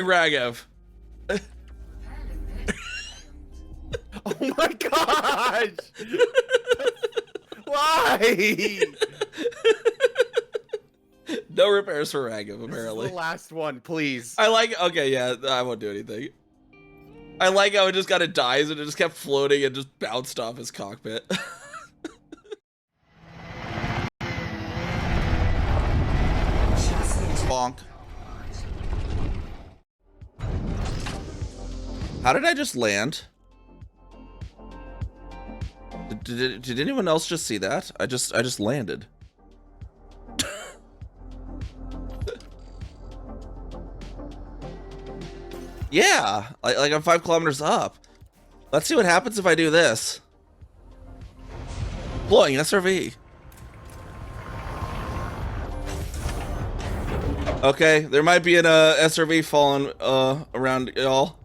Raghav. Oh my gosh! Why? No repairs for Raghav, This apparently. is the last one, please. I like, okay, yeah, I won't do anything. I like how it just kind of dies and it just kept floating and just bounced off his cockpit. Bonk. How did I just land? Did anyone else just see that? I just landed. Yeah, like I'm 5 kilometers up. Let's see what happens if I do this. Deploying SRV. Okay, there might be an SRV falling around y'all.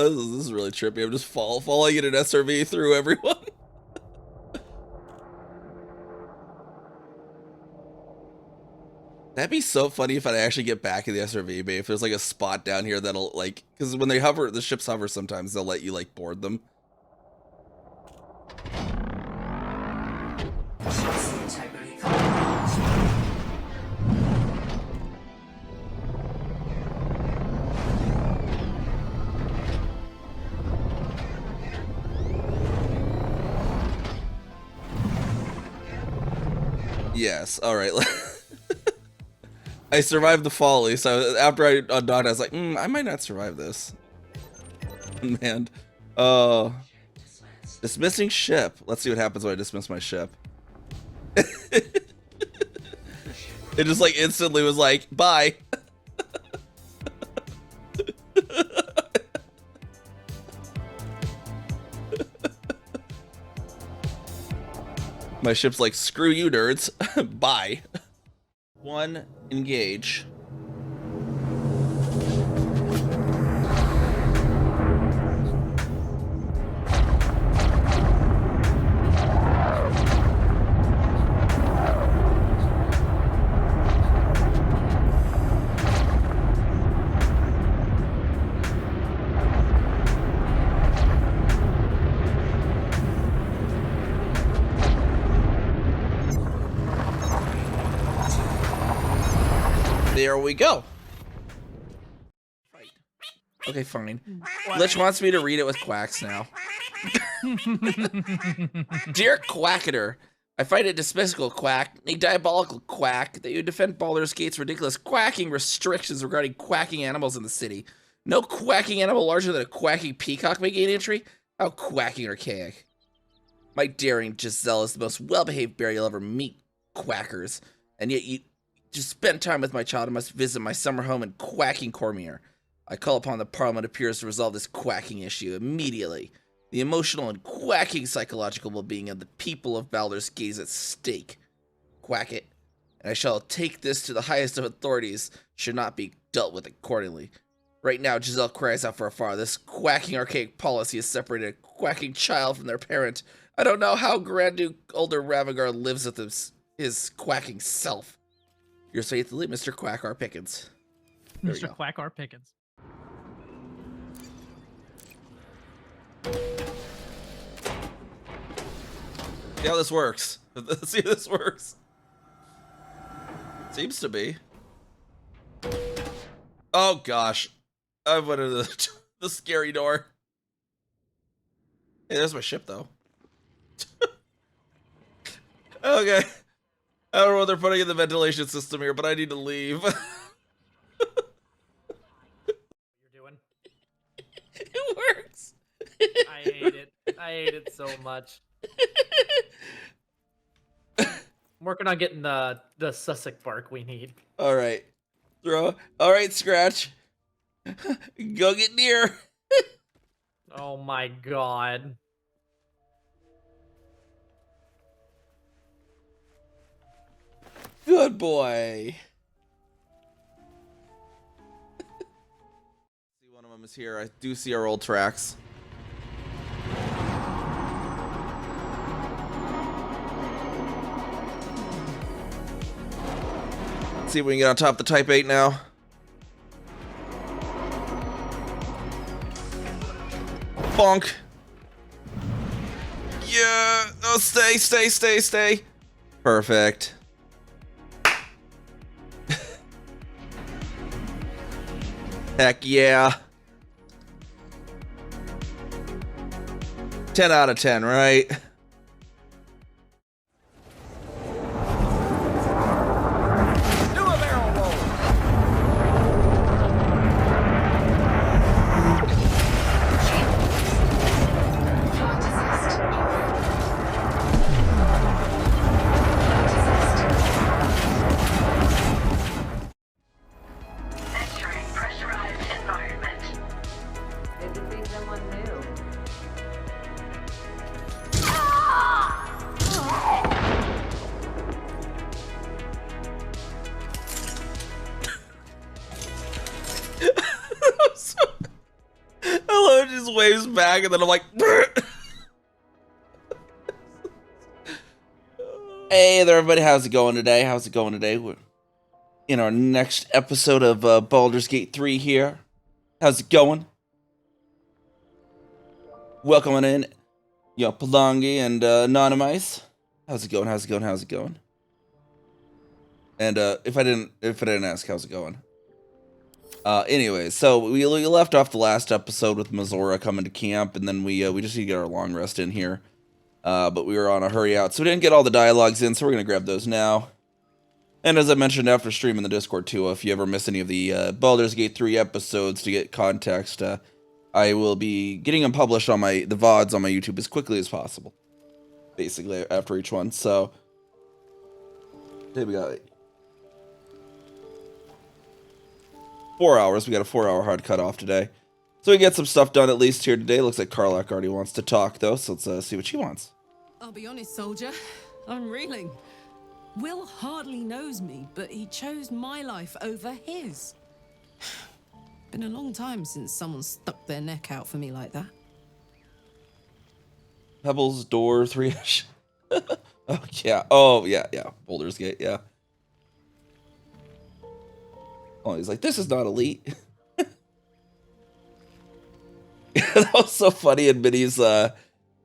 This is really trippy. I'm just falling in an SRV through everyone. That'd be so funny if I actually get back in the SRV, maybe if there's like a spot down here that'll like, because when they hover, the ships hover sometimes, they'll let you like board them. Yes, alright. I survived the folly, so after I undocked, I was like, I might not survive this. Man. Dismissing ship. Let's see what happens when I dismiss my ship. It just like instantly was like, bye. My ship's like, screw you nerds. Bye. 1, engage. There we go. Okay, fine. Lich wants me to read it with quacks now. Dear Quacketer, I find it despicable, Quack, a diabolical quack, that you defend Baldur's Gate's ridiculous quacking restrictions regarding quacking animals in the city. No quacking animal larger than a quacking peacock may gain entry? How quacking archaic. My daring Giselle is the most well-behaved bear you'll ever meet, quackers, and yet you just spend time with my child and must visit my summer home in quacking Cormier. I call upon the Parliament appears to resolve this quacking issue immediately. The emotional and quacking psychological well-being of the people of Baldur's Gate is at stake. Quack it, and I shall take this to the highest of authorities, should not be dealt with accordingly. Right now, Giselle cries out for a father. This quacking archaic policy has separated a quacking child from their parent. I don't know how Grand Duke Older Ravagar lives with his quacking self. Yours faithfully, Mr. Quack R. Pickens. Mr. Quack R. Pickens. See how this works. Let's see how this works. Seems to be. Oh gosh. I went into the scary door. Hey, there's my ship though. Okay. I don't know what they're putting in the ventilation system here, but I need to leave. You're doing? It works. I hate it. I hate it so much. I'm working on getting the Sussex bark we need. All right. All right, Scratch. Go get near. Oh my god. Good boy. is here. I do see our old tracks. Let's see if we can get on top of the Type 8 now. Bonk. Yeah. Oh, stay. Perfect. Heck yeah. 10 out of 10, right? Hello, just waves back, and then I'm like, hey there, everybody. How's it going today? We're in our next episode of Baldur's Gate 3 here. How's it going? Welcome on in, Palongi and Anonymice. How's it going? And if I didn't ask, how's it going? Anyways, so we left off the last episode with Mazora coming to camp, and then we just need to get our long rest in here. But we were on a hurry out, so we didn't get all the dialogues in, so we're gonna grab those now. And as I mentioned after stream in the Discord too, if you ever miss any of the Baldur's Gate 3 episodes, to get context, I will be getting them published on the VODs on my YouTube as quickly as possible. Basically, after each one, so... Today we got... 4 hours. We got a 4-hour hard cutoff today. So we get some stuff done at least here today. Looks like Karlach already wants to talk, though, so let's see what she wants. I'll be honest, soldier. I'm reeling. Will hardly knows me, but he chose my life over his. Been a long time since someone stuck their neck out for me like that. Pebbles, door, 3-ish. Oh, yeah. Oh, yeah. Baldur's Gate, yeah. Oh, he's like, this is not elite. That was so funny in Minnie's, what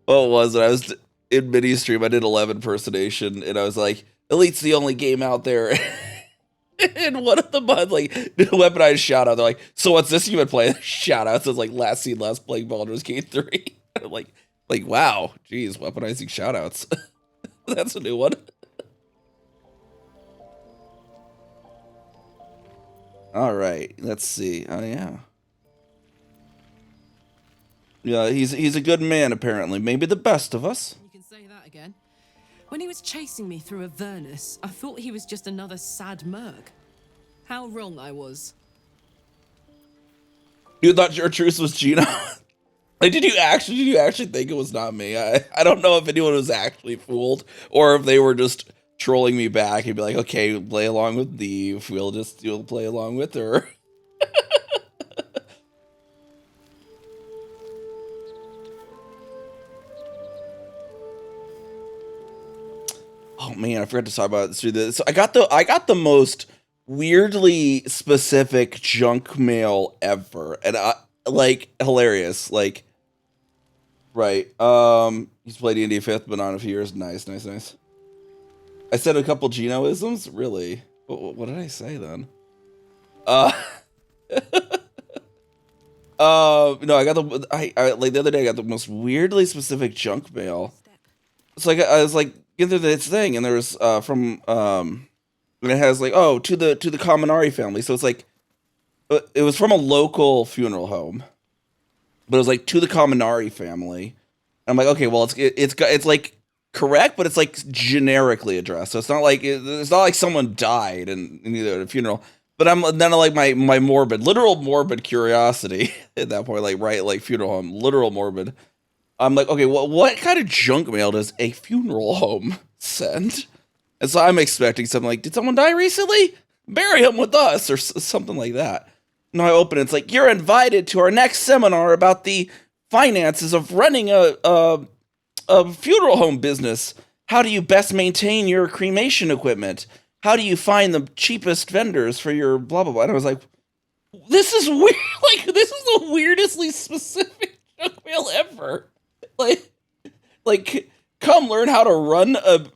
was it? I was in Minnie's stream, I did 11 impersonation, and I was like, Elite's the only game out there. And one of the buds, like, did a weaponized shout out. They're like, so what's this you've been playing? Shout outs is like, last seen last playing Baldur's Gate 3. I'm like, wow, geez, weaponizing shout outs. That's a new one. All right, let's see. Oh yeah, he's a good man apparently. Maybe the best of us. You can say that again. When he was chasing me through Avernus, I thought he was just another sad merc. How wrong I was. You thought your truce was Gino? Like, did you actually think it was not me? I don't know if anyone was actually fooled or if they were just trolling me back. He'd be like, okay, play along with Dee. You'll play along with her. Oh man, I forgot to talk about this. So I got the most weirdly specific junk mail ever, and like hilarious. Like, right? He's played D&D 5th, but not in a few years. Nice. I said a couple Gino-isms? Really? What did I say then? No, I got like the other day I got the most weirdly specific junk mail. So I was like getting through this thing, and there was from and it has like, oh, to the Kaminari family. So it's like it was from a local funeral home, but it was like to the Kaminari family. And I'm like, okay, well it's like correct, but it's like generically addressed. So it's not like someone died in either at a funeral. But I'm then like my literal morbid curiosity at that point, like, right, like funeral home, literal morbid. I'm like, okay, what kind of junk mail does a funeral home send? And so I'm expecting something like, did someone die recently? Bury him with us, or something like that. No, I open it. It's like, you're invited to our next seminar about the finances of running a funeral home business. How do you best maintain your cremation equipment? How do you find the cheapest vendors for your blah, blah, blah? And I was like, this is weird. Like, this is the weirdestly specific junk mail ever. Like, come learn how to run a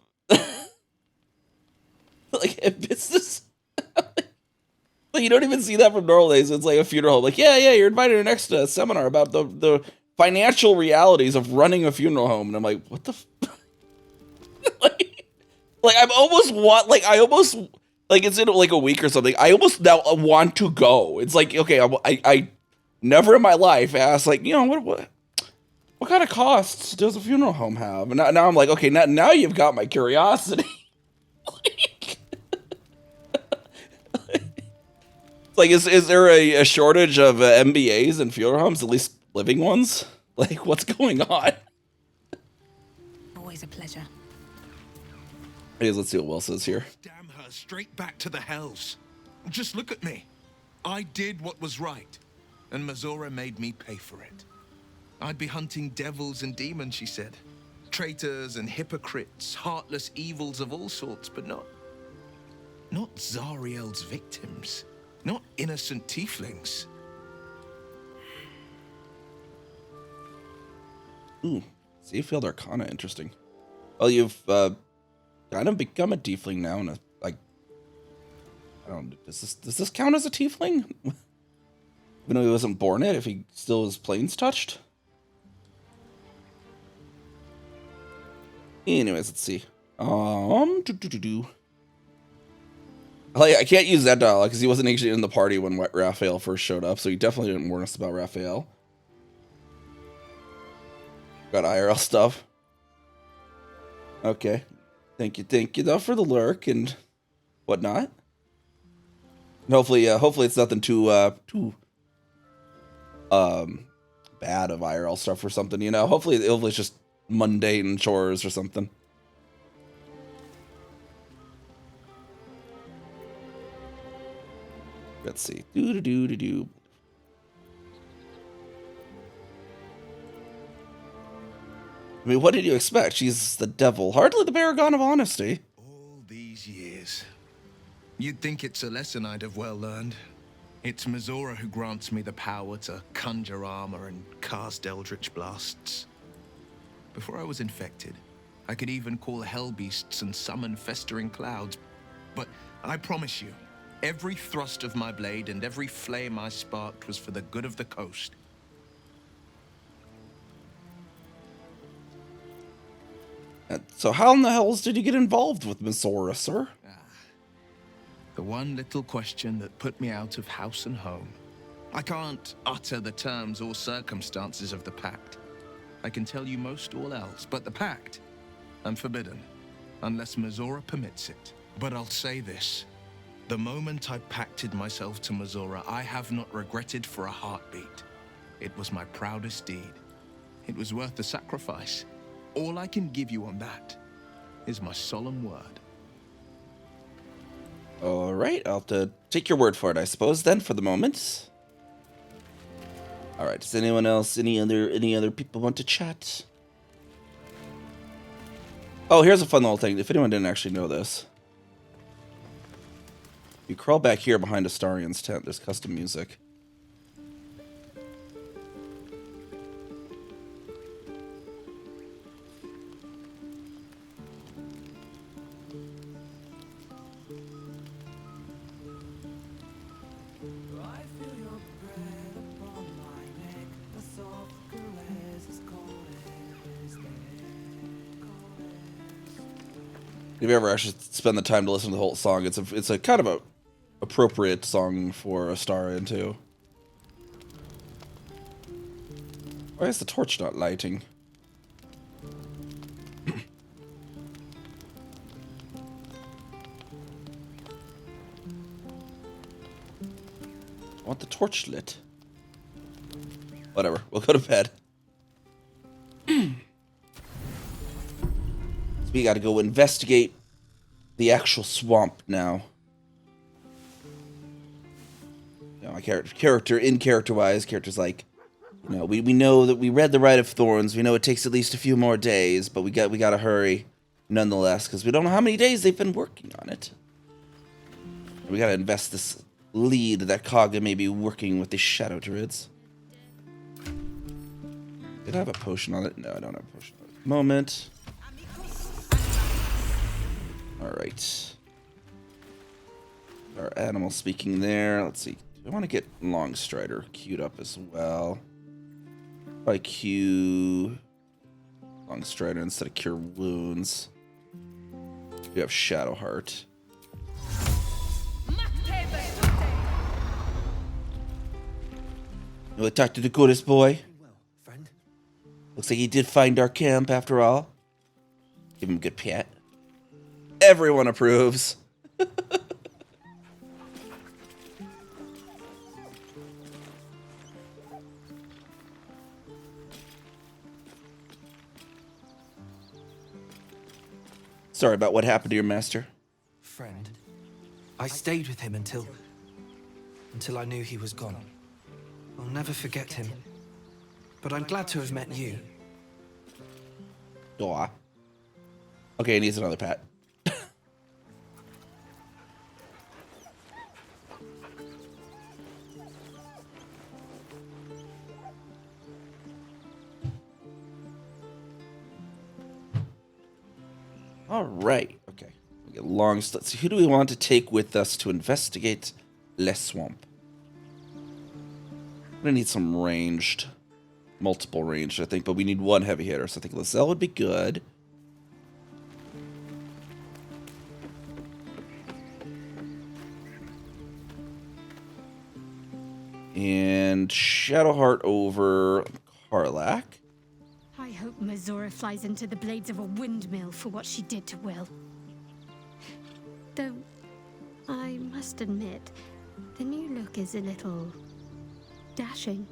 business. Like, you don't even see that from normal days. It's like a funeral home. Like, yeah, you're invited to our next seminar about the financial realities of running a funeral home. And I'm like, what the like I'm almost like it's in like a week or something. I almost now want to go. It's like, okay, I never in my life asked, like, you know, what kind of costs does a funeral home have? And now I'm like, okay, now you've got my curiosity. Like, is there a shortage of MBAs in funeral homes, at least living ones? Like, what's going on? Always a pleasure. Hey, let's see what Will says here. Damn her straight back to the hells. Just look at me. I did what was right, and Mazora made me pay for it. I'd be hunting devils and demons, she said. Traitors and hypocrites, heartless evils of all sorts, but not Zariel's victims. Not innocent tieflings. Ooh, Seafield Arcana, interesting. Well, you've kind of become a tiefling now, and like, I don't. Does this count as a tiefling? Even though he wasn't born it, if he still is planes touched. Anyways, let's see. Like, I can't use that dialogue because he wasn't actually in the party when Raphael first showed up, so he definitely didn't warn us about Raphael. Got IRL stuff. Okay. Thank you though for the lurk and whatnot. And hopefully it's nothing too bad of IRL stuff or something, you know. Hopefully it's just mundane chores or something. Let's see. Do. I mean, what did you expect? She's the devil. Hardly the paragon of honesty. All these years. You'd think it's a lesson I'd have well learned. It's Mazora who grants me the power to conjure armor and cast eldritch blasts. Before I was infected, I could even call hell beasts and summon festering clouds. But I promise you, every thrust of my blade and every flame I sparked was for the good of the coast. So how in the hells did you get involved with Mazora, sir? The one little question that put me out of house and home. I can't utter the terms or circumstances of the pact. I can tell you most all else, but the pact, I'm forbidden, unless Mazora permits it. But I'll say this. The moment I pacted myself to Mazora, I have not regretted for a heartbeat. It was my proudest deed. It was worth the sacrifice. All I can give you on that is my solemn word. All right, I'll have to take your word for it, I suppose, then, for the moment. All right, does anyone else, any other people want to chat? Oh, here's a fun little thing. If anyone didn't actually know this. You crawl back here behind Astarion's tent. There's custom music. If you ever actually spend the time to listen to the whole song, it's a kind of a appropriate song for Astarion too. Why is the torch not lighting? I want the torch lit. Whatever, we'll go to bed. We gotta go investigate the actual swamp now. Yeah. my character-wise, character's like, you know, we know that we read the Rite of Thorns. We know it takes at least a few more days, but we gotta hurry nonetheless, because we don't know how many days they've been working on it. We gotta invest this lead that Kaga may be working with the Shadow Druids. Did I have a potion on it? No, I don't have a potion on it at the moment. Alright. Our animal speaking there. Let's see. I want to get Longstrider queued up as well. If I queue Longstrider instead of Cure Wounds. We have Shadowheart. You want to talk to the goddess boy? Well, friend. Looks like he did find our camp after all. Give him a good pat. Everyone approves. Sorry about what happened to your master. Friend. I stayed with him until I knew he was gone. I'll never forget him. But I'm glad to have met you. Aw. Okay, he needs another pat. All right. Okay. We get let's see. Who do we want to take with us to investigate Les Swamp? We're gonna need some ranged, multiple ranged, I think, but we need one heavy hitter. So I think Lizelle would be good. And Shadowheart over Karlach. I hope Mazora flies into the blades of a windmill for what she did to Will. Though, I must admit, the new look is a little dashing.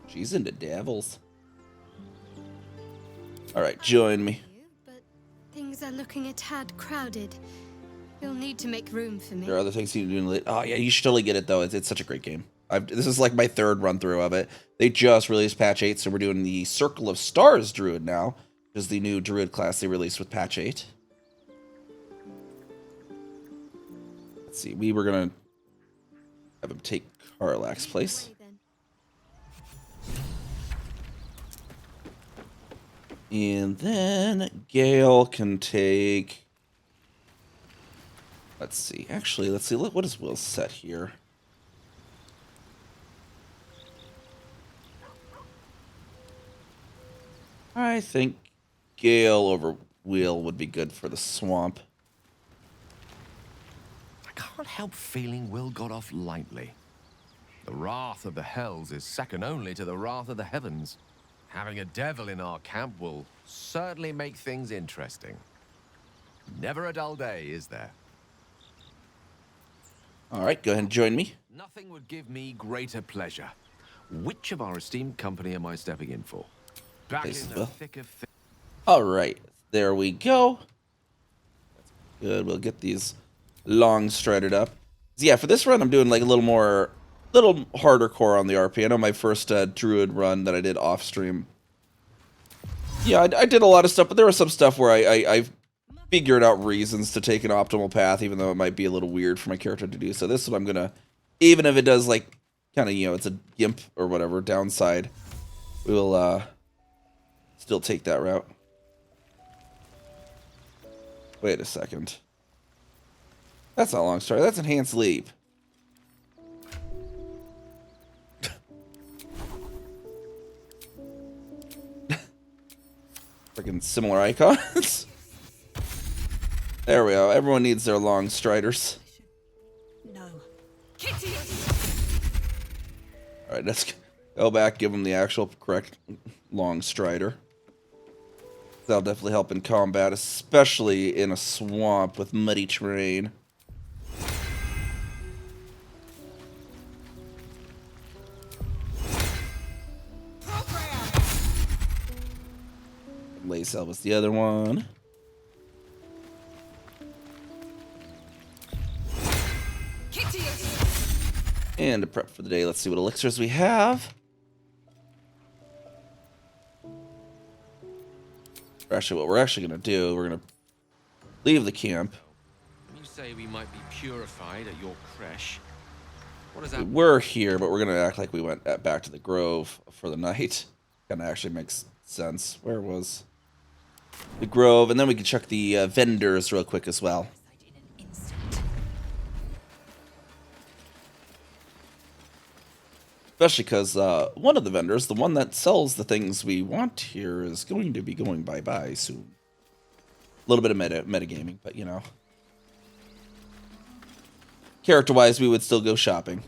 She's into devils. Alright, join me. But things are looking a tad crowded. You'll need to make room for me. There are other things you can do. Oh yeah, you should totally get it though. It's such a great game. This is like my third run through of it. They just released patch 8, so we're doing the Circle of Stars Druid now, which is the new Druid class they released with patch 8. Let's see, we were gonna have him take Karlach's place. And then Gale can take... Let's see. Actually, let's see. What is Will's set here? I think Gale over Will would be good for the swamp. I can't help feeling Will got off lightly. The wrath of the hells is second only to the wrath of the heavens. Having a devil in our camp will certainly make things interesting. Never a dull day, is there? All right, go ahead and join me. Nothing would give me greater pleasure. Which of our esteemed company am I stepping in for? Back This in is the Will. thick of things. All right, there we go. That's good. We'll get these long strided up. So yeah, for this run, I'm doing like a little harder core on the RP. I know my first Druid run that I did off stream. Yeah, I did a lot of stuff, but there was some stuff where I figured out reasons to take an optimal path, even though it might be a little weird for my character to do. So this one I'm gonna, even if it does like kind of, you know, it's a gimp or whatever downside, we will still take that route. Wait a second. That's not long story. That's enhanced leap. Freaking similar icons. There we go. Everyone needs their long striders. No. All right, let's go back. Give them the actual correct long strider. That'll definitely help in combat, especially in a swamp with muddy terrain. Lacel was the other one. And to prep for the day, let's see what elixirs we have. Actually, what we're actually going to do, we're going to leave the camp. You say we might be purified at your creche. What does We that were here, but we're going to act like we went back to the Grove for the night. Kind of actually makes sense. Where was the Grove? And then we can check the vendors real quick as well. Especially because one of the vendors, the one that sells the things we want here, is going to be going bye-bye soon. A little bit of metagaming, but you know. Character-wise, we would still go shopping.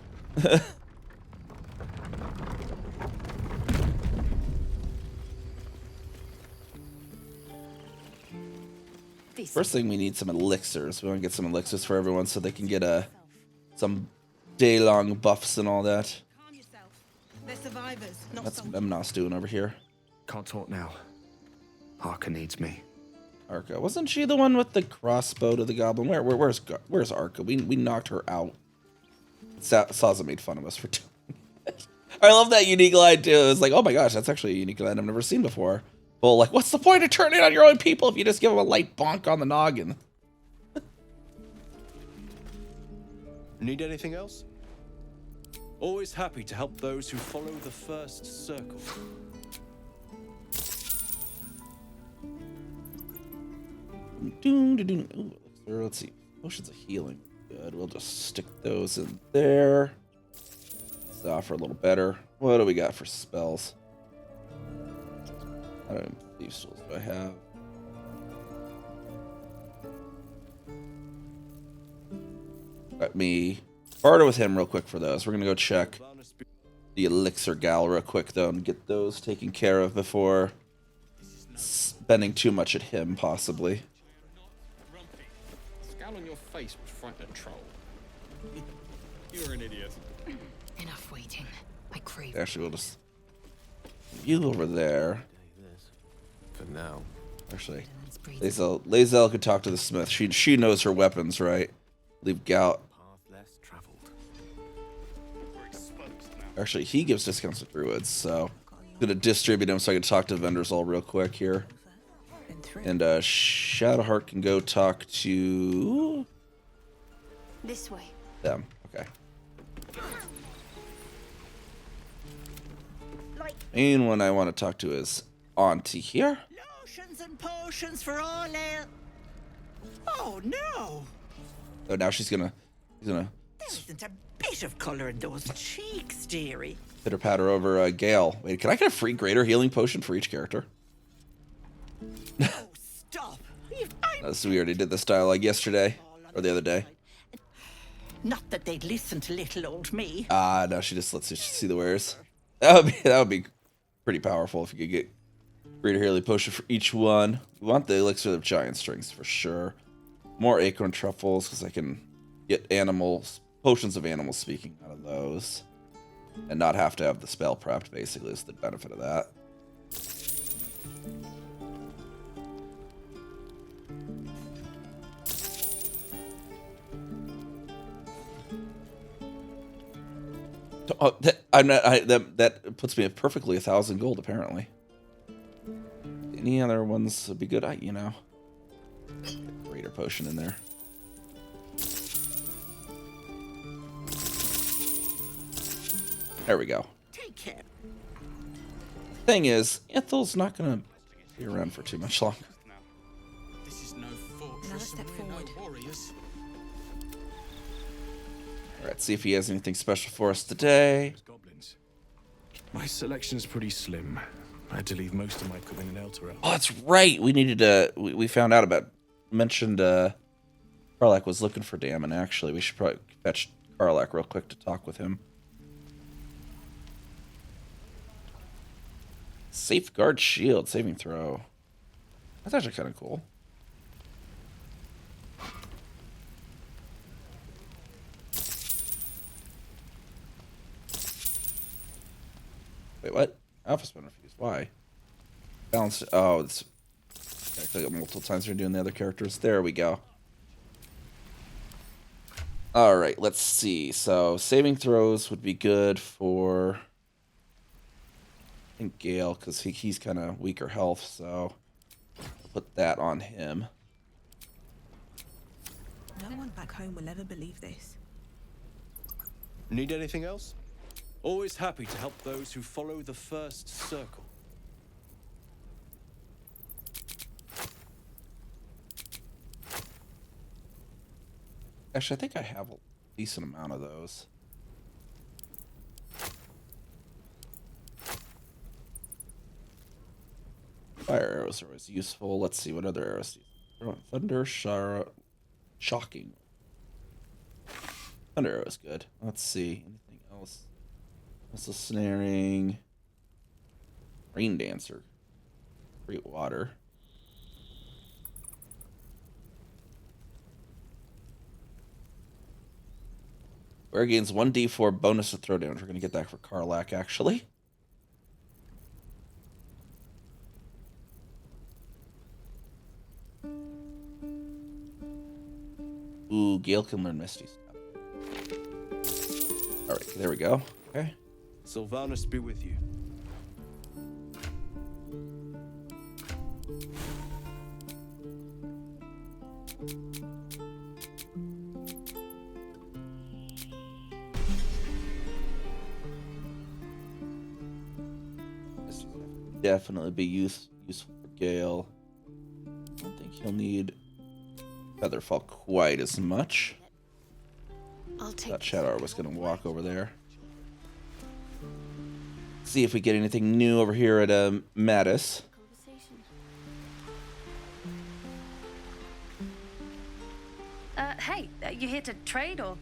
First thing, we need some elixirs. We want to get some elixirs for everyone so they can get some day-long buffs and all that. They're survivors, not That's what Memnos doing over here. Can't talk now. Arca needs me. Arca, wasn't she the one with the crossbow to the goblin? Where's Arca? We knocked her out. Saza made fun of us for doing it. I love that unique line too. It's like, oh my gosh, that's actually a unique line I've never seen before. Well, like, what's the point of turning on your own people if you just give them a light bonk on the noggin? Need anything else? Always happy to help those who follow the first circle. Ooh, let's see. Potions of healing. Good. We'll just stick those in there. Let's offer a little better. What do we got for spells? I don't know what these tools do I have. Let me barter with him real quick for those. We're gonna go check the elixir gal real quick though and get those taken care of before spending too much at him possibly. Scowl on your face would frighten a troll. You're an idiot. Enough waiting. I crave. Actually, we'll just you over there. for now? Actually, Lae'zel could talk to the smith. She knows her weapons, right? Leave Gout. Actually, he gives discounts to druids, so I'm gonna distribute them so I can talk to vendors all real quick here. And Shadowheart can go talk to This way. them. Okay. Main one I want to talk to is Auntie here. Lotions and potions for all ale. Oh no! Oh, now she's gonna There isn't a bit of colour in those cheeks, dearie. pitter patter over Gale. Wait, can I get a free greater healing potion for each character? Oh, stop! That's we already did this dialogue yesterday or the other day. Not that they'd listen to little old me. No, she just lets you see the wares. That would be pretty powerful if you could get greater healing potion for each one. We want the elixir of giant strength for sure. More acorn truffles because I can get potions of animal speaking out of those, and not have to have the spell prepped. Basically, is the benefit of that. Oh, that puts me at perfectly 1,000 gold apparently. Any other ones would be good. You know, greater potion in there. There we go. Take care. Thing is, Ethel's not gonna be around for too much longer. This is no fortress. Another step and we're forward. no warriors. All right, see if he has anything special for us today. Goblins. My selection's pretty slim. I had to leave most of my cooking in Elturel. Oh, that's right. We needed to. We found out about. Mentioned Karlach was looking for Damon. Actually, we should probably fetch Karlach real quick to talk with him. Safeguard shield saving throw. That's actually kind of cool. Wait, what? Alpha spin refused. Why? Balance. Oh, it's. I click it multiple times. We're doing the other characters. There we go. All right, let's see. So saving throws would be good for, I think, Gale, because he's kind of weaker health. So I'll put that on him. No one back home will ever believe this. Need anything else? Always happy to help those who follow the first circle. Actually, I think I have a decent amount of those. Fire arrows are always useful. Let's see what other arrows. Thunder, shocking. Thunder arrow is good. Let's see. Anything else? Missile snaring. Rain dancer. Great water. Where gains 1d4 bonus to throw damage. We're going to get that for Karlach, actually. Ooh, Gale can learn Misty Step. Alright, there we go. Okay. Sylvanas be with you. This would definitely be useful for Gale. I don't think he'll need Featherfall quite as much. That Shadowar was going to walk over there. See if we get anything new over here at Mattis. Hey, you here to trade or?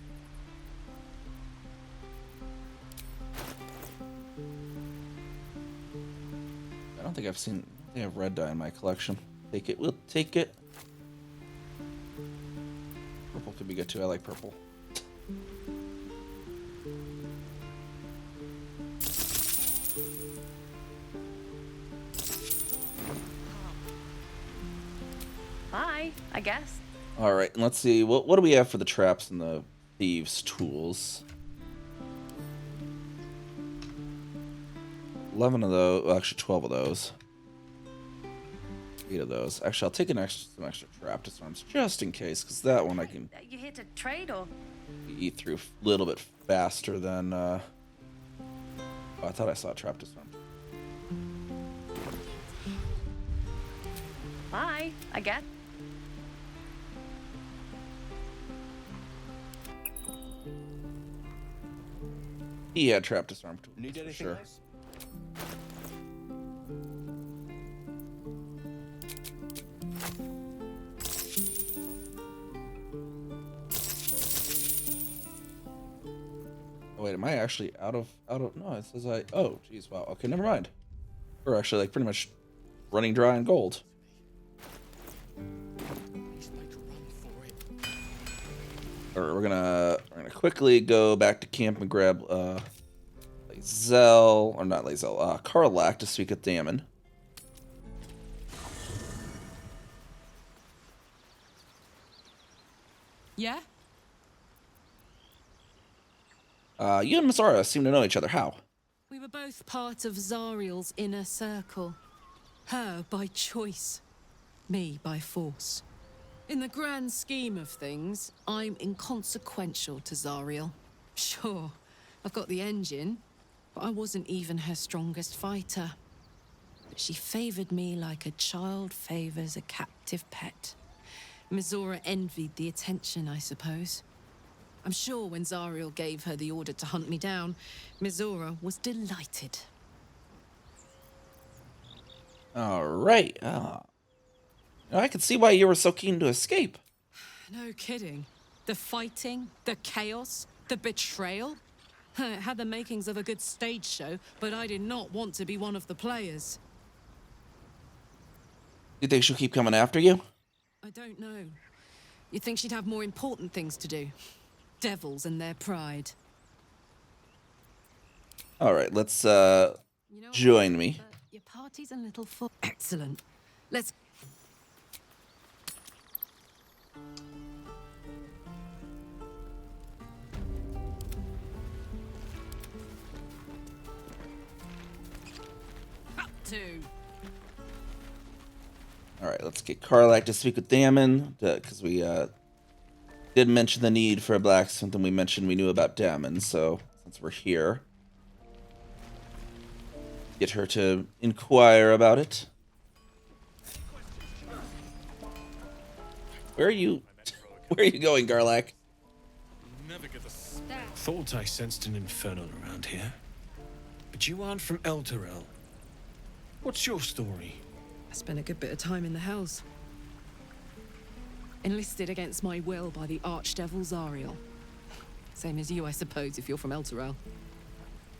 I don't think I've seen. They have red dye in my collection. Take it. We'll take it. Purple could be good too. I like purple. Bye, I guess. All right, let's see. What do we have for the traps and the thieves' tools? 11 of those. Well, actually, 12 of those. 8 of those. Actually, I'll take some extra trap disarms just in case, because that one I can You here to trade or? eat through a little bit faster than. Oh, I thought I saw a trap disarm. Bye, I guess. He had trap disarm tools. Need for anything sure. else? Oh, wait, am I actually out of no, it says oh geez, wow, okay, never mind. We're actually like pretty much running dry on gold. Alright, we're gonna quickly go back to camp and grab Lae'zel, or not Lae'zel, Karlach to speak with Dammon. Yeah? You and Mazara seem to know each other. How? We were both part of Zariel's inner circle. Her by choice, me by force. In the grand scheme of things, I'm inconsequential to Zariel. Sure, I've got the engine, but I wasn't even her strongest fighter. But she favored me like a child favors a captive pet. Mizora envied the attention, I suppose. I'm sure when Zariel gave her the order to hunt me down, Mizora was delighted. All right. I can see why you were so keen to escape. No kidding. The fighting, the chaos, the betrayal. It had the makings of a good stage show, but I did not want to be one of the players. You think she'll keep coming after you? I don't know. You'd think she'd have more important things to do. Devils and their pride. All right, let's You know join what? me. Your party's a little full. Excellent. Let's. to. All right, let's get Karlak to speak with Damon, because we did mention the need for a blacksmith, and we mentioned we knew about Damon, so since we're here, get her to inquire about it. Where are you? Where are you going, Karlak? Thought I sensed an infernal around here. But you aren't from Elturel. What's your story? I spent a good bit of time in the Hells. Enlisted against my will by the Archdevil Zariel. Same as you, I suppose, if you're from Elturel.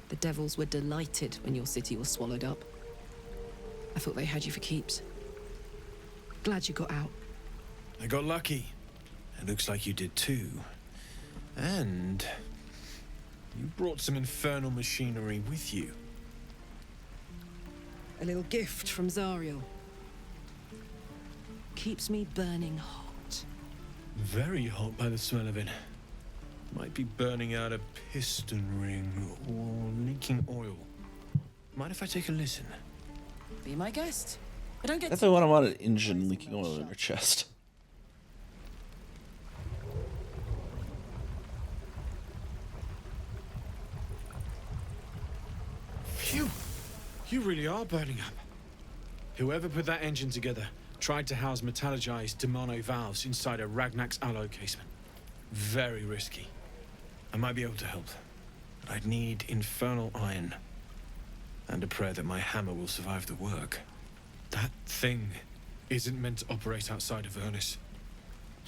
The devils were delighted when your city was swallowed up. I thought they had you for keeps. Glad you got out. I got lucky. It looks like you did too. And you brought some infernal machinery with you. A little gift from Zariel. Keeps me burning hot. Very hot by the smell of it. Might be burning out a piston ring or leaking oil. Mind if I take a listen? Be my guest. I don't get. That's the one I wanted. Engine leaking oil in her chest. Phew! You really are burning up. Whoever put that engine together tried to house metallurgized Demono valves inside a Ragnak's alloy casement. Very risky. I might be able to help, but I'd need infernal iron. And a prayer that my hammer will survive the work. That thing isn't meant to operate outside of Ernest.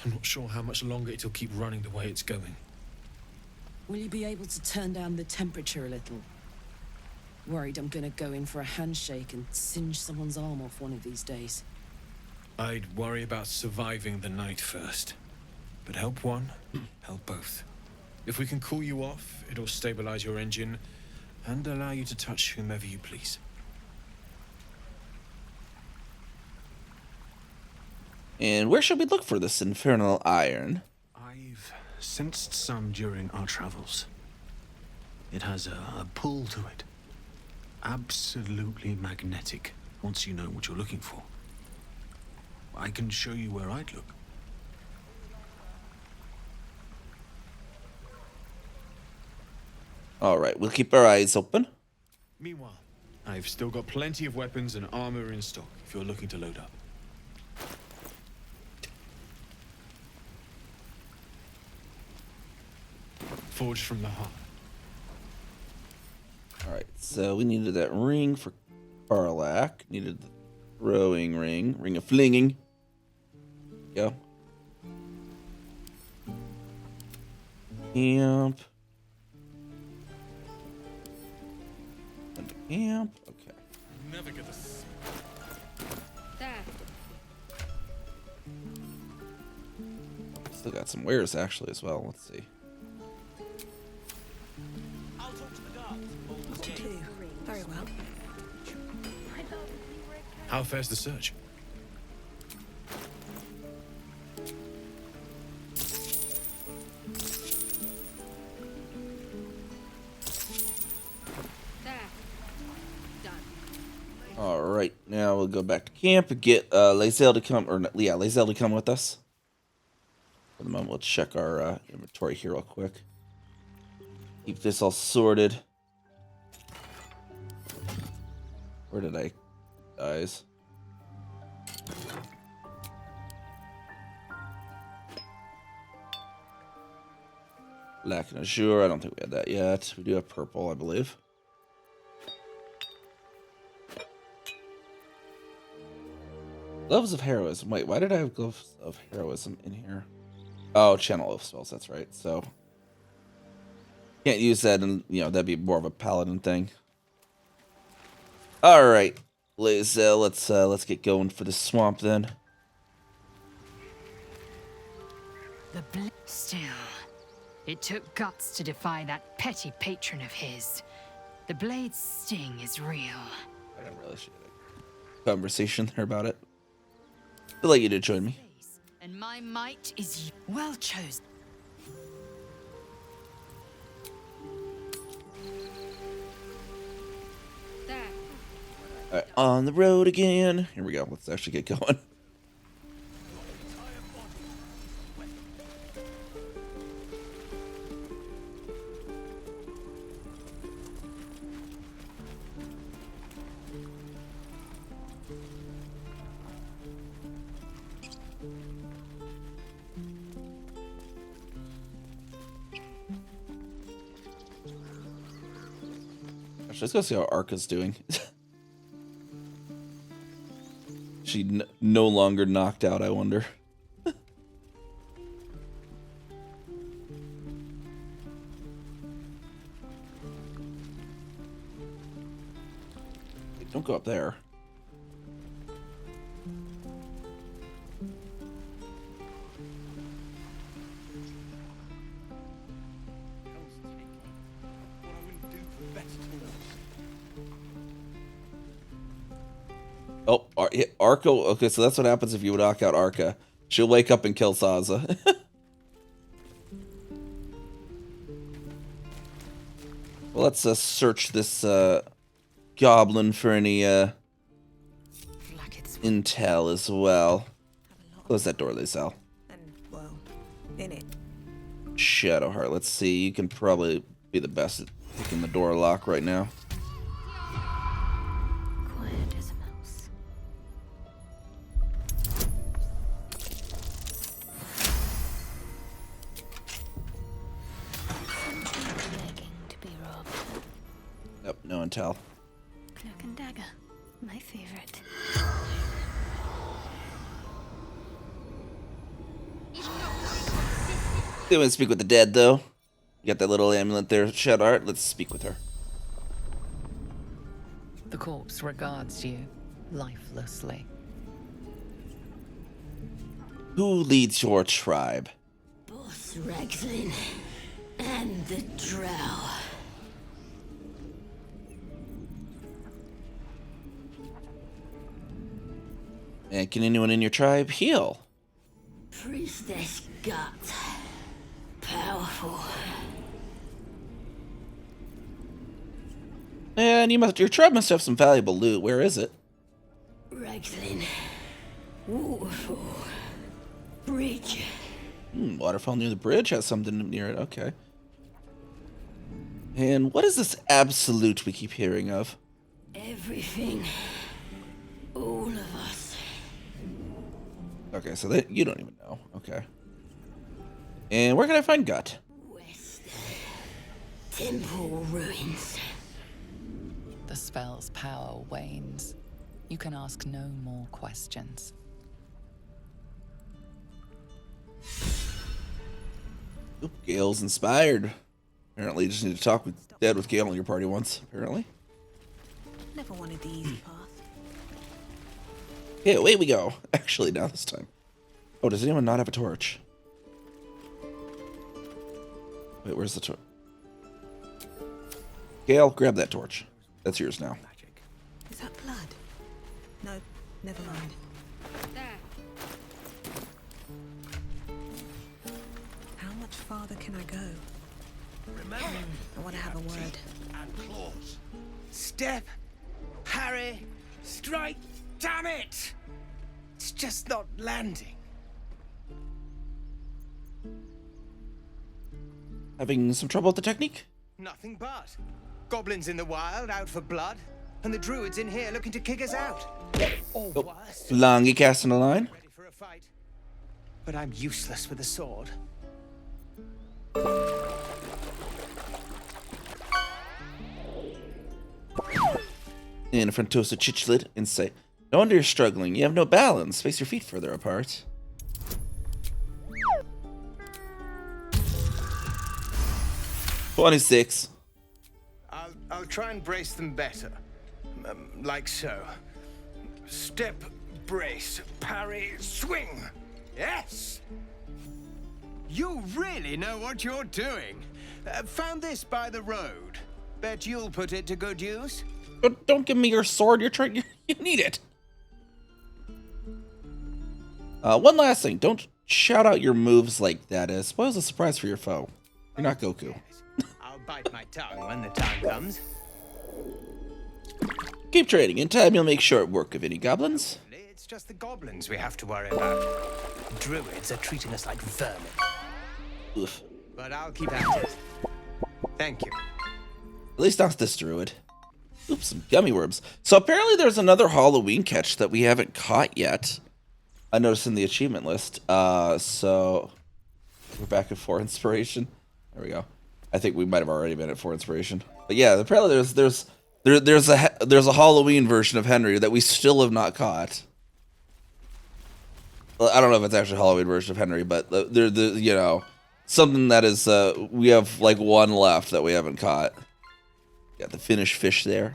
I'm not sure how much longer it'll keep running the way it's going. Will you be able to turn down the temperature a little? Worried I'm gonna go in for a handshake and singe someone's arm off one of these days. I'd worry about surviving the night first. But help one, help both. If we can cool you off, it'll stabilize your engine and allow you to touch whomever you please. And where should we look for this infernal iron? I've sensed some during our travels. It has a pull to it. Absolutely magnetic, once you know what you're looking for. I can show you where I'd look. All right, we'll keep our eyes open. Meanwhile, I've still got plenty of weapons and armor in stock if you're looking to load up. Forged from the heart. All right, so we needed that ring for Karlak. Needed the throwing ring, ring of flinging. Go. Camp. And the camp. Okay. Never get this. There. Still got some wares actually as well. Let's see. Very well. How fares the search? All right, now we'll go back to camp and get Lae'zel to come, or yeah, Lae'zel to come with us. For the moment, we'll check our inventory here real quick. Keep this all sorted. Where did I, guys? Black and azure. I don't think we had that yet. We do have purple, I believe. Gloves of heroism. Wait, why did I have gloves of heroism in here? Oh, channel of spells. That's right. So can't use that, and that'd be more of a paladin thing. All right, Lae'zel, let's get going for the swamp then. Still, it took guts to defy that petty patron of his. The blade's sting is real. I didn't really should have a conversation there about it. I'd like you to join me. And my might is well chosen. Alright, on the road again. Here we go. Let's actually get going. Let's go see how Arca's doing. She no longer knocked out, I wonder. Don't go up there. Oh, Arca. Okay, so that's what happens if you knock out Arca. She'll wake up and kill Saza. Well, let's search this goblin for any intel as well. Close that door, Lysel. Well, in it. Shadowheart. Let's see. You can probably be the best at picking the door lock right now. Quiet as a mouse. Begging to be robbed. Nope, no intel. Cloak and dagger, my favorite. They want to speak with the dead, though. You got that little amulet there, Shadowheart. Let's speak with her. The corpse regards you lifelessly. Who leads your tribe? Both Ragzlin and the Drow. And can anyone in your tribe heal? Priestess Gut. Powerful. And your tribe must have some valuable loot. Where is it? Ragzlin. Waterfall. Bridge. Waterfall near the bridge has something near it. Okay. And what is this absolute we keep hearing of? Everything. All of us. Okay, so that you don't even know. Okay. And where can I find Gut? West. Temple ruins. The spell's power wanes. You can ask no more questions. Oop, Gale's inspired. Apparently, you just need to talk with Gale in your party once, apparently. Never wanted the easy path. Yeah, away we go. Actually, now this time. Oh, does anyone not have a torch? Wait, where's the torch? Gale, grab that torch. That's yours now. Is that blood? No, never mind. How much farther can I go? Remember, I want to have a word. and claws. Step, parry, strike. Damn it! It's just not landing. Having some trouble with the technique? Nothing but. Goblins in the wild out for blood, and the druids in here looking to kick us out. Or worse. Longy casting a line. Ready for a fight. But I'm useless with a sword. In Frontosa Chichlet and say, no wonder you're struggling. You have no balance. Face your feet further apart. $26. I'll try and brace them better. Like so. Step, brace, parry, swing. Yes! You really know what you're doing. Found this by the road. Bet you'll put it to good use. But don't give me your sword. You need it. One last thing. Don't shout out your moves like that. It spoils a surprise for your foe. You're not Goku. I'll bite my tongue when the time comes. Keep trading. In time, you'll make short work of any goblins. It's just the goblins we have to worry about. Druids are treating us like vermin. Oof. But I'll keep at it. Thank you. At least not this druid. Oops, some gummy worms. So apparently there's another Halloween catch that we haven't caught yet. I noticed in the achievement list. So we're back at 4 inspiration. There we go. I think we might have already been at 4 inspiration. But yeah, apparently there's a Halloween version of Henry that we still have not caught. Well, I don't know if it's actually a Halloween version of Henry, but you know, something that is we have like 1 left that we haven't caught. Got the finished fish there.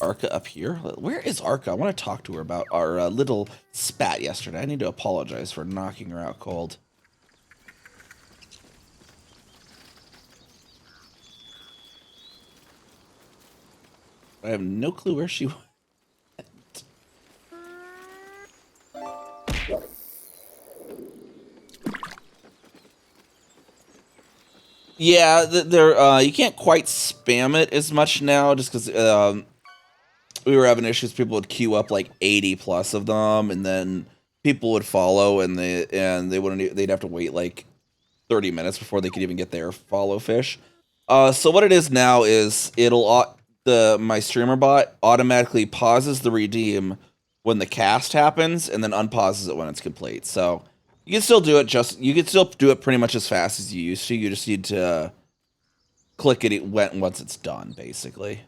Arca up here. Where is Arca? I want to talk to her about our little spat yesterday. I need to apologize for knocking her out cold. I have no clue where she went. Yeah, you can't quite spam it as much now, just because we were having issues. People would queue up like 80 plus of them, and then people would follow, and they wouldn't. They'd have to wait like 30 minutes before they could even get their follow fish. So what it is now is my streamer bot automatically pauses the redeem when the cast happens, and then unpauses it when it's complete. So you can still do it. You can still do it pretty much as fast as you used to. You just need to click it once it's done, basically.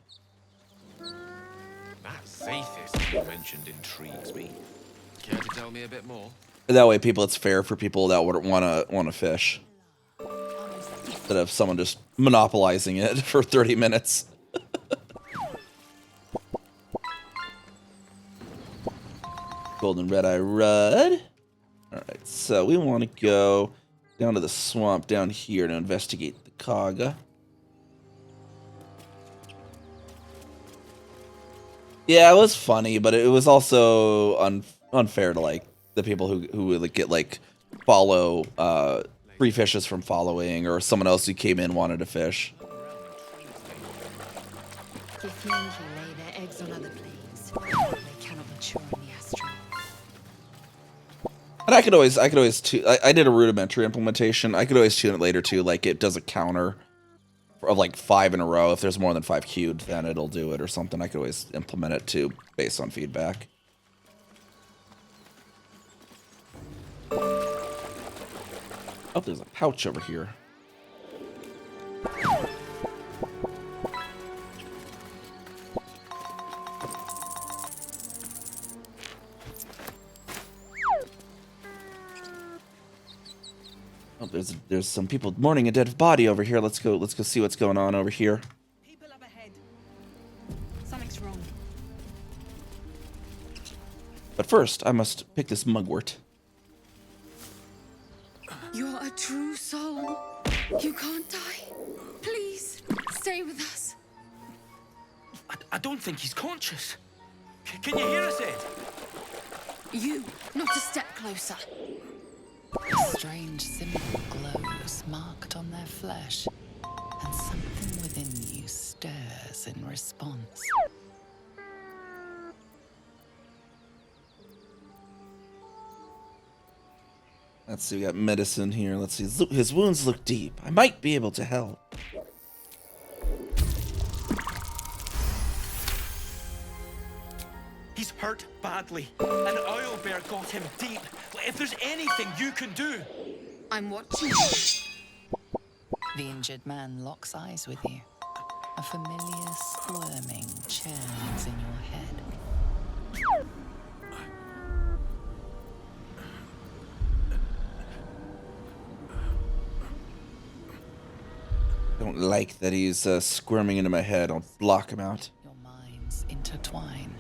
That Zathis you mentioned intrigues me. Care to tell me a bit more? That way, it's fair for people that would want to fish, instead of someone just monopolizing it for 30 minutes. Golden red eye rudd. All right, so we want to go down to the swamp down here to investigate the Kaga. Yeah, it was funny, but it was also unfair to like the people who would like, get like follow free fishes from following, or someone else who came in wanted to fish. Githyanki lay their eggs on other planes. They cannot mature in the astral. And I could always I did a rudimentary implementation. I could always tune it later too, like it does a counter of like 5 in a row. If there's more than 5 queued, then it'll do it or something. I could always implement it too, based on feedback. Oh, there's a pouch over here. Oh, there's some people mourning a dead body over here. Let's go see what's going on over here. People up ahead. Something's wrong. But first, I must pick this mugwort. You're a true soul. You can't die. Please, stay with us. I don't think he's conscious. Can you hear us, Ed? You, not a step closer. A strange symbol glows, marked on their flesh, and something within you stirs in response. Let's see, we got medicine here. Let's see, his wounds look deep. I might be able to help. He's hurt badly. An oil bear got him deep. If there's anything you can do. I'm watching. The injured man locks eyes with you. A familiar squirming churns in your head. Don't like that he's squirming into my head. I'll block him out. Your minds intertwine.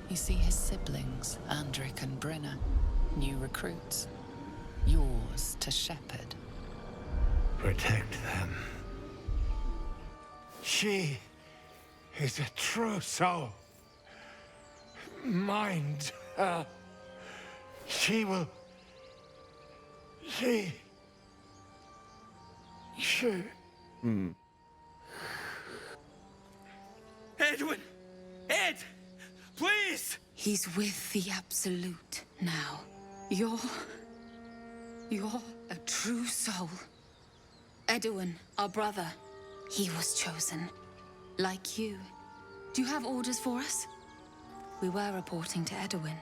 You see his siblings, Andric and Brenna, new recruits. Yours to shepherd. Protect them. She is a true soul. Mind her. She will... She... Ed! Edwin! Ed! Please! He's with the Absolute now. You're a true soul. Edwin, our brother, he was chosen. Like you. Do you have orders for us? We were reporting to Edwin.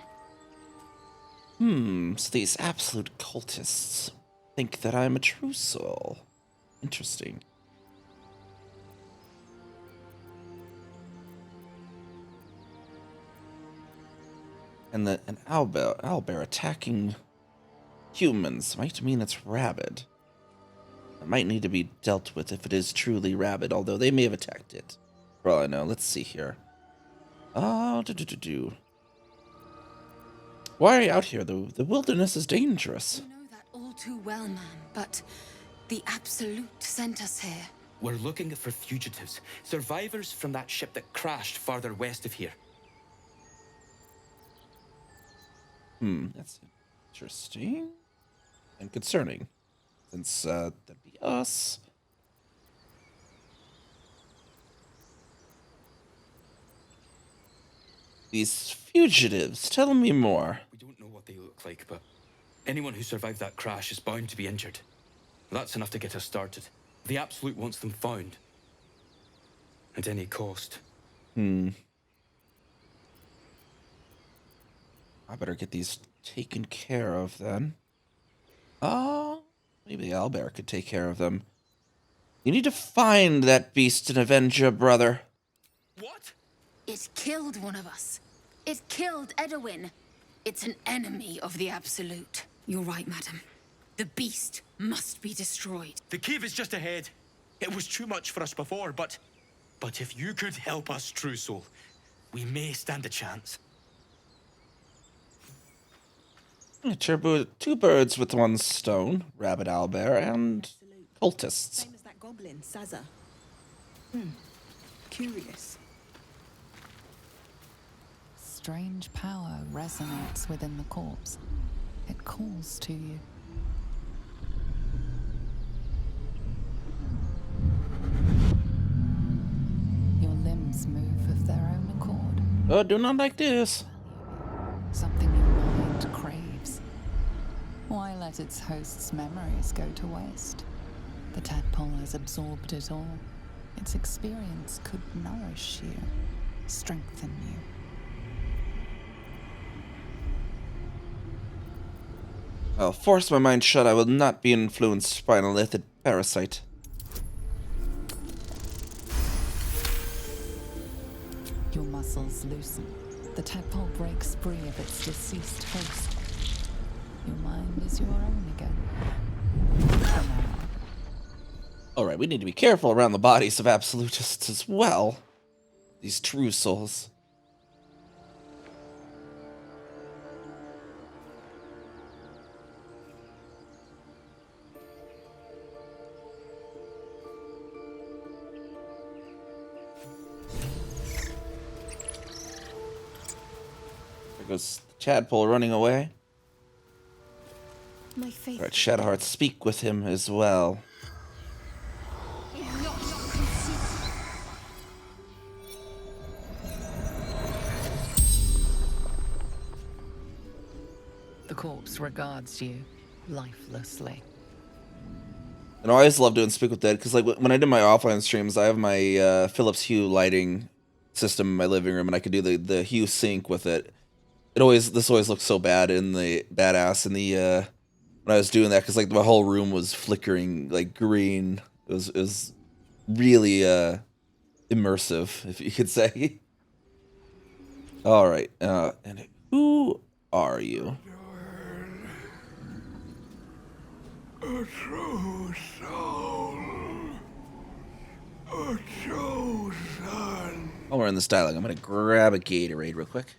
So these absolute cultists think that I'm a true soul. Interesting. And an owlbear attacking humans might mean it's rabid. It might need to be dealt with if it is truly rabid, although they may have attacked it. For all I know, let's see here. Why are you out here? The wilderness is dangerous. You know that all too well, man, but the Absolute sent us here. We're looking for fugitives, survivors from that ship that crashed farther west of here. That's interesting and concerning, since that'd be us. These fugitives, tell me more. We don't know what they look like, but anyone who survived that crash is bound to be injured. That's enough to get us started. The Absolute wants them found. At any cost. I better get these taken care of then. Maybe the owlbear could take care of them. You need to find that beast and avenge your brother. What? It killed one of us. It killed Edwin. It's an enemy of the Absolute. You're right, madam. The beast must be destroyed. The cave is just ahead. It was too much for us before, but if you could help us, True Soul, we may stand a chance. Two birds with one stone, rabid owlbear and cultists. Same as that goblin, Saza. Curious. Strange power resonates within the corpse. It calls to you. Your limbs move of their own accord. Oh, do not like this. Something your mind craves. Why let its host's memories go to waste? The tadpole has absorbed it all. Its experience could nourish you, strengthen you. I'll force my mind shut. I will not be influenced by an illithid parasite. Your muscles loosen. The tadpole breaks free of its deceased host. Your mind is your own again. Alright, we need to be careful around the bodies of absolutists as well. These true souls. There goes the tadpole running away. My faith. Alright, Shadowheart, speak with him as well. The corpse regards you lifelessly. And I always love doing Speak with Dead, because like when I do my offline streams, I have my Philips Hue lighting system in my living room, and I could do the Hue sync with it. This always looks so bad in the badass in the when I was doing that, because like my whole room was flickering like green. It was really immersive, if you could say. All right, and who are you? A true soul. A chosen. While we're in this dialogue, I'm gonna grab a Gatorade real quick.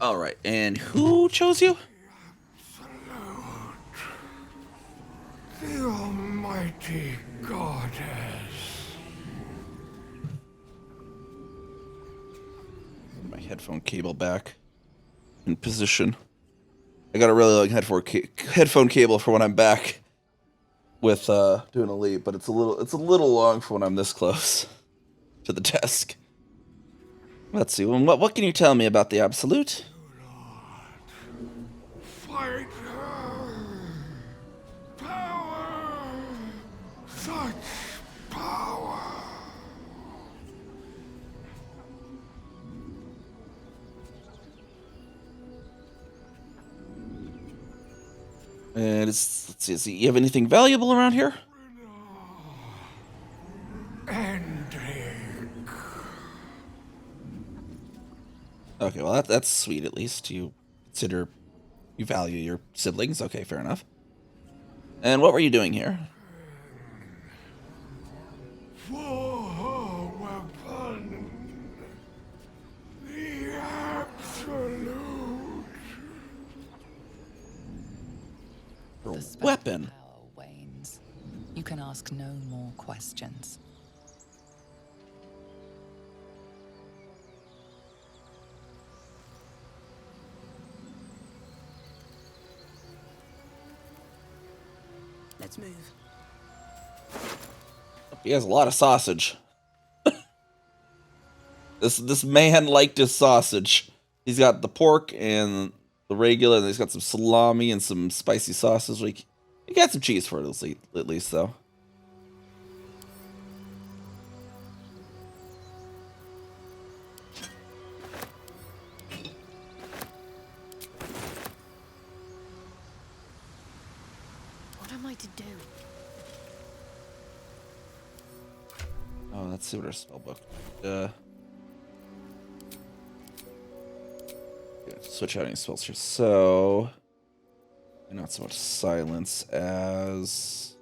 All right, and who chose you? The almighty goddess. My headphone cable back in position. I got a really long headphone cable for when I'm back with doing Elite, but it's a little long for when I'm this close to the desk. Let's see. What can you tell me about the Absolute? Fight her. Power. Such power. And let's see. You have anything valuable around here? Okay, well that's sweet. At least you value your siblings. Okay, fair enough. And what were you doing here? For her weapon. The absolute. Her weapon. Power wanes. You can ask no more questions. Let's move. He has a lot of sausage. This man liked his sausage. He's got the pork and the regular, and he's got some salami and some spicy sausage. Like, he got some cheese for it at least though. What am I to do? Oh, let's see what our spellbook. Switch out any spells here. So, not so much silence as.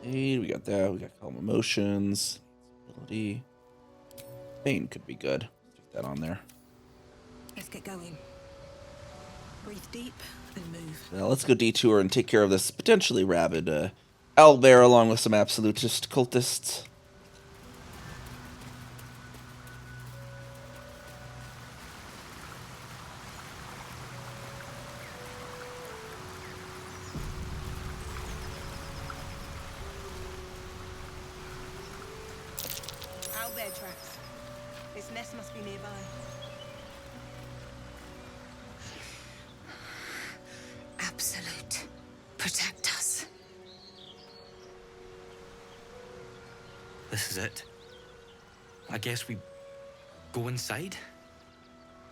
Aid, we got that. We got calm emotions. Ability. Pain could be good. Stick that on there. Let's get going. Breathe deep and move. Now let's go detour and take care of this potentially rabid owlbear along with some absolutist cultists. Owlbear tracks. Its nest must be nearby. Absolute. Protect us. This is it. I guess we go inside?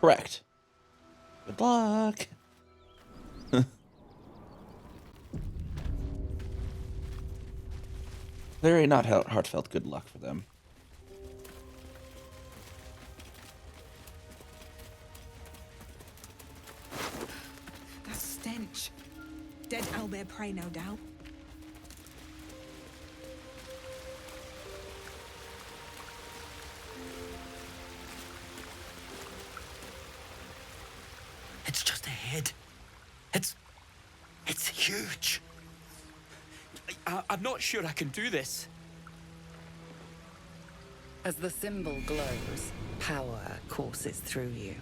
Correct. Good luck. Very not heartfelt good luck for them. That stench. Dead owlbear prey, no doubt. It's just a head. It's huge. I'm not sure I can do this. As the symbol glows, power courses through you.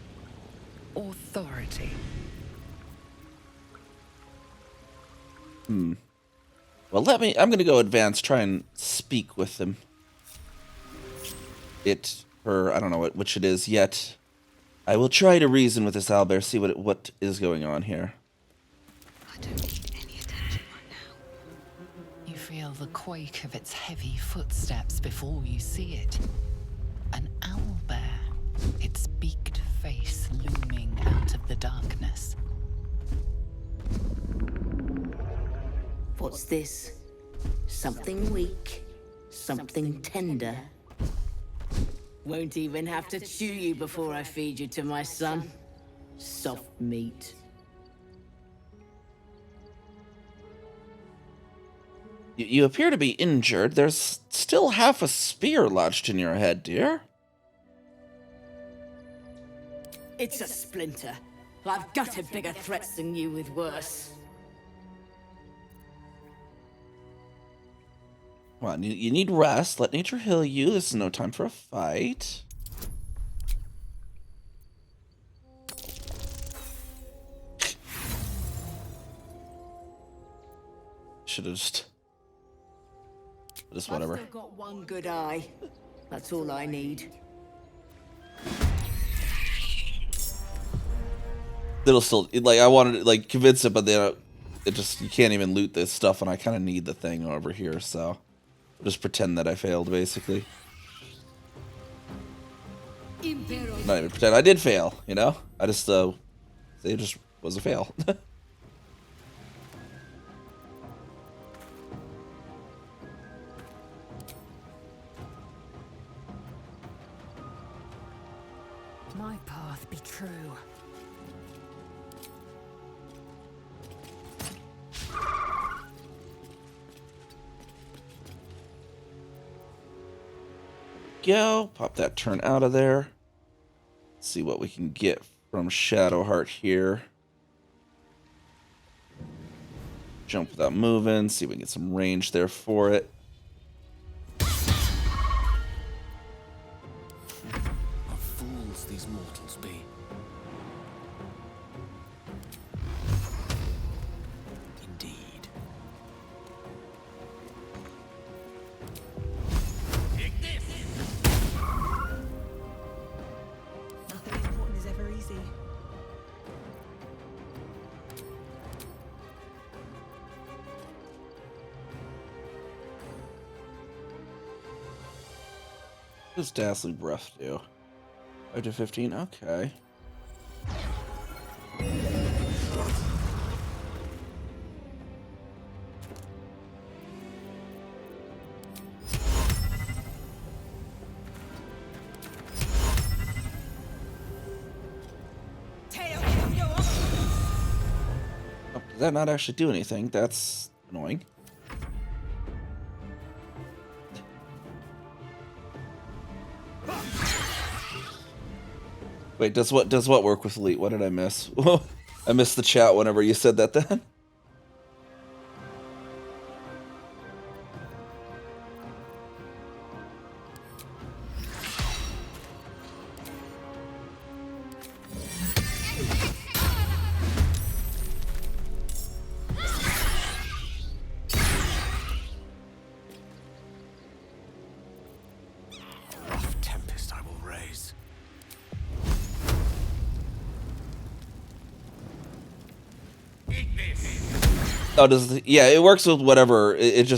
Authority. Well, I'm gonna go advance, try and speak with them. I don't know which it is yet. I will try to reason with this owlbear, see what is going on here. I don't need any attention right now. You feel the quake of its heavy footsteps before you see it. An owlbear, its beaked face looming out of the darkness. What's this? Something weak, something tender. Won't even have to chew you before I feed you to my son. Soft meat. You appear to be injured. There's still half a spear lodged in your head, dear. It's a splinter. I've gutted bigger threats than you with worse. Come on, you need rest. Let nature heal you. This is no time for a fight. Should have just whatever. I've still got one good eye. That's all I need. It'll still like I wanted to like convince it, but then it just you can't even loot this stuff, and I kind of need the thing over here, so I'll just pretend that I failed, basically. Not even pretend I did fail, you know. I just it just was a fail. My path be true. Go pop that turn out of there. See what we can get from Shadowheart here. Jump without moving. See if we can get some range there for it. What fools these mortals be. Indeed. Nothing important is ever easy. What does Dazzling Breath do? 5 to 15? Okay. Oh, did that not actually do anything? That's annoying. Wait, does what work with Elite? What did I miss? I missed the chat whenever you said that then. Rough tempest I will raise. Oh, yeah, it works with whatever. It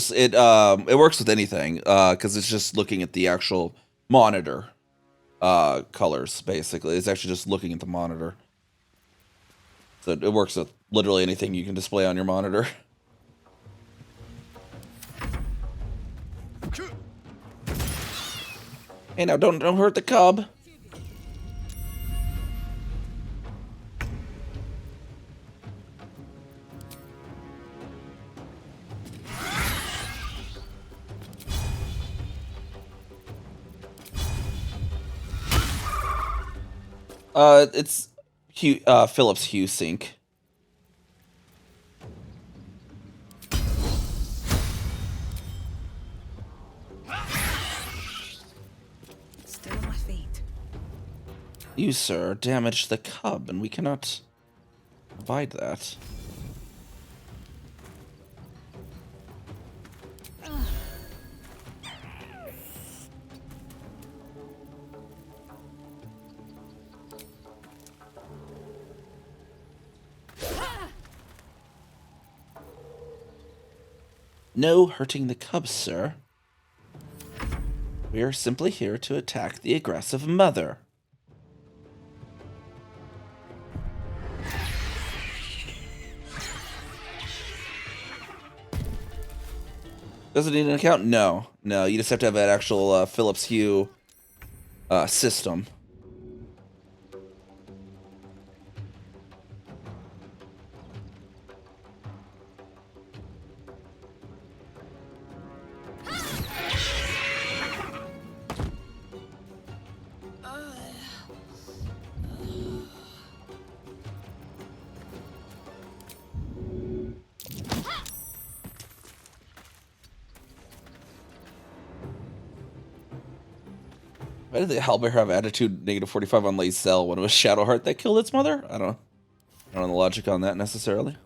works with anything because it's just looking at the actual monitor colors. Basically, it's actually just looking at the monitor. So it works with literally anything you can display on your monitor. Hey, now don't hurt the cub. It's Phillips Hue Sync. Still on my feet. You, sir, damaged the cub, and we cannot abide that. No hurting the cub, sir. We are simply here to attack the aggressive mother. Does it need an account? No. No, you just have to have that actual Philips Hue system. Why did the Owlbear have attitude -45 on Lae'zel when it was Shadowheart that killed its mother? I don't know the logic on that necessarily.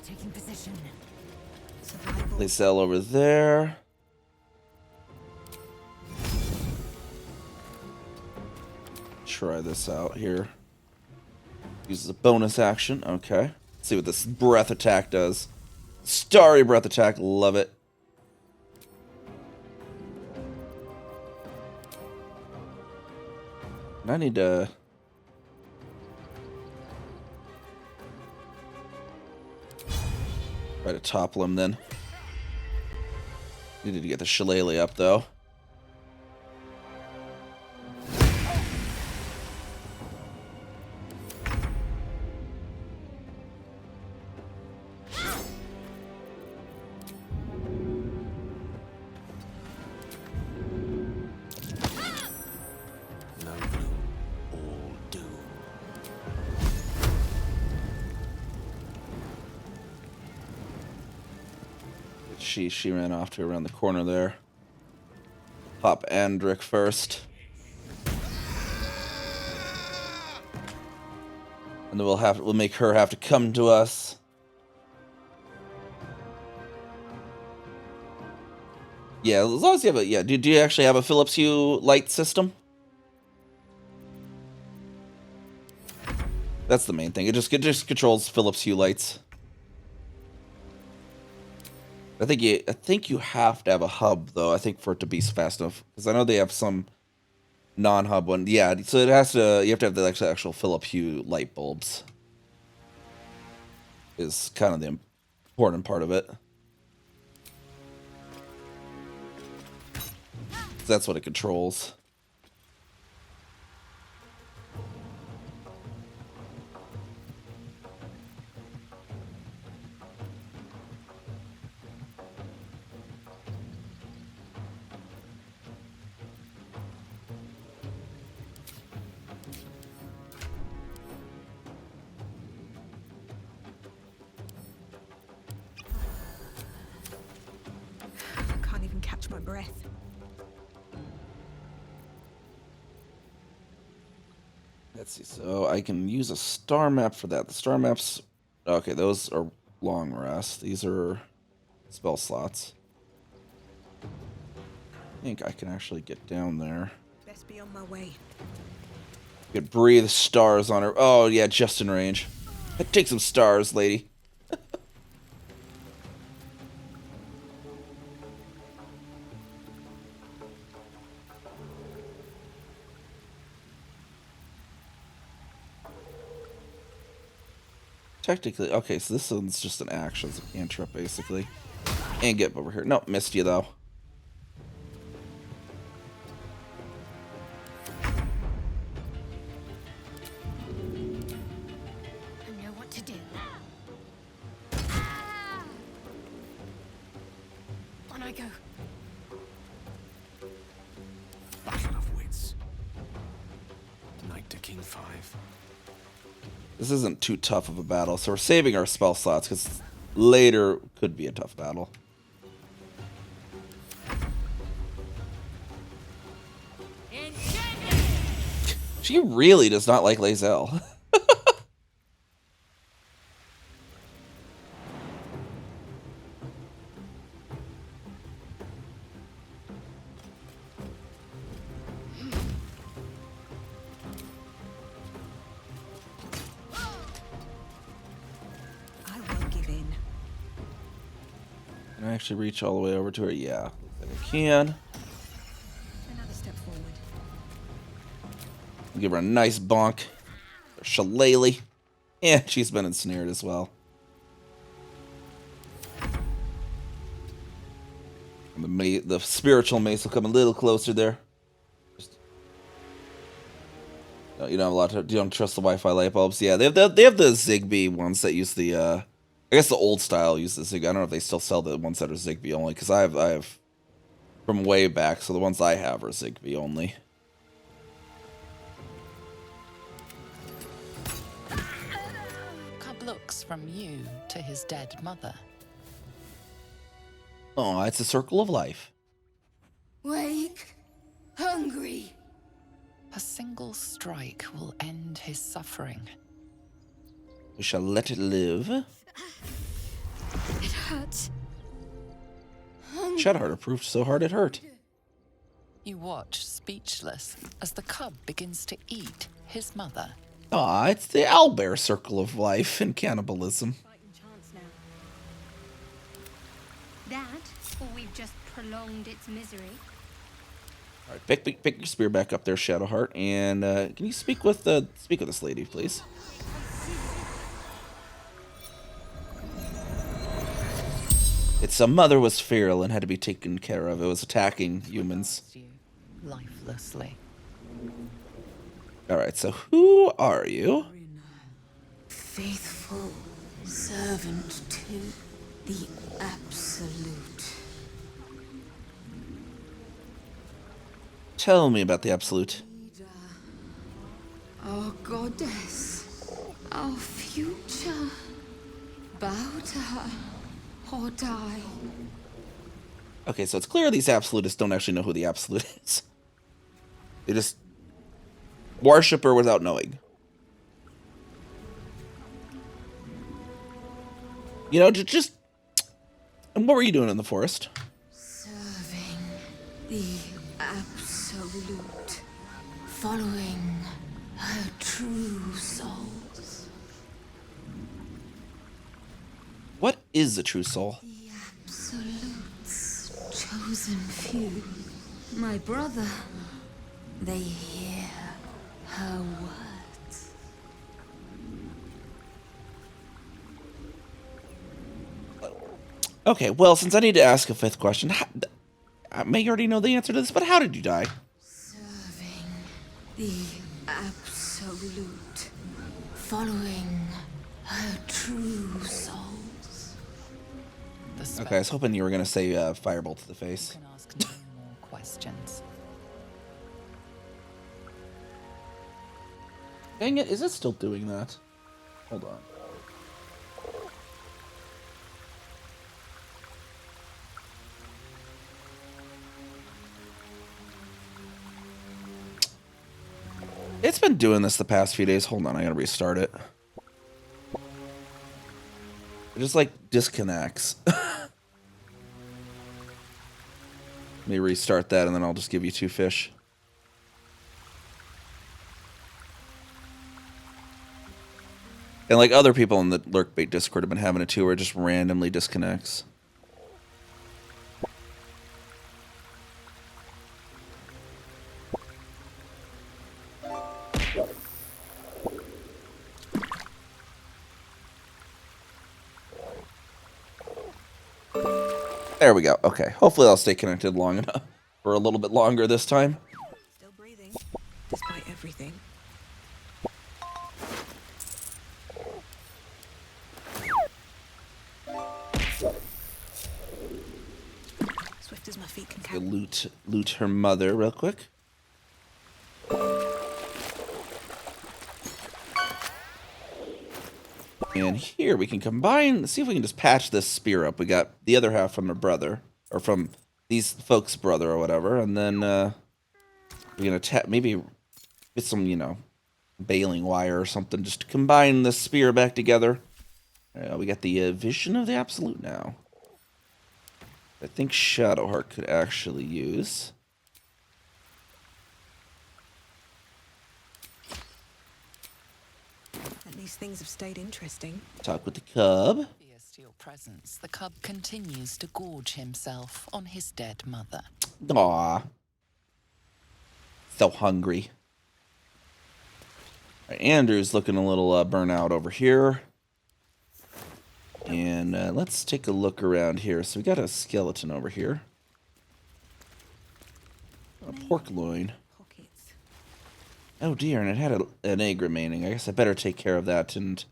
Taking position. Lae'zel over there. Try this out here. Uses a bonus action. Okay. Let's see what this breath attack does. Starry breath attack. Love it. And I need to... try to topple him then. Needed to get the shillelagh up though. She ran off to around the corner there. Pop Andric first. And then we'll make her have to come to us. Yeah, as long as you have a do you actually have a Philips Hue light system? That's the main thing. It just controls Philips Hue lights. I think you have to have a hub though. I think for it to be fast enough, because I know they have some non-hub one. Yeah, so you have to have the actual Philips Hue light bulbs. Is kind of the important part of it. That's what it controls. Can't even catch my breath. Let's see. So I can use a star map for that. The star maps. Okay, those are long rest. These are spell slots. I think I can actually get down there. Best be on my way. You could breathe stars on her. Oh yeah, just in range. Take some stars, lady. Technically, okay, so this one's just an action, it's a cantrip, basically. And get over here. Nope, missed you, though. I know what to do. On I go. Battle of wits. Knight to King 5. This isn't too tough of a battle, so we're saving our spell slots, because later could be a tough battle. She really does not like Lae'zel. Can I actually reach all the way over to her? Yeah, I can. Another step forward. Give her a nice bonk. Shillelagh. And she's been ensnared as well. The spiritual mace will come a little closer there. No, you don't have a lot to, you don't trust the Wi-Fi light bulbs. Yeah, they have the Zigbee ones that use the I guess the old style use the Zigbee. I don't know if they still sell the ones that are Zigbee only, because I have from way back, so the ones I have are Zigbee only. Cub looks from you to his dead mother. Oh, it's a circle of life. Wake. Hungry. A single strike will end his suffering. We shall let it live. It hurts. Shadowheart approved so hard it hurt. You watch, speechless, as the cub begins to eat his mother. Ah, it's the owlbear circle of life and cannibalism. That, or we've just prolonged its misery. All right, pick your spear back up there, Shadowheart, and can you speak with this lady, please? Its mother was feral and had to be taken care of. It was attacking humans. Lifelessly. All right, so who are you? Faithful servant to the Absolute. Tell me about the Absolute. Our goddess. Our future. Bow to her or die. Okay, so it's clear these Absolutists don't actually know who the Absolute is. They just worship her without knowing. You know, just... And what were you doing in the forest? Serving the Absolute. Following her true souls. What is a true soul? Absolute's chosen few. My brother. They hear her words. Okay, well, since I need to ask a fifth question, I may already know the answer to this, but how did you die? Serving the Absolute. Following her true souls. Okay, I was hoping you were going to say firebolt to the face. Ask no more questions. Dang it, is it still doing that? Hold on. It's been doing this the past few days. Hold on, I gotta restart it. It just like disconnects. Let me restart that and then I'll just give you 2 fish. And like other people in the Lurkbait Discord have been having it too, where it just randomly disconnects. There we go. Okay. Hopefully I'll stay connected long enough for a little bit longer this time. Still breathing, despite everything. Swift as my feet can carry. Loot her mother real quick. And here we can combine, see if we can just patch this spear up. We got the other half from her brother, or from these folks' brother or whatever, and then we're gonna maybe get some, you know, baling wire or something just to combine the spear back together. We got the vision of the Absolute now. I think Shadowheart could actually use. At least things have stayed interesting. Talk with the cub. Fierce to your presence, the cub continues to gorge himself on his dead mother. Aw. So hungry. All right, Andrew's looking a little burnout over here. And let's take a look around here. So we got a skeleton over here. pork loin. Oh dear, and it had an egg remaining. I guess I better take care of that and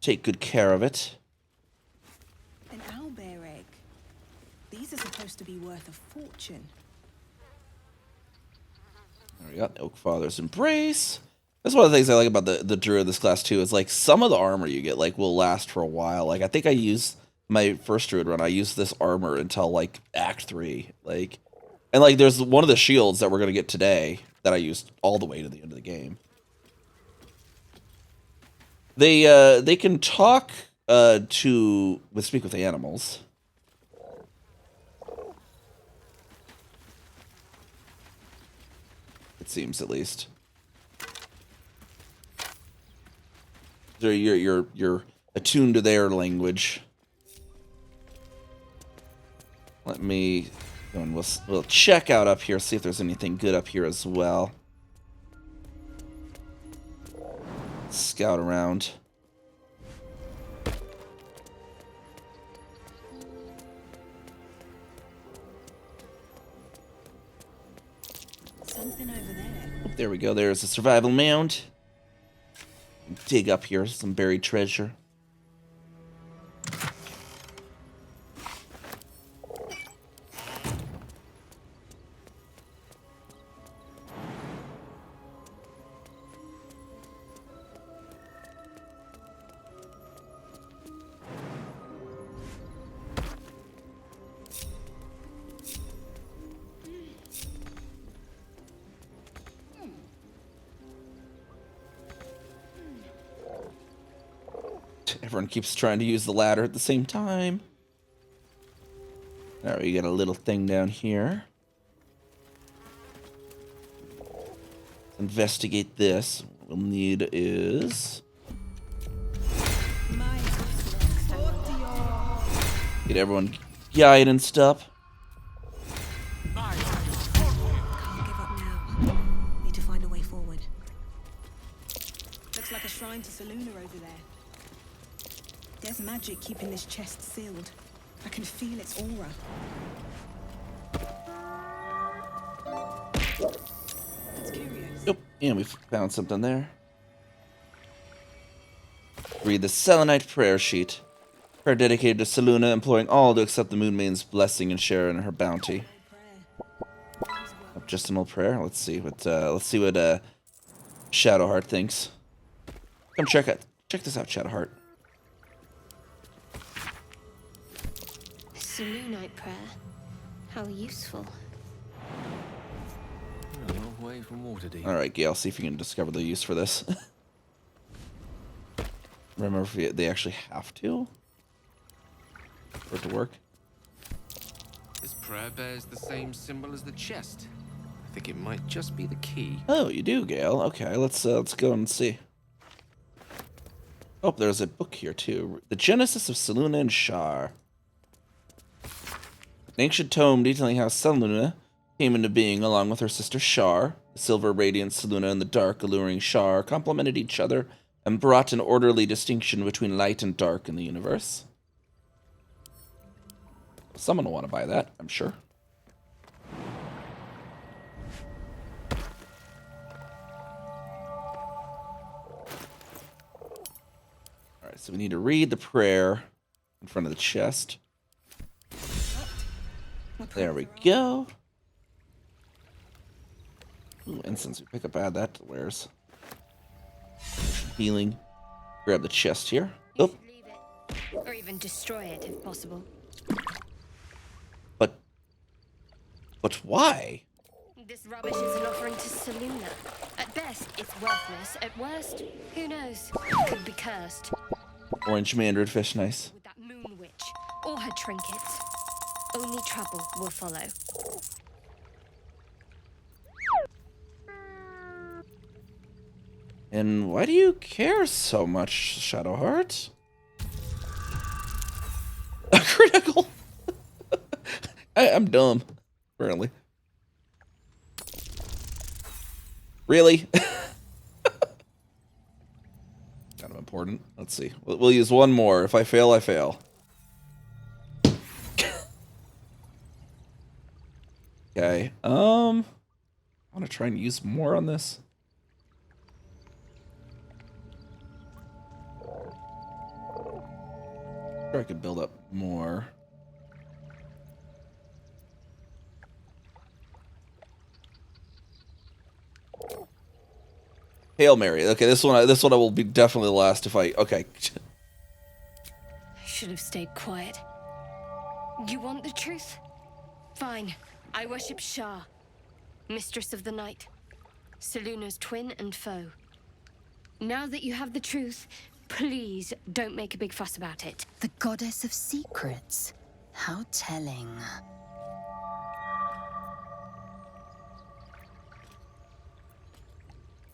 take good care of it. An owlbear egg. These are supposed to be worth a fortune. There we got the Oak Father's Embrace. That's one of the things I like about the Druid this class too, is like some of the armor you get like will last for a while. Like I think I used my first Druid run, I used this armor until like Act 3. Like, and like there's one of the shields that we're gonna get today that I used all the way to the end of the game. They can talk speak with animals. It seems, at least. So you're attuned to their language. Let me go and we'll check out up here, see if there's anything good up here as well. Scout around. Something over there. There we go. There's a survival mound. Dig up here, some buried treasure. Everyone keeps trying to use the ladder at the same time. Alright, we got a little thing down here. Let's investigate this. What we'll need is... get everyone guidance up. Can't give up now. Need to find a way forward. Looks like a shrine to Seluna over there. There's magic keeping this chest sealed. I can feel its aura. That's curious. Yep, and we found something there. Read the Selenite prayer sheet. Prayer dedicated to Seluna, imploring all to accept the Moon Maiden's blessing and share in her bounty. Just an old prayer. Let's see what Shadowheart thinks. Come check this out, Shadowheart. Selunite prayer. How useful. A long way from Waterdeep. Alright, Gale, see if you can discover the use for this. Remember if they actually have to? For it to work? This prayer bears the same symbol as the chest. I think it might just be the key. Oh, you do, Gale. Okay, let's go and see. Oh, there's a book here too. The Genesis of Seluna and Shar. An ancient tome detailing how Seluna came into being along with her sister Shar. The silver radiant Seluna and the dark alluring Shar complemented each other and brought an orderly distinction between light and dark in the universe. Someone will want to buy that, I'm sure. Alright, so we need to read the prayer in front of the chest. There we go. Ooh, incense. We pick up, add that to wares. Healing. Grab the chest here. Oh. Leave it. Or even destroy it if possible. But why? This rubbish is an offering to Seluna. At best, it's worthless. At worst, who knows? It could be cursed. Orange mandarin fish, nice. With that moon witch or her trinkets. Only trouble will follow. And why do you care so much, Shadowheart? A critical. I'm dumb, apparently. Really? Kind of important. Let's see. We'll use one more. If I fail, I fail. Okay. I want to try and use more on this. Sure, I could build up more. Hail Mary. Okay, this one I will be definitely the last to fight. Okay. I should have stayed quiet. You want the truth? Fine. I worship Shah, Mistress of the Night, Seluna's twin and foe. Now that you have the truth, please don't make a big fuss about it. The goddess of secrets. How telling.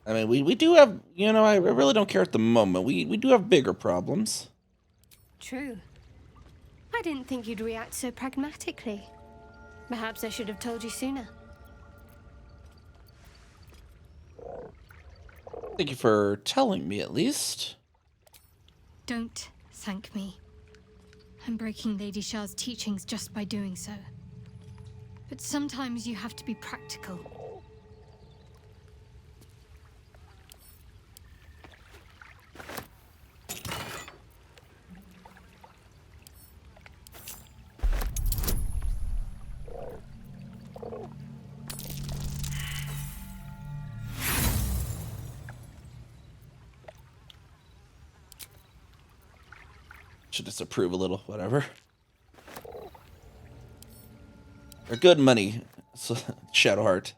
I mean, we do have, you know, I really don't care at the moment. We do have bigger problems. True. I didn't think you'd react so pragmatically. Perhaps I should have told you sooner. Thank you for telling me, at least. Don't thank me. I'm breaking Lady Shah's teachings just by doing so. But sometimes you have to be practical. Should just approve a little, whatever. They're good money. So, Shadowheart.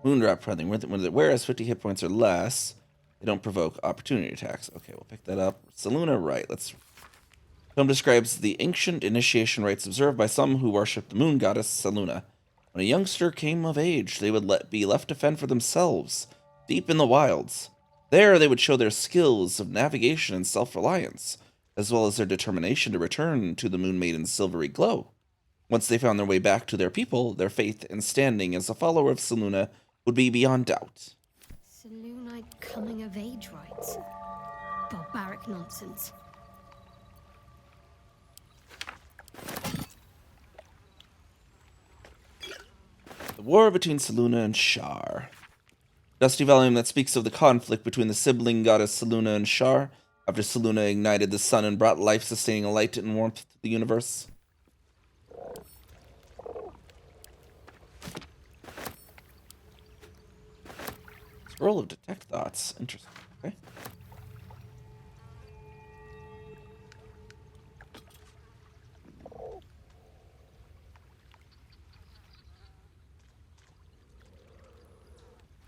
Moondrop Prething. Whereas 50 hit points or less, they don't provoke opportunity attacks. Okay, we'll pick that up. Seluna, right. Let's. Film describes the ancient initiation rites observed by some who worship the moon goddess Seluna. When a youngster came of age, they would be left to fend for themselves, deep in the wilds. There, they would show their skills of navigation and self-reliance, as well as their determination to return to the Moon Maiden's silvery glow. Once they found their way back to their people, their faith and standing as a follower of Seluna would be beyond doubt. Selunite coming of age rites? Barbaric nonsense. The war between Seluna and Shar. Dusty volume that speaks of the conflict between the sibling goddess Seluna and Shar, after Seluna ignited the sun and brought life-sustaining light and warmth to the universe. Scroll of Detect Thoughts. Interesting. Okay.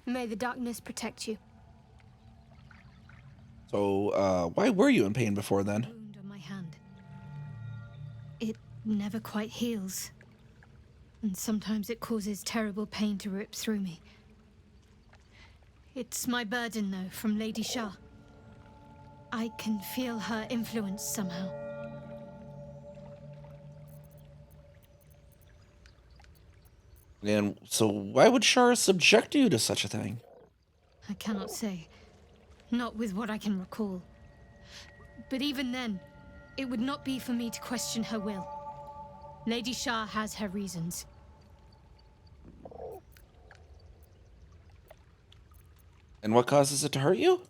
May the darkness protect you. So, why were you in pain before then? Wound on my hand. It never quite heals. And sometimes it causes terrible pain to rip through me. It's my burden, though, from Lady Shah. I can feel her influence somehow. And so why would Shar subject you to such a thing? I cannot say. Not with what I can recall. But even then, it would not be for me to question her will. Lady Shah has her reasons. And what causes it to hurt you?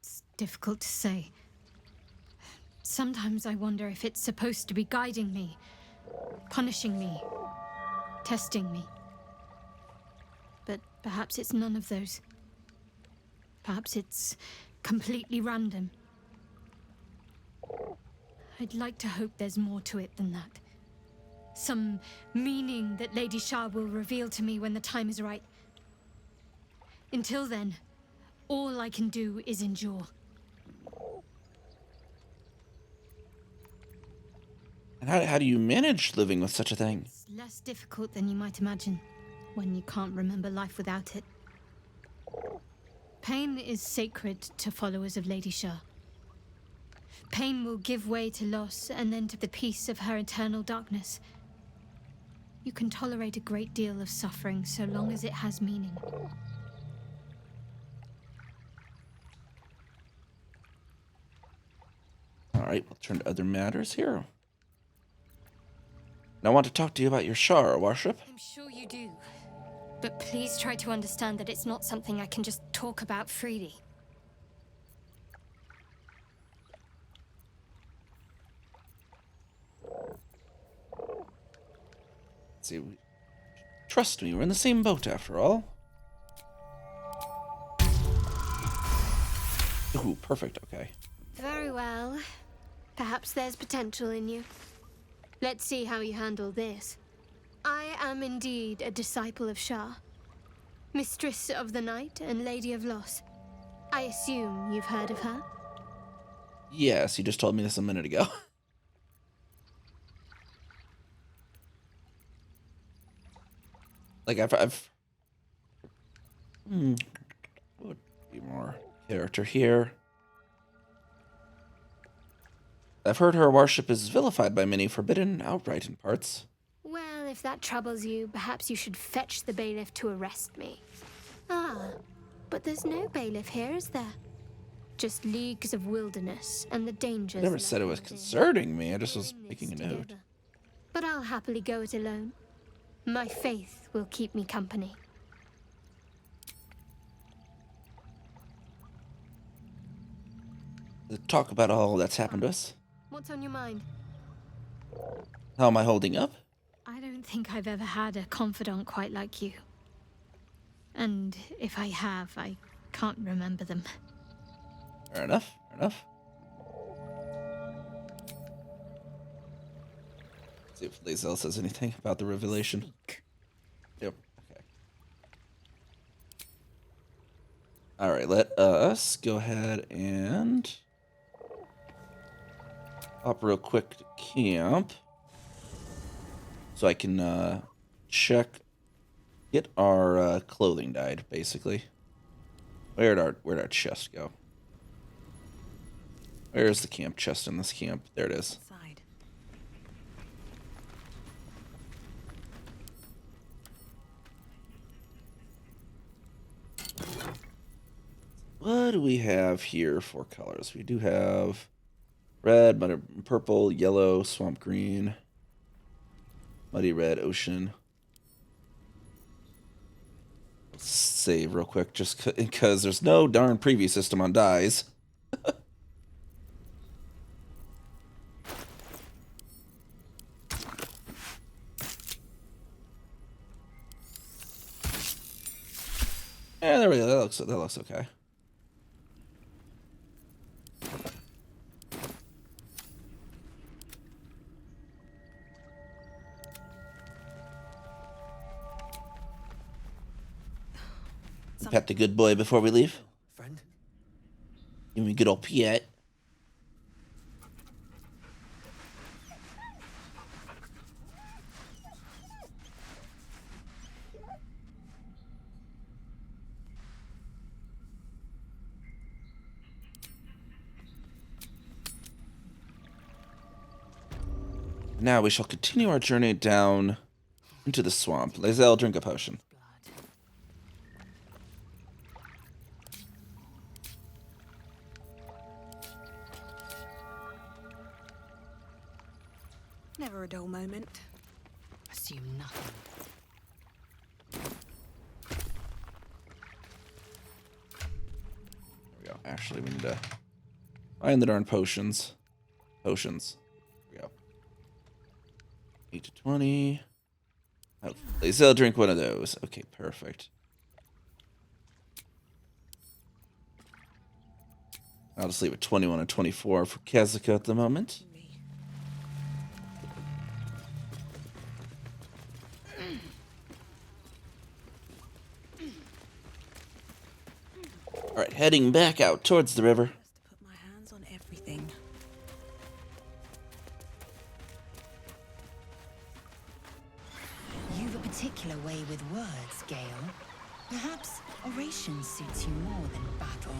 It's difficult to say. Sometimes I wonder if it's supposed to be guiding me, punishing me, testing me. But perhaps it's none of those. Perhaps it's completely random. I'd like to hope there's more to it than that. Some meaning that Lady Shah will reveal to me when the time is right. Until then, all I can do is endure. And how do you manage living with such a thing? It's less difficult than you might imagine, when you can't remember life without it. Pain is sacred to followers of Lady Shah. Pain will give way to loss and then to the peace of her eternal darkness. You can tolerate a great deal of suffering so long as it has meaning. Alright, we'll turn to other matters here. And I want to talk to you about your Shar worship. I'm sure you do. But please try to understand that it's not something I can just talk about freely. Let's see. Trust me, we're in the same boat after all. Ooh, perfect, okay. Very well. Perhaps there's potential in you. Let's see how you handle this. I am indeed a disciple of Shah, Mistress of the Night and Lady of Loss. I assume you've heard of her? Yes, you just told me this a minute ago. Like, I've would be more character here. I've heard her worship is vilified by many, forbidden outright in parts. Well, if that troubles you, perhaps you should fetch the bailiff to arrest me. Ah, but there's no bailiff here, is there? Just leagues of wilderness and the dangers. I never said it was concerning me, I just was making a note. But I'll happily go it alone. My faith will keep me company. Talk about all that's happened to us. What's on your mind? How am I holding up? I don't think I've ever had a confidant quite like you. And if I have, I can't remember them. Fair enough, fair enough. See if Lae'zel says anything about the revelation. Yep, okay. Alright, let us go ahead and hop real quick to camp. So I can get our clothing dyed, basically. Where'd our chest go? Where's the camp chest in this camp? There it is. What do we have here for colors? We do have red, purple, yellow, swamp green, muddy red, ocean. Let's save real quick just because there's no darn preview system on dyes. Yeah, there we go. That looks okay. Pet the good boy before we leave. Friend? Give me a good old pet. Now we shall continue our journey down into the swamp. Lae'zel, drink a potion. Never a dull moment. Assume nothing. There we go. Actually, we need to find the darn potions. Potions. There we go. 8 to 20. Oh, Lae'zel, drink one of those. Okay, perfect. I'll just leave it 21 and 24 for Kazuka at the moment. Alright, heading back out towards the river. Put my hands on everything. You've a particular way with words, Gale. Perhaps oration suits you more than battle.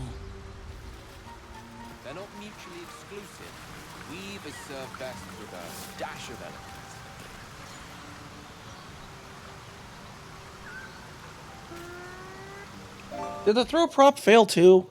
They're not mutually exclusive. Weave is served best with a dash of elegance. Did the throw prop fail too?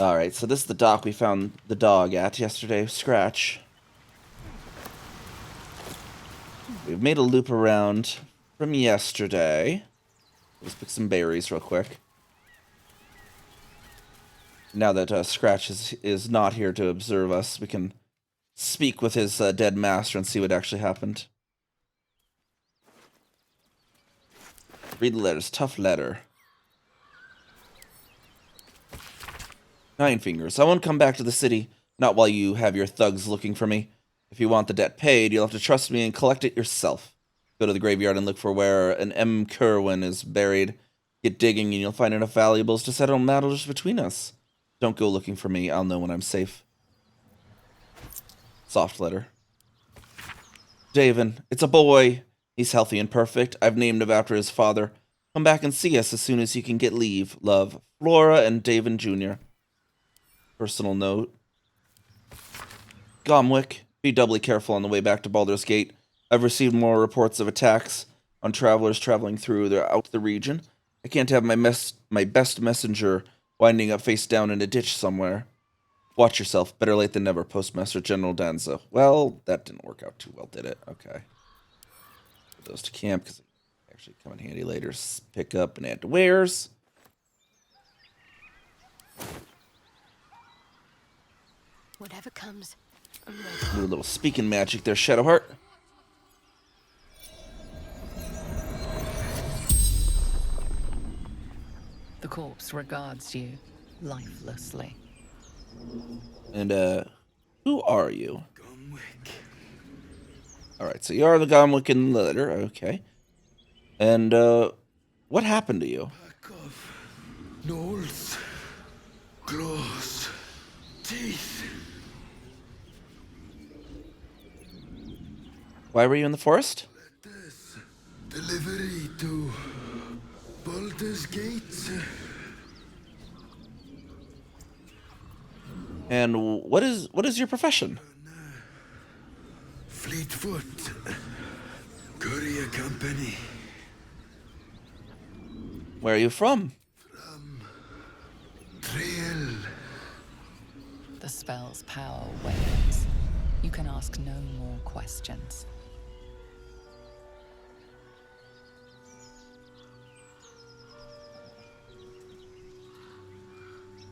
Alright, so this is the dock we found the dog at yesterday, Scratch. We've made a loop around from yesterday. Let's pick some berries real quick. Now that Scratch is not here to observe us, we can speak with his dead master and see what actually happened. Read the letters. Tough letter. Nine Fingers. I won't come back to the city, not while you have your thugs looking for me. If you want the debt paid, you'll have to trust me and collect it yourself. Go to the graveyard and look for where an M. Kerwin is buried. Get digging and you'll find enough valuables to settle matters between us. Don't go looking for me. I'll know when I'm safe. Soft letter. Davin, it's a boy. He's healthy and perfect. I've named him after his father. Come back and see us as soon as you can get leave. Love, Flora and Davin Jr. Personal note. Gomwick, be doubly careful on the way back to Baldur's Gate. I've received more reports of attacks on travelers traveling through the region. I can't have my best messenger winding up face down in a ditch somewhere. Watch yourself. Better late than never, Postmaster General Danzo. Well, that didn't work out too well, did it? Okay. Put those to camp, because they actually come in handy later. Pick up and add to wares. Whatever comes, I'm Do a little speaking magic there, Shadowheart. The corpse regards you lifelessly. And, who are you? Alright, so you are the Gomwick in the letter, okay. And, what happened to you? Nose, claws, teeth. Why were you in the forest? Delivery to Baldur's Gate. And what is your profession? Fleetfoot. Courier company. Where are you from? Trail. The spell's power wanes. You can ask no more questions.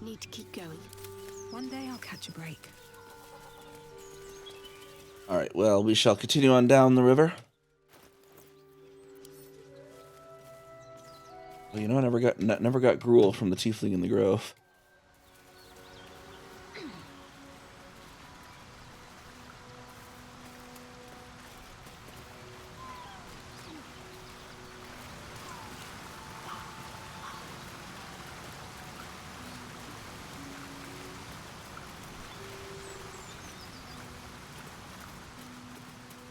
Need to keep going. One day I'll catch a break. Alright, well, we shall continue on down the river. Well, you know, I never got gruel from the tiefling in the grove.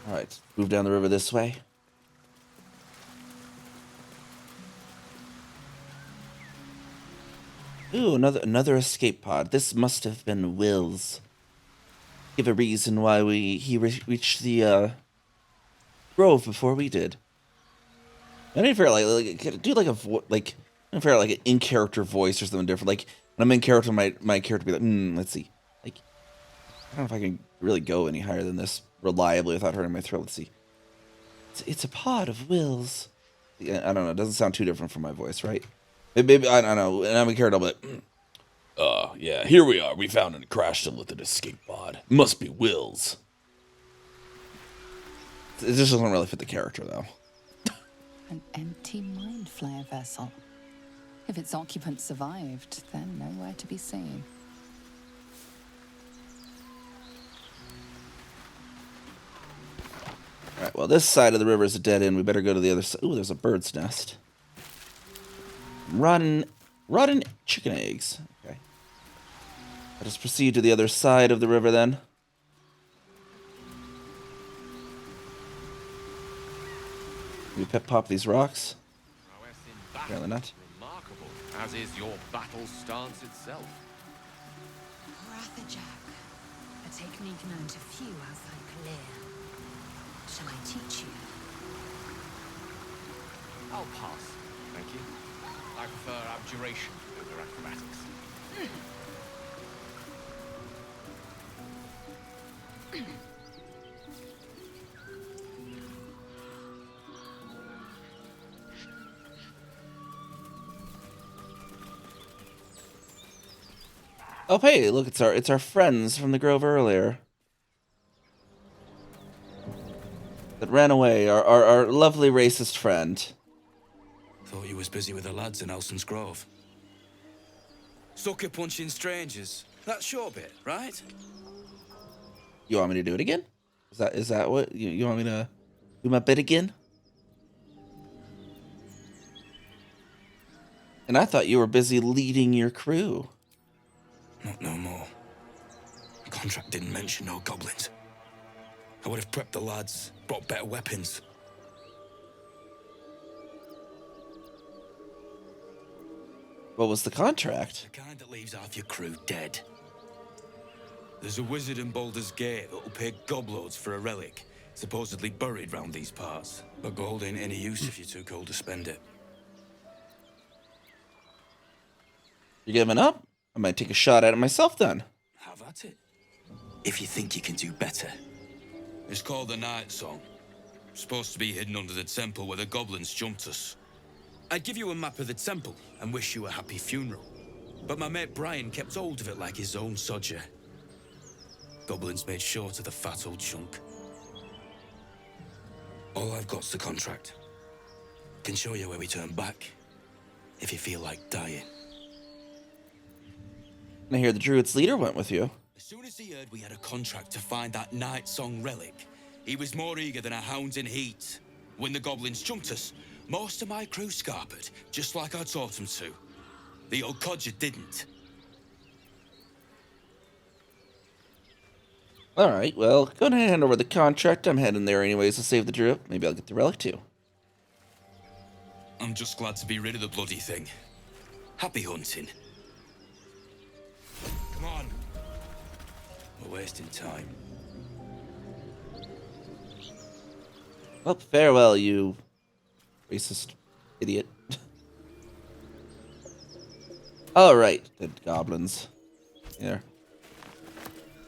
All right, move down the river this way. Ooh, another escape pod. This must have been Will's. Give a reason why he reached the grove before we did. I didn't figure like do like I didn't figure like an in character voice or something different. Like when I'm in character, my character be like, let's see. Like I don't know if I can really go any higher than this reliably without hurting my throat. Let's see. It's a pod of Will's. Yeah, I don't know. It doesn't sound too different from my voice, right? Maybe I don't know. And I'm a character, but yeah, here we are. We found and crashed a little escape pod. Must be Will's. It just doesn't really fit the character, though. An empty mind flare vessel. If its occupant survived, then nowhere to be seen. Alright, well, this side of the river is a dead end. We better go to the other side. Ooh, there's a bird's nest. Rotten chicken eggs. Okay. Let us proceed to the other side of the river then. Can we pep pop these rocks? Apparently not. Remarkable, as is your battle stance itself. Rathajak, a technique known to few outside Clear. Shall I teach you? I'll pass, thank you. I prefer abjuration over acrobatics. Oh hey, look, it's our friends from the grove earlier. That ran away, our lovely racist friend. Thought you was busy with the lads in Elson's Grove. Sucker punching strangers. That's your bit, right? You want me to do it again? Is that what you want me to do my bit again? And I thought you were busy leading your crew. Not no more. The contract didn't mention no goblins. I would have prepped the lads, brought better weapons. What was the contract? The kind that leaves half your crew dead. There's a wizard in Baldur's Gate that'll pay gobloads for a relic, supposedly buried round these parts. But gold ain't any use if you're too cold to spend it. You giving up? I might take a shot at it myself then. Have at it. If you think you can do better. It's called the Night Song. Supposed to be hidden under the temple where the goblins jumped us. I'd give you a map of the temple and wish you a happy funeral. But my mate Brian kept hold of it like his own sodger. Goblins made short of the fat old chunk. All I've got's the contract. Can show you where we turn back, if you feel like dying. I hear the Druid's leader went with you. As soon as he heard we had a contract to find that Night Song relic, he was more eager than a hound in heat. When the goblins jumped us, most of my crew scarpered, just like I taught them to. The old codger didn't. Alright, well, go ahead and hand over the contract. I'm heading there anyways to save the Druid. Maybe I'll get the relic too. I'm just glad to be rid of the bloody thing. Happy hunting. Come on. We're wasting time. Well, farewell, you racist idiot. Alright, good goblins. Here.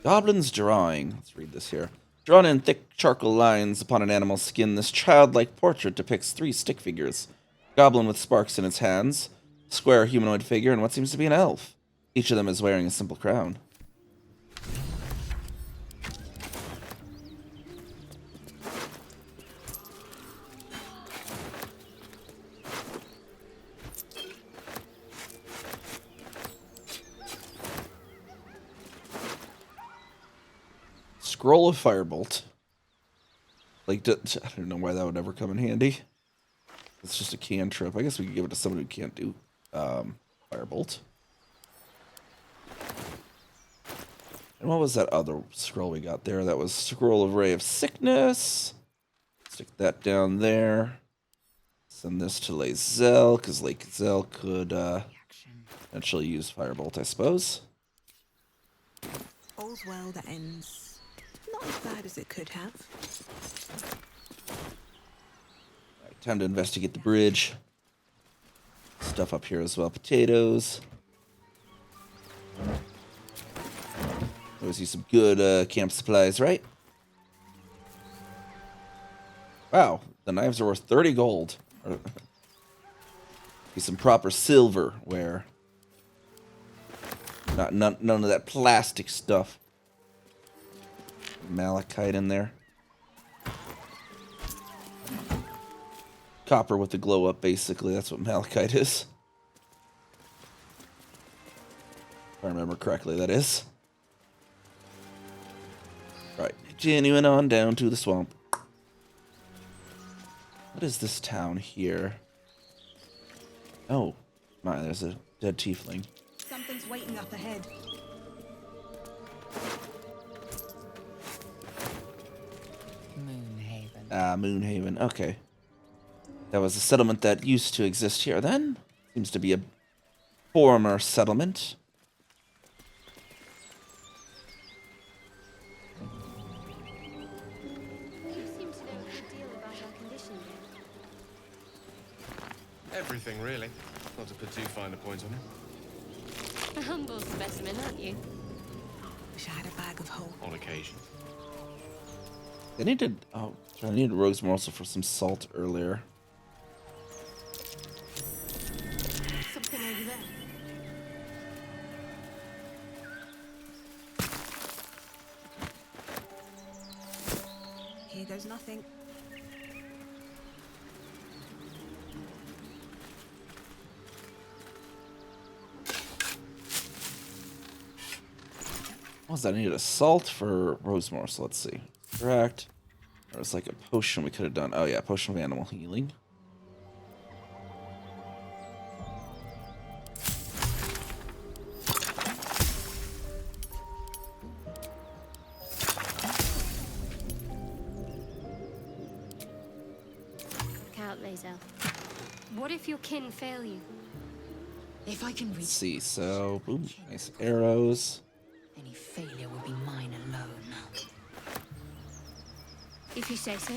Goblin's drawing. Let's read this here. Drawn in thick charcoal lines upon an animal's skin, this childlike portrait depicts 3 stick figures. Goblin with sparks in its hands, square humanoid figure, and what seems to be an elf. Each of them is wearing a simple crown. Scroll of Firebolt. Like, I don't know why that would ever come in handy. It's just a cantrip. I guess we could give it to someone who can't do Firebolt. And what was that other scroll we got there? That was Scroll of Ray of Sickness. Stick that down there. Send this to Lae'zel, because Lae'zel could potentially use Firebolt, I suppose. All's well that ends not as bad as it could have. Right, time to investigate the bridge. Stuff up here as well. Potatoes. Always use some good camp supplies, right? Wow, the knives are worth 30 gold. Be some proper silverware. None of that plastic stuff. Malachite in there. Copper with the glow up, basically. That's what malachite is. If I remember correctly, that is. Right, continuing on down to the swamp. What is this town here? Oh, my, there's a dead tiefling. Something's waiting up ahead. Moonhaven. Ah, Moonhaven. Okay. That was a settlement that used to exist here then. Seems to be a former settlement. Everything, really. Not to put too fine a point on it. A humble specimen, aren't you? Wish I had a bag of hope. On occasion. They needed... Oh, I needed Rogue's Morsel for some salt earlier. Something over there. Here goes nothing. What was that? I needed a salt for Rose Morsel. Let's see. Correct. There was like a potion we could have done. Oh yeah, potion of animal healing. Look out, Lae'zel. What if your kin fail you? If I can reach... Let's see. So, boom. Nice arrows. Any failure will be mine alone. If you say so.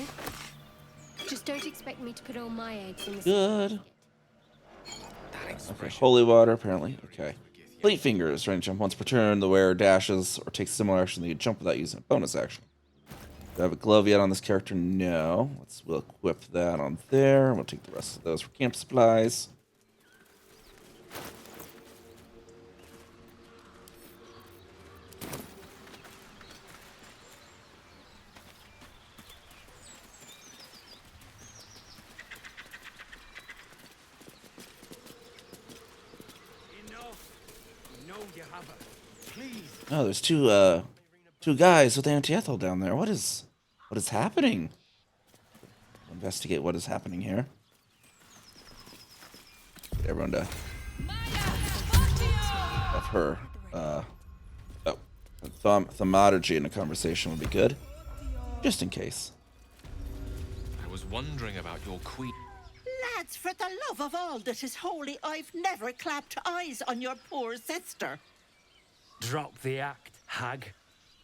Just don't expect me to put all my eggs in the Good. Okay, holy water, apparently. Okay. Fleet Fingers. Trying to jump once per turn. The wearer dashes or takes similar action that you jump without using a bonus action. Do I have a glove yet on this character? No. We'll equip that on there. We'll take the rest of those for camp supplies. Oh, there's two guys with anti-ethel down there. What is happening? Investigate what is happening here. Get everyone to have her thaumaturgy in a conversation would be good. Just in case. I was wondering about your queen. Lads, for the love of all that is holy, I've never clapped eyes on your poor sister. Drop the act, hag.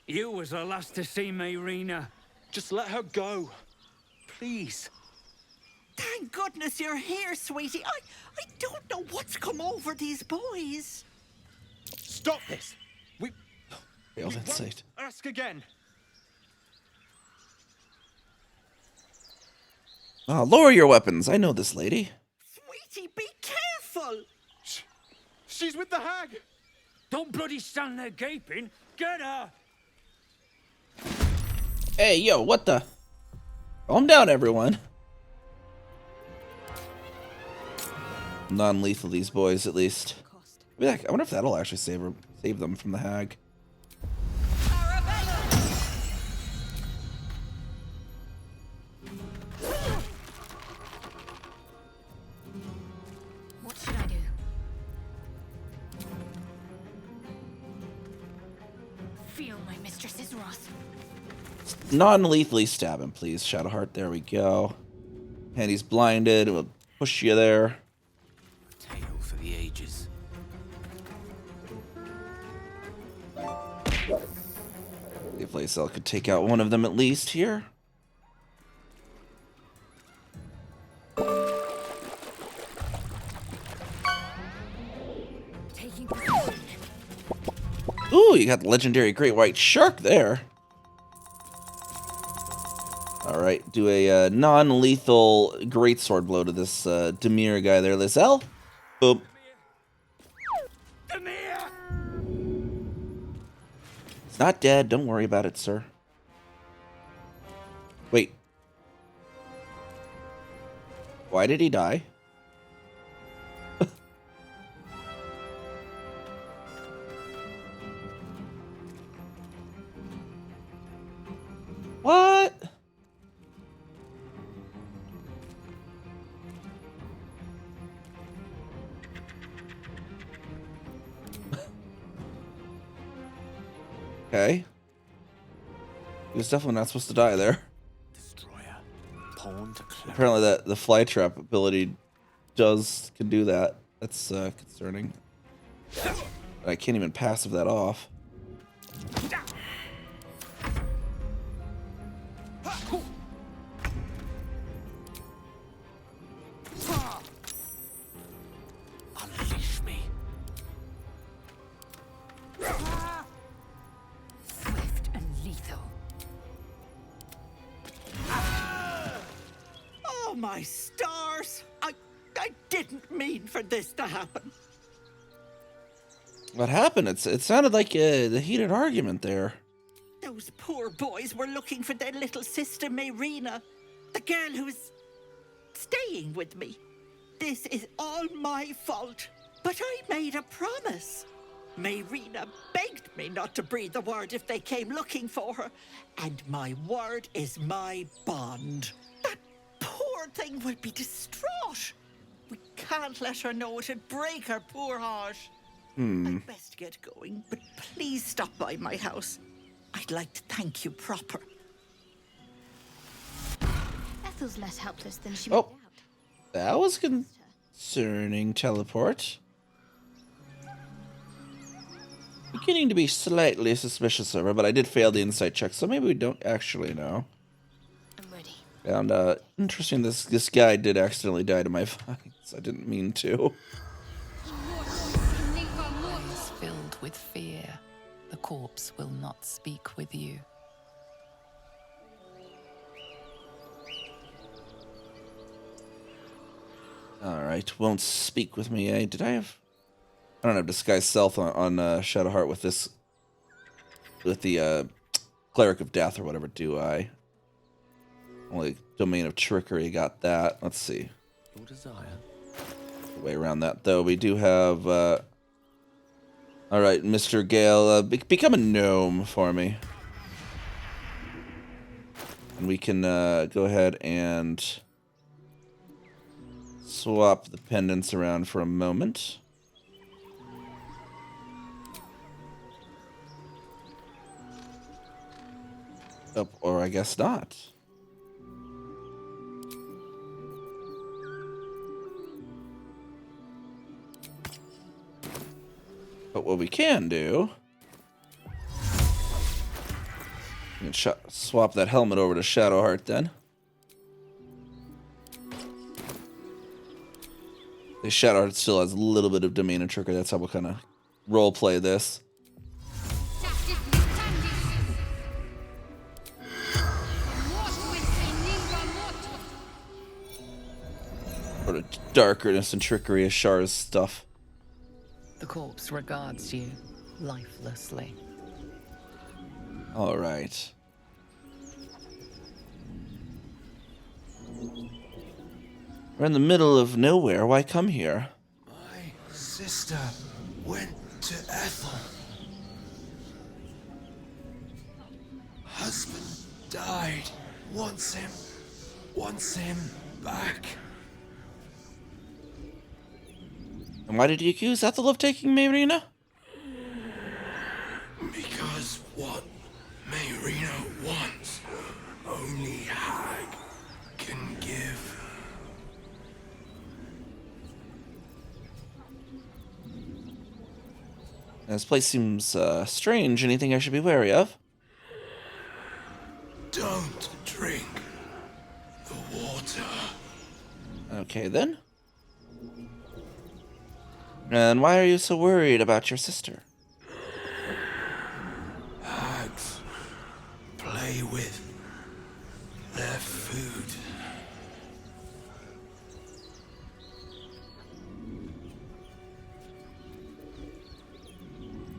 You was the last to see me, Rena. Just let her go. Please. Thank goodness you're here, sweetie. I don't know what's come over these boys. Stop this. We Failed insight. ask again. Lower your weapons. I know this lady. Sweetie, be careful. She's with the hag. Don't bloody stand there gaping. Get her. Hey, yo, what the? Calm down, everyone. Non-lethal, these boys, at least. I wonder if that'll actually save them from the hag. What should I do? Feel for us. Non-lethally stab him, please, Shadowheart. There we go. And he's blinded. We'll push you there. Tale for the ages. If Lacel could take out one of them at least here. Ooh, you got the legendary great white shark there. Alright, do a non-lethal greatsword blow to this Demir guy there, Lacel. Boom. He's not dead, don't worry about it, sir. Wait. Why did he die? What? Okay. He was definitely not supposed to die there. Apparently that the fly trap ability can do that. That's concerning. I can't even passive that off. Unleash me. Swift and lethal. Oh, my stars! I didn't mean for this to happen. What happened? It sounded like the heated argument there. Those poor boys were looking for their little sister, Mayrina, the girl who's staying with me. This is all my fault, but I made a promise. Mayrina begged me not to breathe a word if they came looking for her, and my word is my bond. That poor thing will be distraught. We can't let her know, it'd break her poor heart. I'd best get going, but please stop by my house. I'd like to thank you proper. Ethel's less helpless than she Oh, that was concerning. Teleport. Beginning to be slightly suspicious of her, but I did fail the insight check, so maybe we don't actually know. I'm ready. And interesting, this guy did accidentally die to my vines. I didn't mean to. Eyes filled with fear, the corpse will not speak with you. Alright, won't speak with me, eh? I don't have Disguise Self on Shadowheart with this... with the Cleric of Death or whatever, do I? Only Domain of Trickery, got that. Let's see. Your desire. Way around that, though. We do have... Alright, Mr. Gale, become a gnome for me. And we can go ahead and... swap the pendants around for a moment. Oh, or I guess not. But what we can do... we can swap that helmet over to Shadowheart then. The Shadowheart still has a little bit of Domain and Trickery. That's how we'll kind of roleplay this. Sort of darkness and trickery is Shar's stuff. The corpse regards you lifelessly. All right. We're in the middle of nowhere. Why come here? My sister went to Ethel. Husband died. Wants him back. And why did you accuse Ethel of taking Mayrina? Because what Mayrina This place seems strange. Anything I should be wary of? Don't drink the water. Okay, then. And why are you so worried about your sister? Hags play with their food.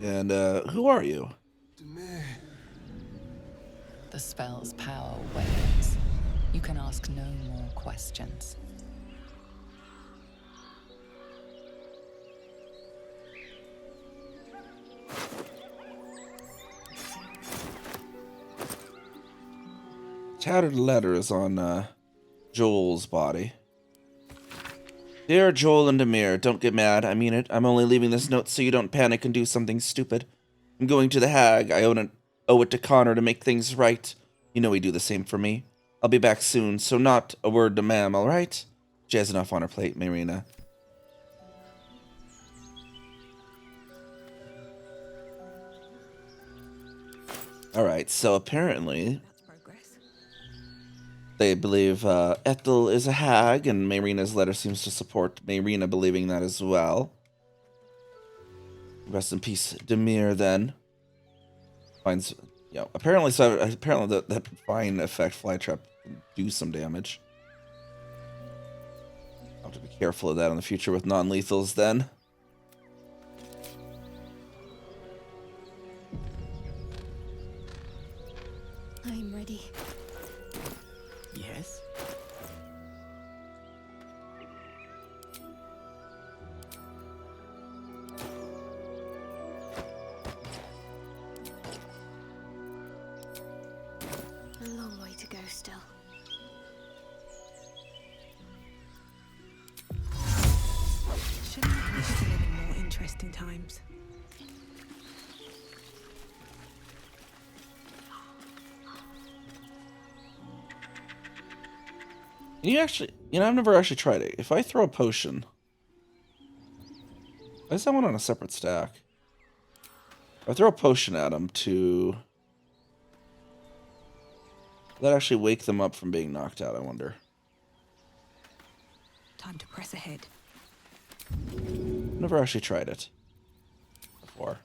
And who are you? The spell's power wanes. You can ask no more questions. Tattered letters on Joel's body. Dear Joel and Demir, don't get mad. I mean it. I'm only leaving this note so you don't panic and do something stupid. I'm going to the hag. I owe it to Connor to make things right. You know he'd do the same for me. I'll be back soon, so not a word to ma'am, alright? She has enough on her plate, Marina. Alright, so apparently they believe Ethel is a hag, and Marina's letter seems to support Marina believing that as well. Rest in peace, Demir, then. Finds, apparently that fine effect fly trap can do some damage. I'll have to be careful of that in the future with non-lethals, then. I'm ready. Yes? A long way to go still. Shouldn't we wish to live in more interesting times? I've never actually tried it. If I throw a potion, why is that one on a separate stack? If I throw a potion at them will that actually wake them up from being knocked out, I wonder. Time to press ahead. Never actually tried it before.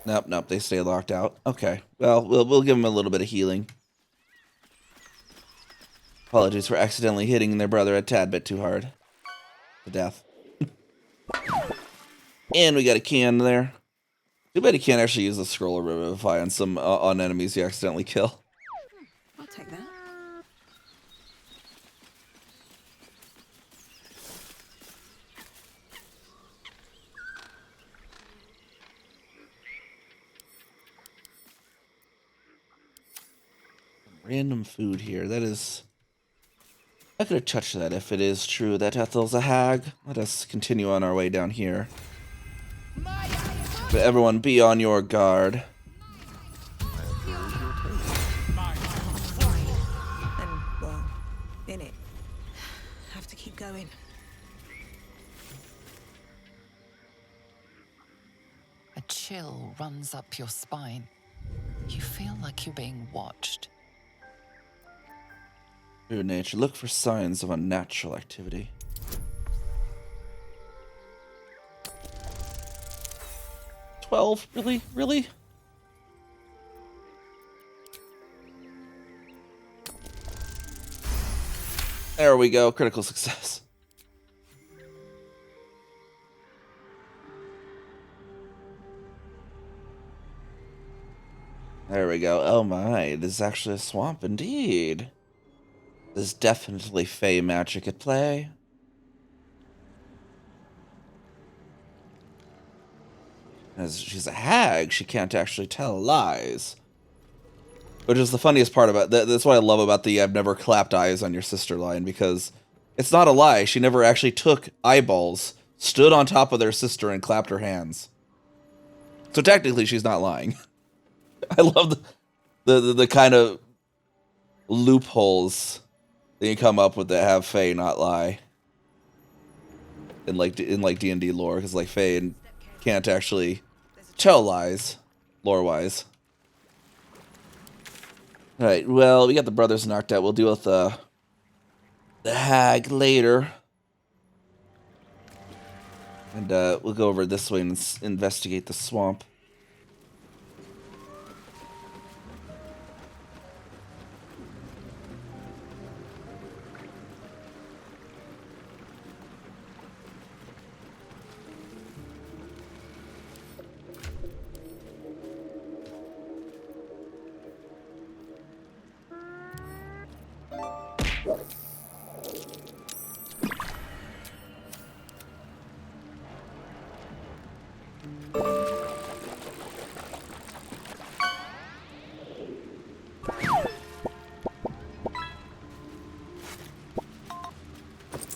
Nope, they stay locked out. Okay, well, we'll give them a little bit of healing. Apologies for accidentally hitting their brother a tad bit too hard. To death. And we got a can there. Too bad you can't actually use the scroll or revivify on some on enemies you accidentally kill. I'll take that. Random food here. That is... I could have touched that if it is true that Ethel's a hag. Let us continue on our way down here. But everyone be on your guard. And, well, in it. Have to keep going. A chill runs up your spine. You feel like you're being watched. Through nature, look for signs of unnatural activity. $12? Really? Really? There we go. Critical success. There we go. Oh my, it is actually a swamp indeed. There's definitely fey magic at play. As she's a hag, she can't actually tell lies. Which is the funniest part about that. That's what I love about the I've never clapped eyes on your sister line, because it's not a lie. She never actually took eyeballs, stood on top of their sister, and clapped her hands. So technically, she's not lying. I love the kind of loopholes that you come up with that have Faye not lie. in like D&D lore, because like Faye can't actually tell lies, lore-wise. All right, well, we got the brothers knocked out. We'll deal with the hag later. And we'll go over this way and investigate the swamp.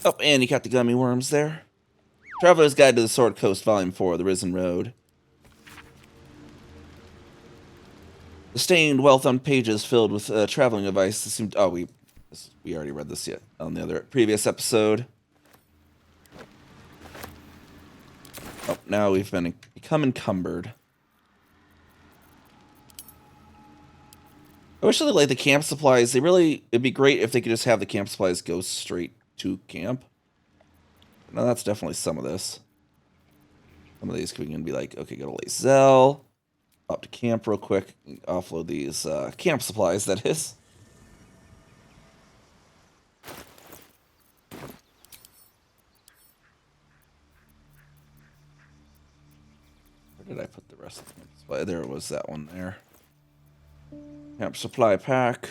Oh, and you got the gummy worms there. Traveler's Guide to the Sword Coast, Volume 4, The Risen Road. The stained, well-thumbed pages filled with traveling advice. Seemed, oh, we already read this yet on the other previous episode. Oh, now we've become encumbered. I wish they like the camp supplies. It'd be great if they could just have the camp supplies go straight to camp. Now that's definitely some of this. Some of these can be like, okay, go to Lae'zel, up to camp real quick, offload these camp supplies, that is. Where did I put the rest of the camp supply? There was that one there. Camp supply pack.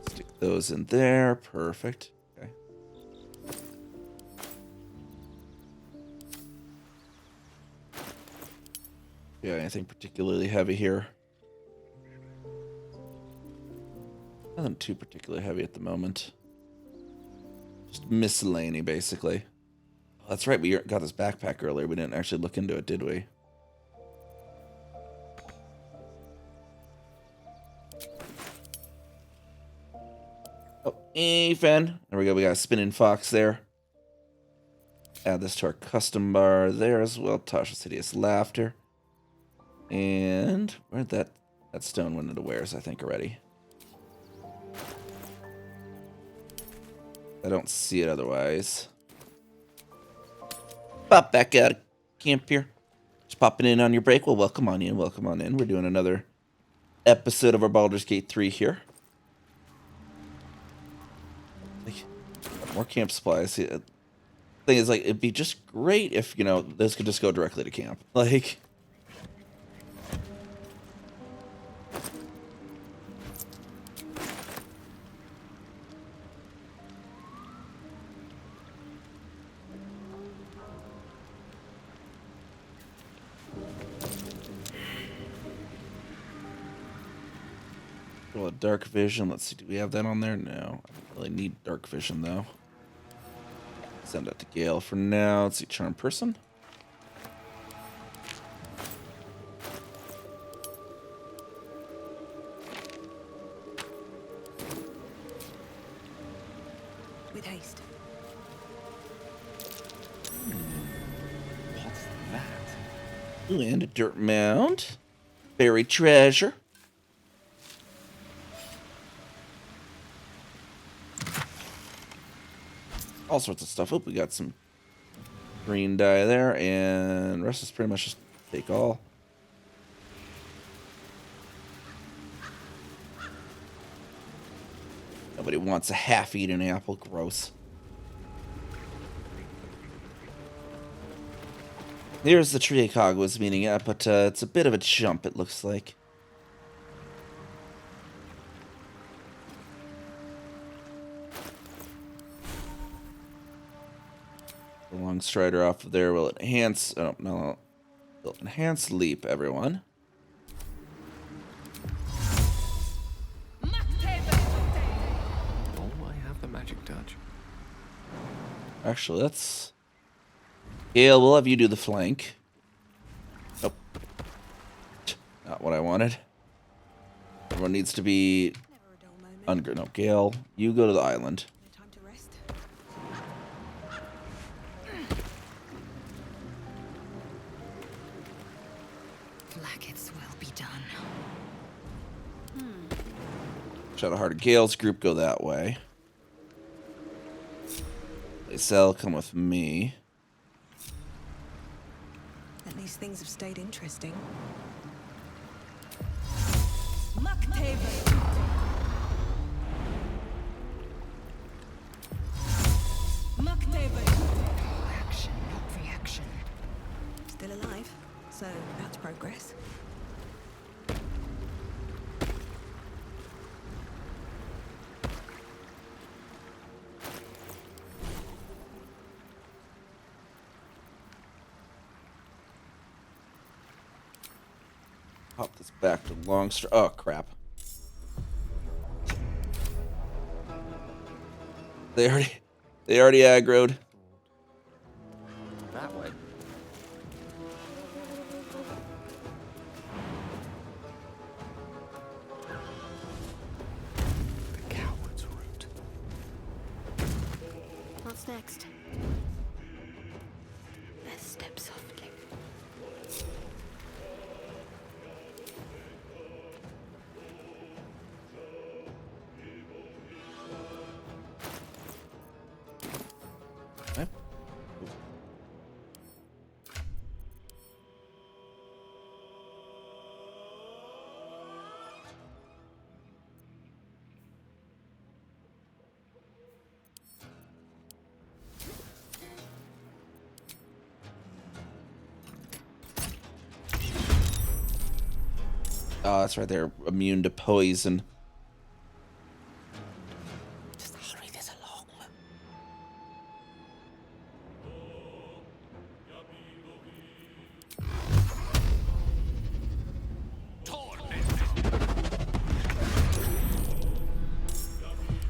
Stick those in there. Perfect. Okay. Yeah, anything particularly heavy here? Nothing too particularly heavy at the moment. Just miscellany, basically. Oh, that's right, we got this backpack earlier. We didn't actually look into it, did we? Oh, Ethan. There we go. We got a spinning fox there. Add this to our custom bar there as well. Tasha's hideous laughter. And where'd that stone went into wares, I think, already. I don't see it otherwise. Pop back out of camp here. Just popping in on your break. Well, welcome on in. Welcome on in. We're doing another episode of our Baldur's Gate 3 here. More camp supplies. The thing is, like, it'd be just great if, this could just go directly to camp. Like... Well, dark vision. Let's see. Do we have that on there? No. I don't really need dark vision, though. Send that to Gale for now. Let's see. Charm person. With haste. What's that? Ooh, and a dirt mound. Buried treasure. All sorts of stuff. Oh, we got some green dye there, and the rest is pretty much just take all. Nobody wants a half-eaten apple. Gross. Here's the tree Cog was meeting at, but it's a bit of a jump, it looks like. The long strider off of there will enhance... Oh, no. Will enhance leap, everyone. Oh, I have the magic touch. Actually, let's... Gale, we'll have you do the flank. Nope. Not what I wanted. Everyone needs to be No, Gale, you go to the island. Time to rest. Blackets will be done. Shadowheart Gale's group go that way. Lae'zel, come with me. At least things have stayed interesting. Action, not reaction. Still alive, so that's progress. Pop this back to Longstraw. Oh, crap. They already aggroed. That way. The coward's route. What's next? Let's step softly. Okay. Oh, that's right. They're immune to poison. Just hurry this along.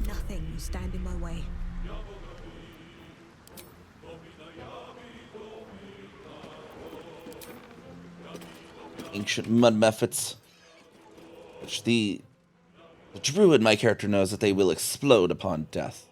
Nothing will stand in my way. Ancient mud methods. Which the Druid, my character, knows that they will explode upon death.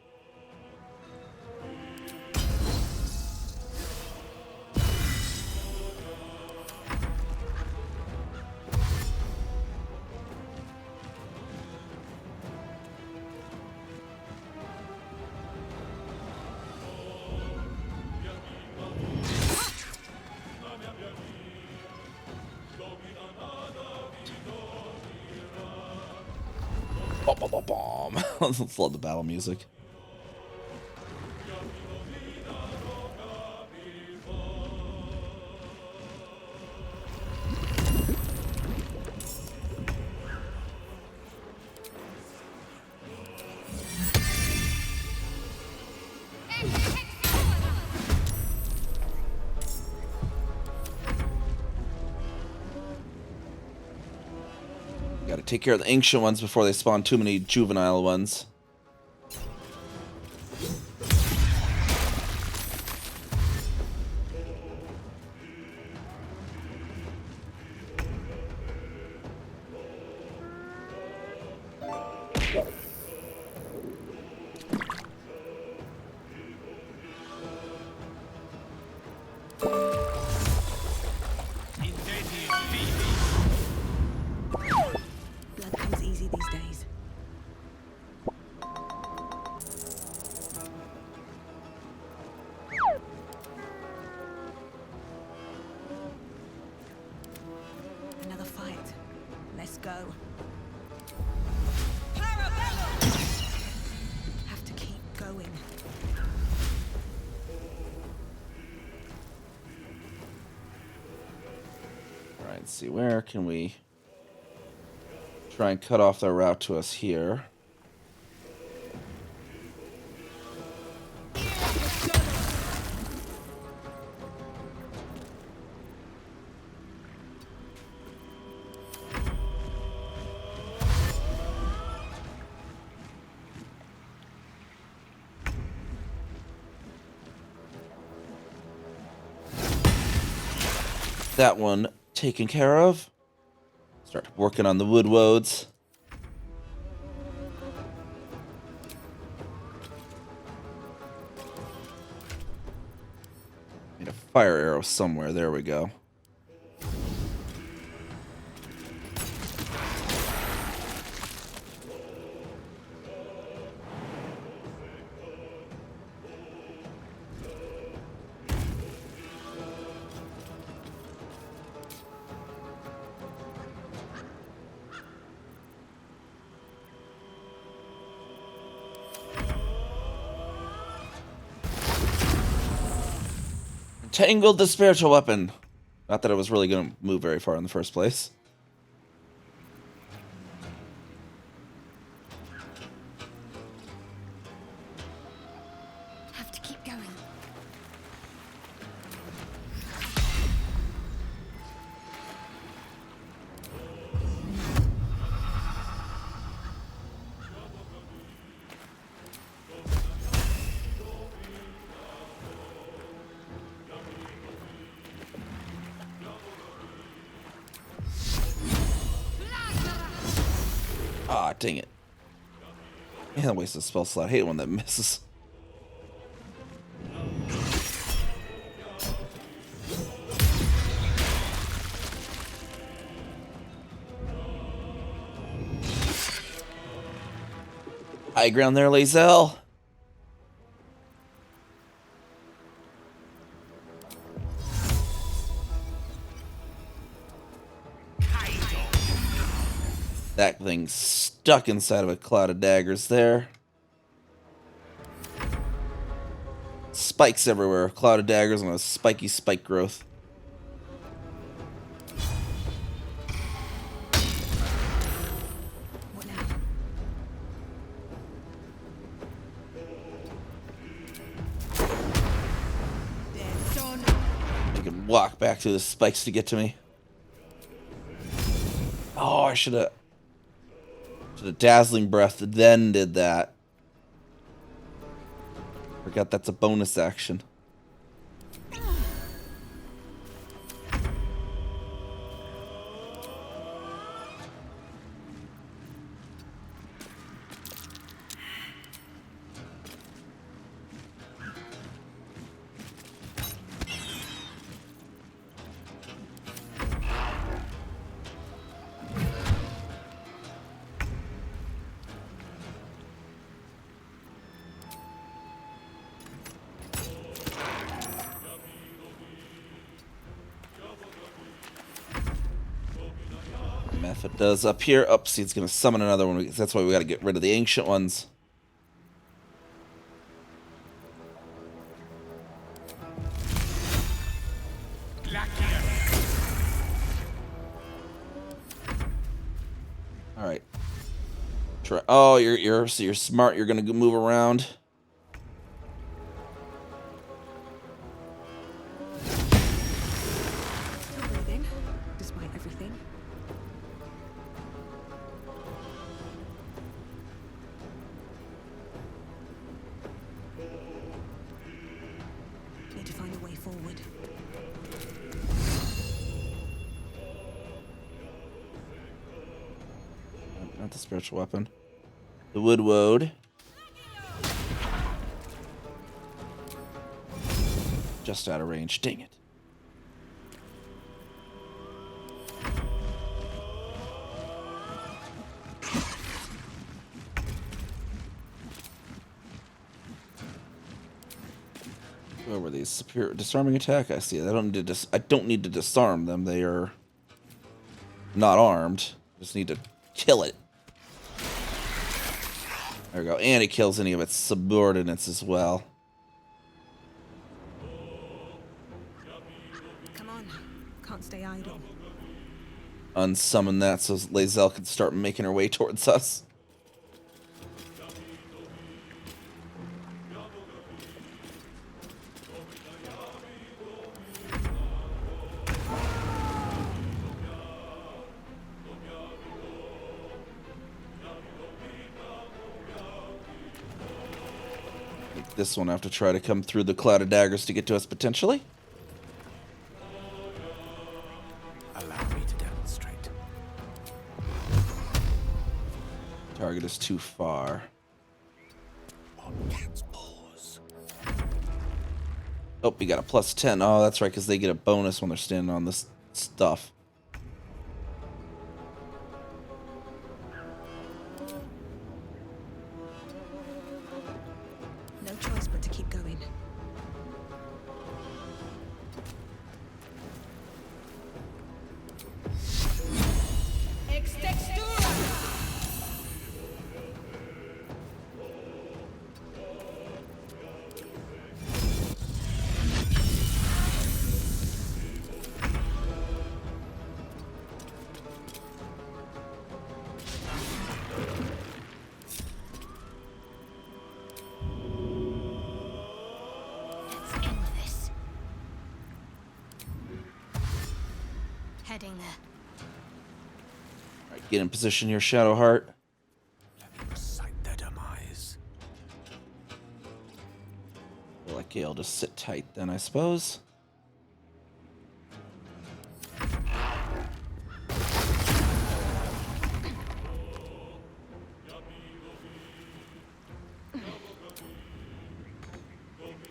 Bomb. Love the battle music. Gotta take care of the ancient ones before they spawn too many juvenile ones. Blood comes easy these days. Another fight. Let's go. Have to keep going. Alright, let's see. Where can we try and cut off their route to us here? That one taken care of. Start working on the wood woads. fire arrow somewhere. There we go. Tangled the spiritual weapon. Not that it was really going to move very far in the first place. Have to keep going. Ah, dang it. Man, that wasted a spell slot. I hate one that misses. High ground there, Lae'zel. That thing's stuck inside of a cloud of daggers there. Spikes everywhere. Cloud of daggers and a spiky spike growth. What now? You can walk back through the spikes to get to me. Oh, I should have dazzling breath, then did that. Forgot that's a bonus action. If it does up here, oh, see, it's going to summon another one. That's why we got to get rid of the ancient ones. All right. Try. Oh, you're smart. You're going to move around. Despite everything. Need to find a way forward. Not the spiritual weapon. The wood woad. Just out of range. Dang it. Where were these? Superior disarming attack? I see. I don't need to disarm them. They are not armed. Just need to kill it. There we go. And it kills any of its subordinates as well. Come on. Can't stay idle. Unsummon that so Lae'zel can start making her way towards us. This one I have to try to come through the cloud of daggers to get to us potentially. Allow me to demonstrate. Target is too far. On cat's paws. Oh, we got a +10. Oh, that's right, because they get a bonus when they're standing on this stuff. No choice but to keep going. Heading there. Alright, get in position here, Shadowheart. Recite their demise. Well, like Gale, just sit tight then, I suppose.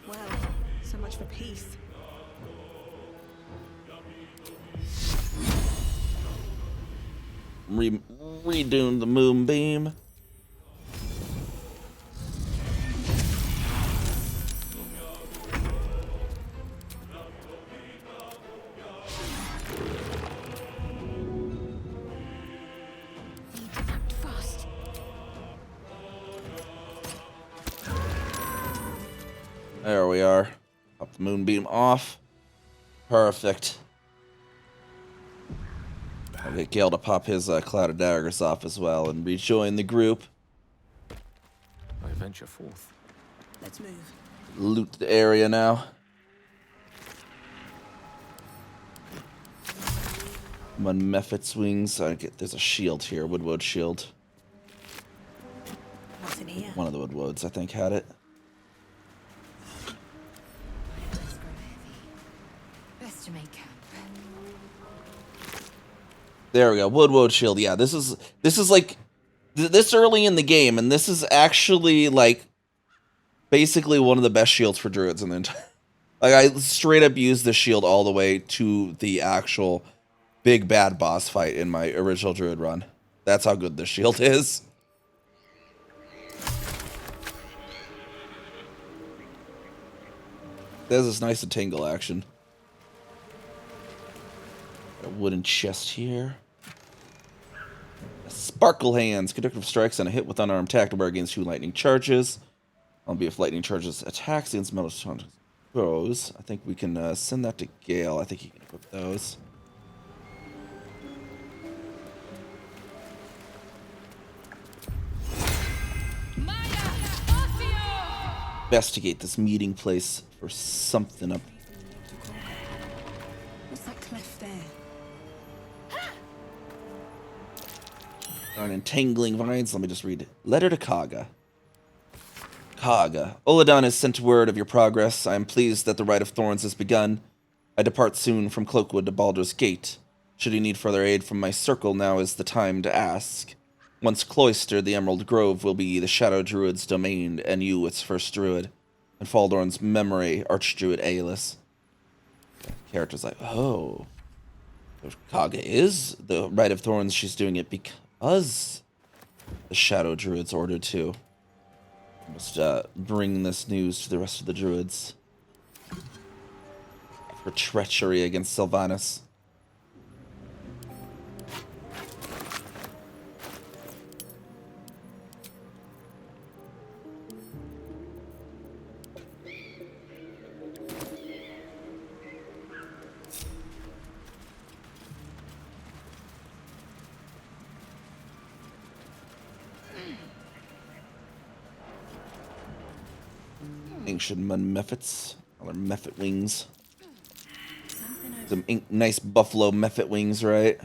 Well, so much for peace. Redoing the moonbeam. Fast. There we are. Pop the moonbeam off. Perfect. I'll get Gale to pop his cloud of daggers off as well and rejoin the group. I venture forth. Let's move. Loot the area now. One Mephit's wings. There's a shield here, Woodwood shield. What's in here? One of the Woodwoods, I think, had it. Best to make camp. There we go, Woodwood shield. Yeah, this is like this early in the game, and this is actually like basically one of the best shields for druids in the entire. Like I straight up used this shield all the way to the actual big bad boss fight in my original druid run. That's how good this shield is. There's this nice tingle action. A wooden chest here. Sparkle hands. Conductive strikes on a hit with unarmed attack to bear against 2 lightning charges. I'll be if lightning charges attacks against metal throws. I think we can send that to Gale. I think he can equip those. Investigate this meeting place for something up. What's that cleft there? Darn entangling vines. Let me just read it. Letter to Kaga. Kaga, Oladan has sent word of your progress. I am pleased that the Rite of Thorns has begun. I depart soon from Cloakwood to Baldur's Gate. Should you need further aid from my circle, now is the time to ask. Once cloistered, the Emerald Grove will be the Shadow Druid's domain, and you its first druid. In Faldorn's memory, Archdruid Aelus. Character's like, oh. If Kaga is the Rite of Thorns, she's doing it because the Shadow Druids ordered to. Must bring this news to the rest of the druids. For treachery against Sylvanas. Ancient Mephits, or Mephit wings. Some nice buffalo Mephit wings, right?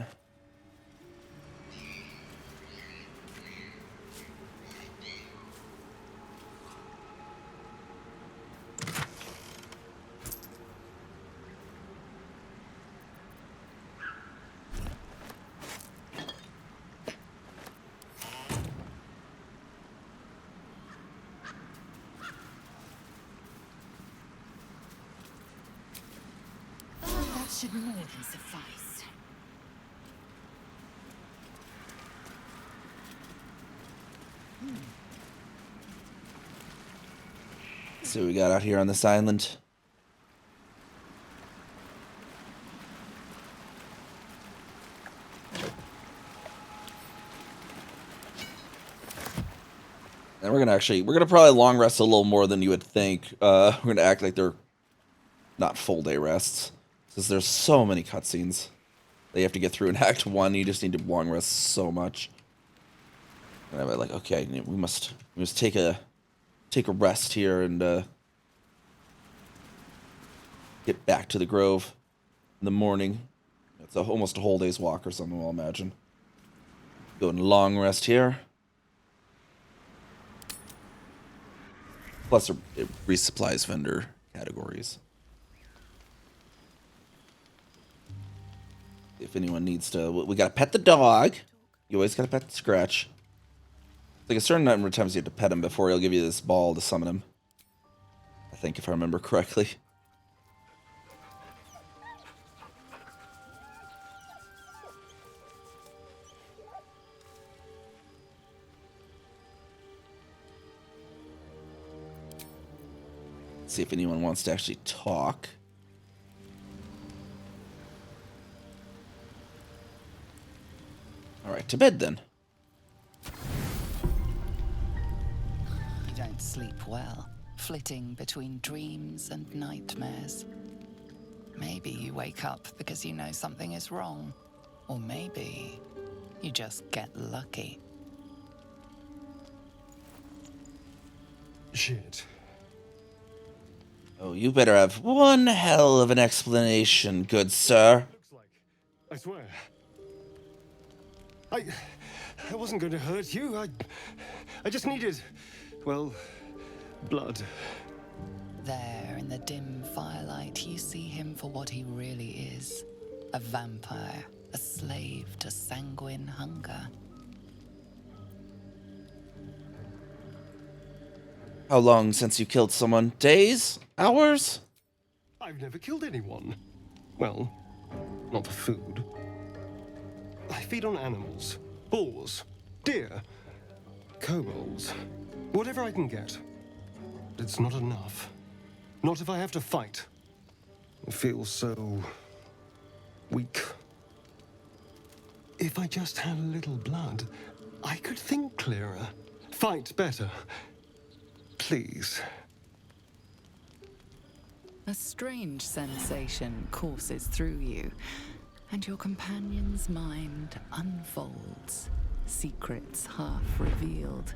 should more than suffice. Let's see what we got out here on this island. And we're gonna probably long rest a little more than you would think. We're gonna act like they're not full day rests, because there's so many cutscenes that you have to get through in Act 1. You just need to long rest so much. And I'm like, okay, we must take a rest here and get back to the Grove in the morning. It's almost a whole day's walk or something, I'll imagine. Go and long rest here. Plus, it resupplies vendor categories. If anyone needs to, we gotta pet the dog. You always gotta pet the Scratch. Like a certain number of times you have to pet him before he'll give you this ball to summon him. I think, if I remember correctly. See if anyone wants to actually talk. All right, to bed then. You don't sleep well, flitting between dreams and nightmares. Maybe you wake up because you know something is wrong, or maybe you just get lucky. Shit. Oh, you better have one hell of an explanation, good sir. I swear. I wasn't going to hurt you. I just needed, well, blood. There, in the dim firelight, you see him for what he really is. A vampire, a slave to sanguine hunger. How long since you killed someone? Days? Hours? I've never killed anyone. Well, not for food. I feed on animals. Boars. Deer. Kobolds. Whatever I can get. But it's not enough. Not if I have to fight. I feel so weak. If I just had a little blood, I could think clearer. Fight better. Please. A strange sensation courses through you, and your companion's mind unfolds, secrets half revealed.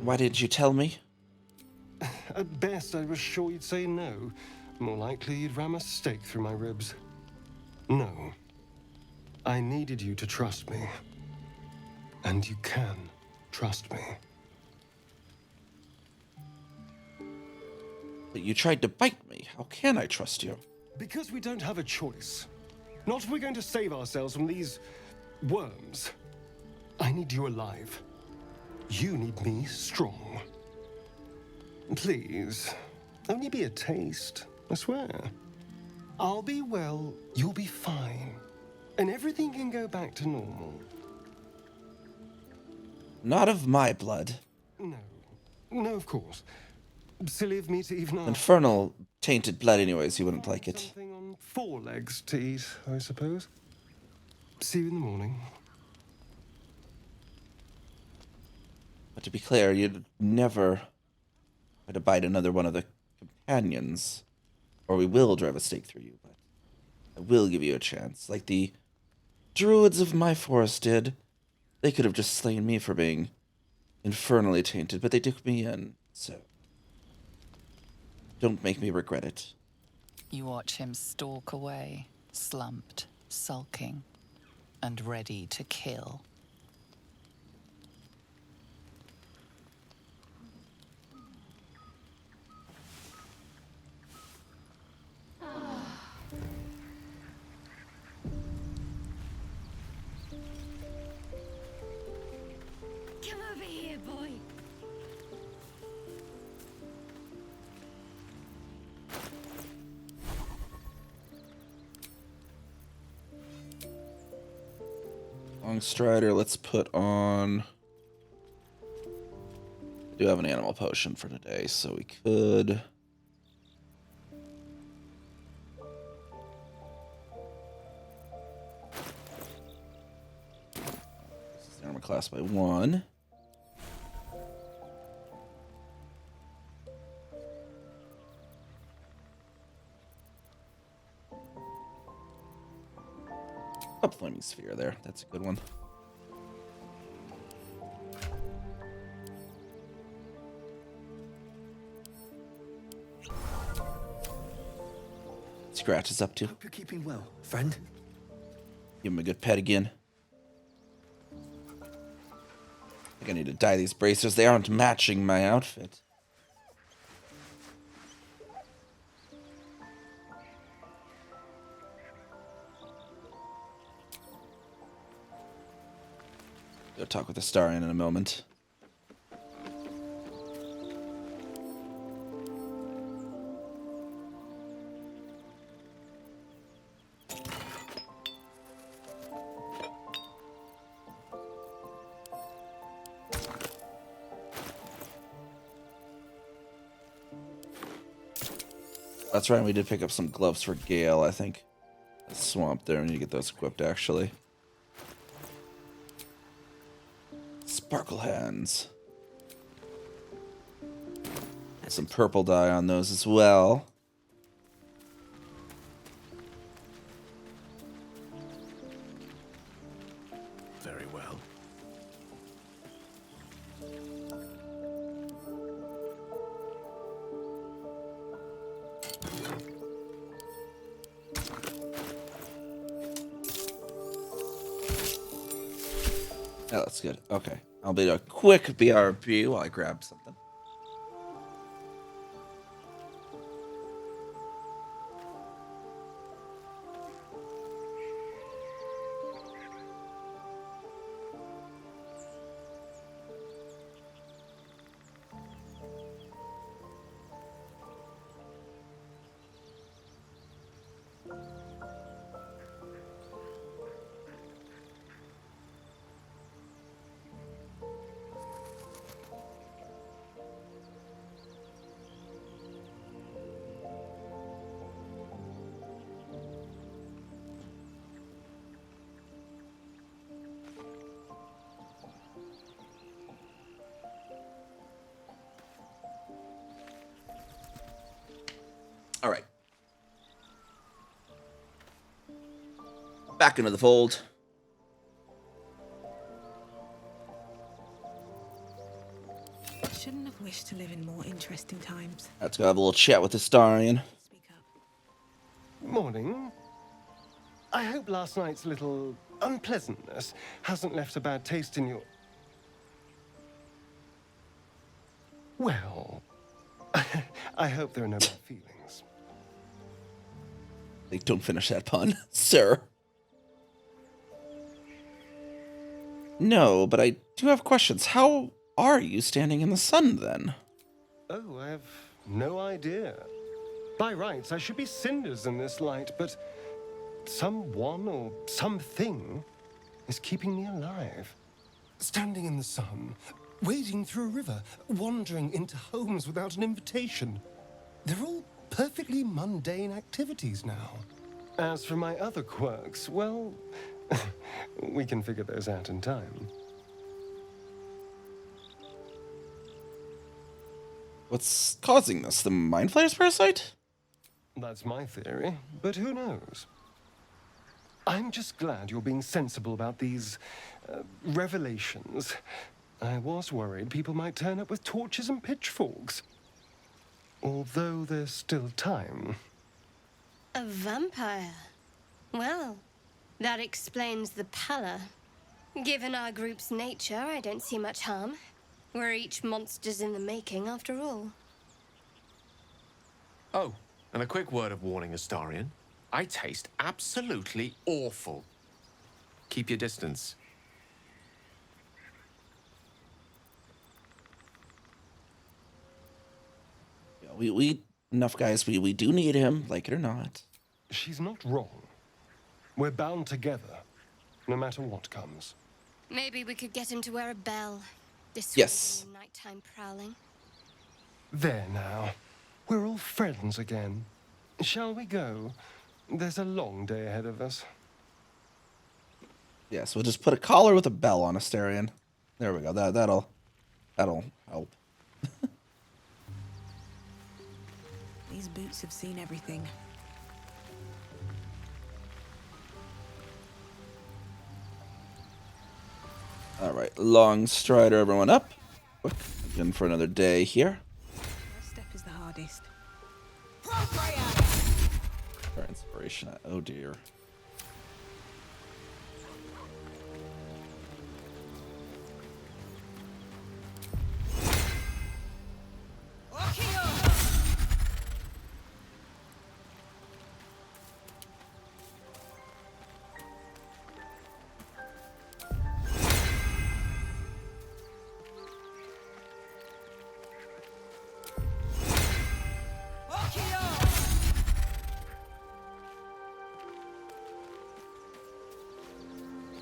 Why did you tell me? At best, I was sure you'd say no. More likely, you'd ram a stake through my ribs. No. I needed you to trust me. And you can trust me. But you tried to bite me. How can I trust you? Because we don't have a choice. Not if we're going to save ourselves from these worms. I need you alive. You need me strong. Please, only be a taste, I swear. I'll be well, you'll be fine. And everything can go back to normal. Not of my blood. No, of course. Silly of me to even ask. Infernal, tainted blood anyways, you wouldn't like it. Something on 4 legs to eat, I suppose. See you in the morning. But to be clear, you'd never try to bite another one of the companions. Or we will drive a stake through you, but I will give you a chance. Like the Druids of my forest did. They could have just slain me for being infernally tainted, but they took me in, so don't make me regret it. You watch him stalk away, slumped, sulking, and ready to kill. boy. Long Strider, let's put on... I do have an animal potion for today, so we could... This is armor class by 1. Oh, Flaming Sphere there. That's a good one. Scratch is up to. Hope you're keeping well, friend. Give him a good pet again. I think I need to dye these bracers. They aren't matching my outfit. Go talk with Astarion in a moment. That's right, we did pick up some gloves for Gale, I think. A swamp there, we need to get those equipped, actually. Sparkle hands. Some purple dye on those as well. Very well. Yeah, that's good. Okay. I'll be a quick BRB while I grab something. All right. Back into the fold. Shouldn't have wished to live in more interesting times. Let's go have a little chat with Astarion. Morning. I hope last night's little unpleasantness hasn't left a bad taste in your... Well, I hope there are no bad feelings. Like, don't finish that pun, sir. No, but I do have questions. How are you standing in the sun, then? Oh, I have no idea. By rights, I should be cinders in this light, but someone or something is keeping me alive. Standing in the sun, wading through a river, wandering into homes without an invitation. They're all perfectly mundane activities now. As for my other quirks, well, we can figure those out in time. What's causing this? The Mind Flayer's parasite? That's my theory, but who knows? I'm just glad you're being sensible about these revelations. I was worried people might turn up with torches and pitchforks. Although there's still time. A vampire? Well, that explains the pallor. Given our group's nature, I don't see much harm. We're each monsters in the making, after all. Oh, and a quick word of warning, Astarion. I taste absolutely awful. Keep your distance. we enough guys. We do need him, like it or not. She's not wrong. We're bound together, no matter what comes. Maybe we could get him to wear a bell. Yes. Nighttime prowling. There now. We're all friends again. Shall we go? There's a long day ahead of us. Yes, we'll just put a collar with a bell on Asterion. There we go. That'll help. These boots have seen everything. All right, long strider, everyone up. Quick, again for another day here. First step is the hardest. Our inspiration. Oh dear.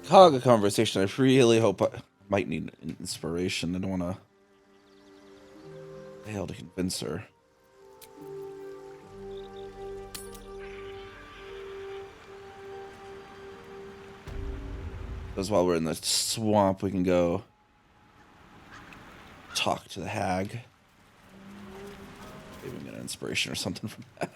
Kaga conversation. I really hope I might need inspiration. I don't want to fail to convince her. Because while we're in the swamp, we can go talk to the hag. Maybe we can get an inspiration or something from that.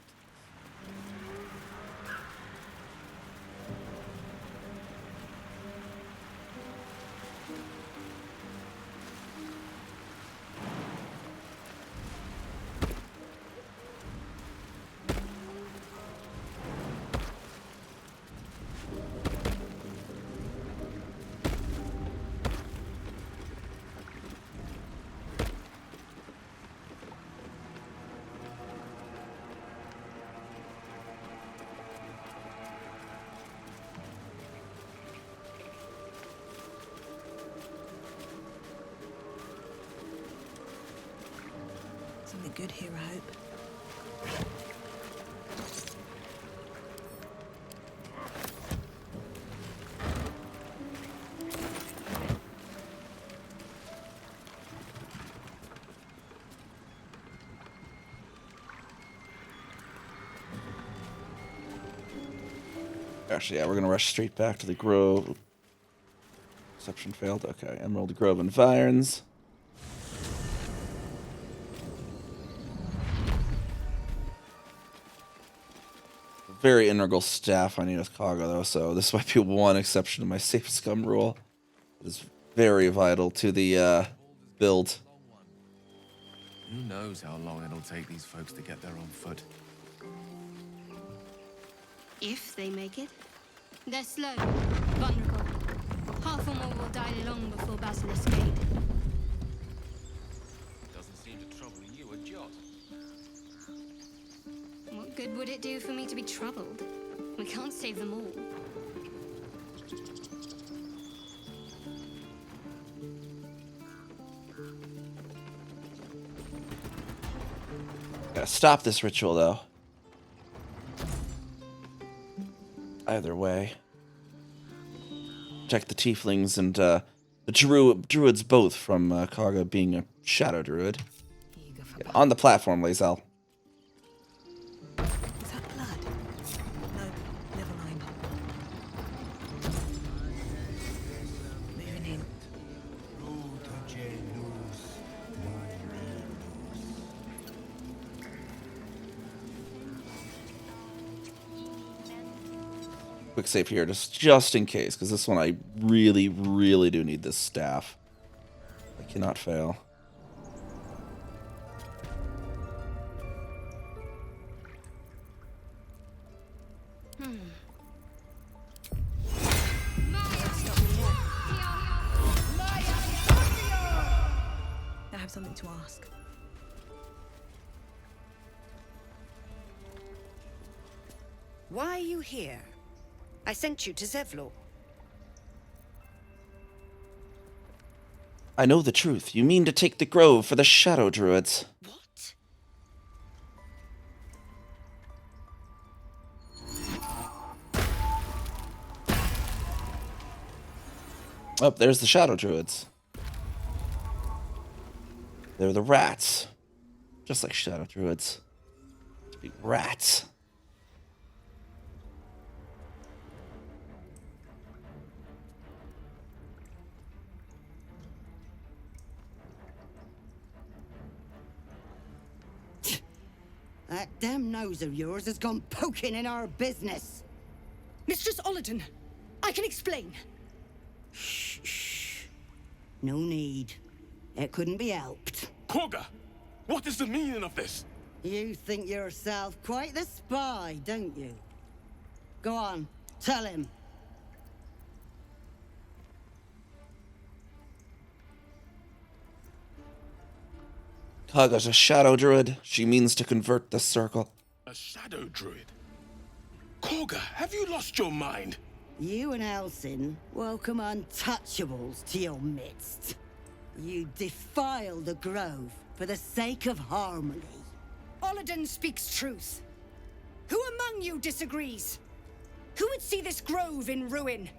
Something good here, I hope. Actually, yeah, we're gonna rush straight back to the grove. Perception failed. Okay, Emerald Grove environs. Very integral staff I need with Kaga, though, so this might be one exception to my safe scum rule. It is very vital to the build. Who knows how long it'll take these folks to get there on foot? If they make it. They're slow, vulnerable. Half or more will die long before Basilisk Gate. Doesn't seem to trouble you a jot. What good would it do for me to be troubled? We can't save them all. Gotta stop this ritual, though. Either way. Protect the tieflings and the druids both from Kaga being a shadow druid. Yeah, on the platform, Lae'zel. Is that blood? No, never mind. Moving in. Quick save here, just in case, because this one I really, really do need this staff. I cannot fail. I have something to ask. Why are you here? I sent you to Zevlor. I know the truth. You mean to take the grove for the shadow druids. What? Oh, there's the Shadow Druids. They're the rats. Just like Shadow Druids. Big rats. That damn nose of yours has gone poking in our business. Mistress Ollerton, I can explain. Shh. No need. It couldn't be helped. Koga, what is the meaning of this? You think yourself quite the spy, don't you? Go on, tell him. Kaga's a Shadow Druid. She means to convert the circle. A Shadow Druid? Koga, have you lost your mind? You and Elsin welcome untouchables to your midst. You defile the grove for the sake of harmony. Ollerton speaks truth. Who among you disagrees? Who would see this grove in ruin?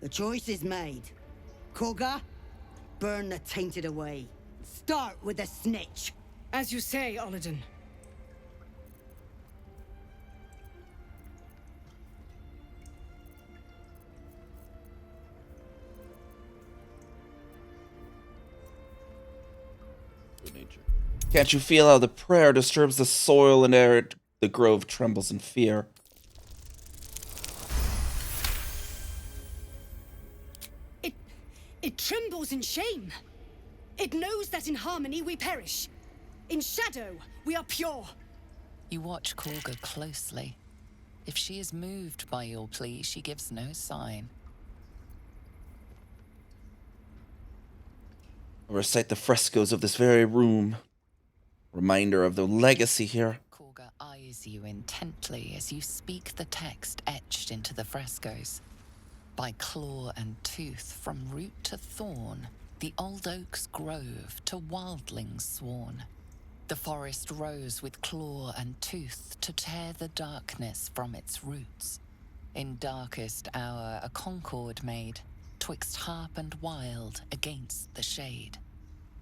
The choice is made. Koga, burn the tainted away. Start with the snitch. As you say, Ollerton. Can't you feel how the prayer disturbs the soil and air? The grove trembles in fear. It trembles in shame. It knows that in harmony we perish. In shadow, we are pure. You watch Koga closely. If she is moved by your plea, she gives no sign. I recite the frescoes of this very room. Reminder of the legacy here. Koga eyes you intently as you speak the text etched into the frescoes. By claw and tooth, from root to thorn, the old oak's grove to wildlings sworn. The forest rose with claw and tooth to tear the darkness from its roots. In darkest hour a concord made, twixt harp and wild against the shade.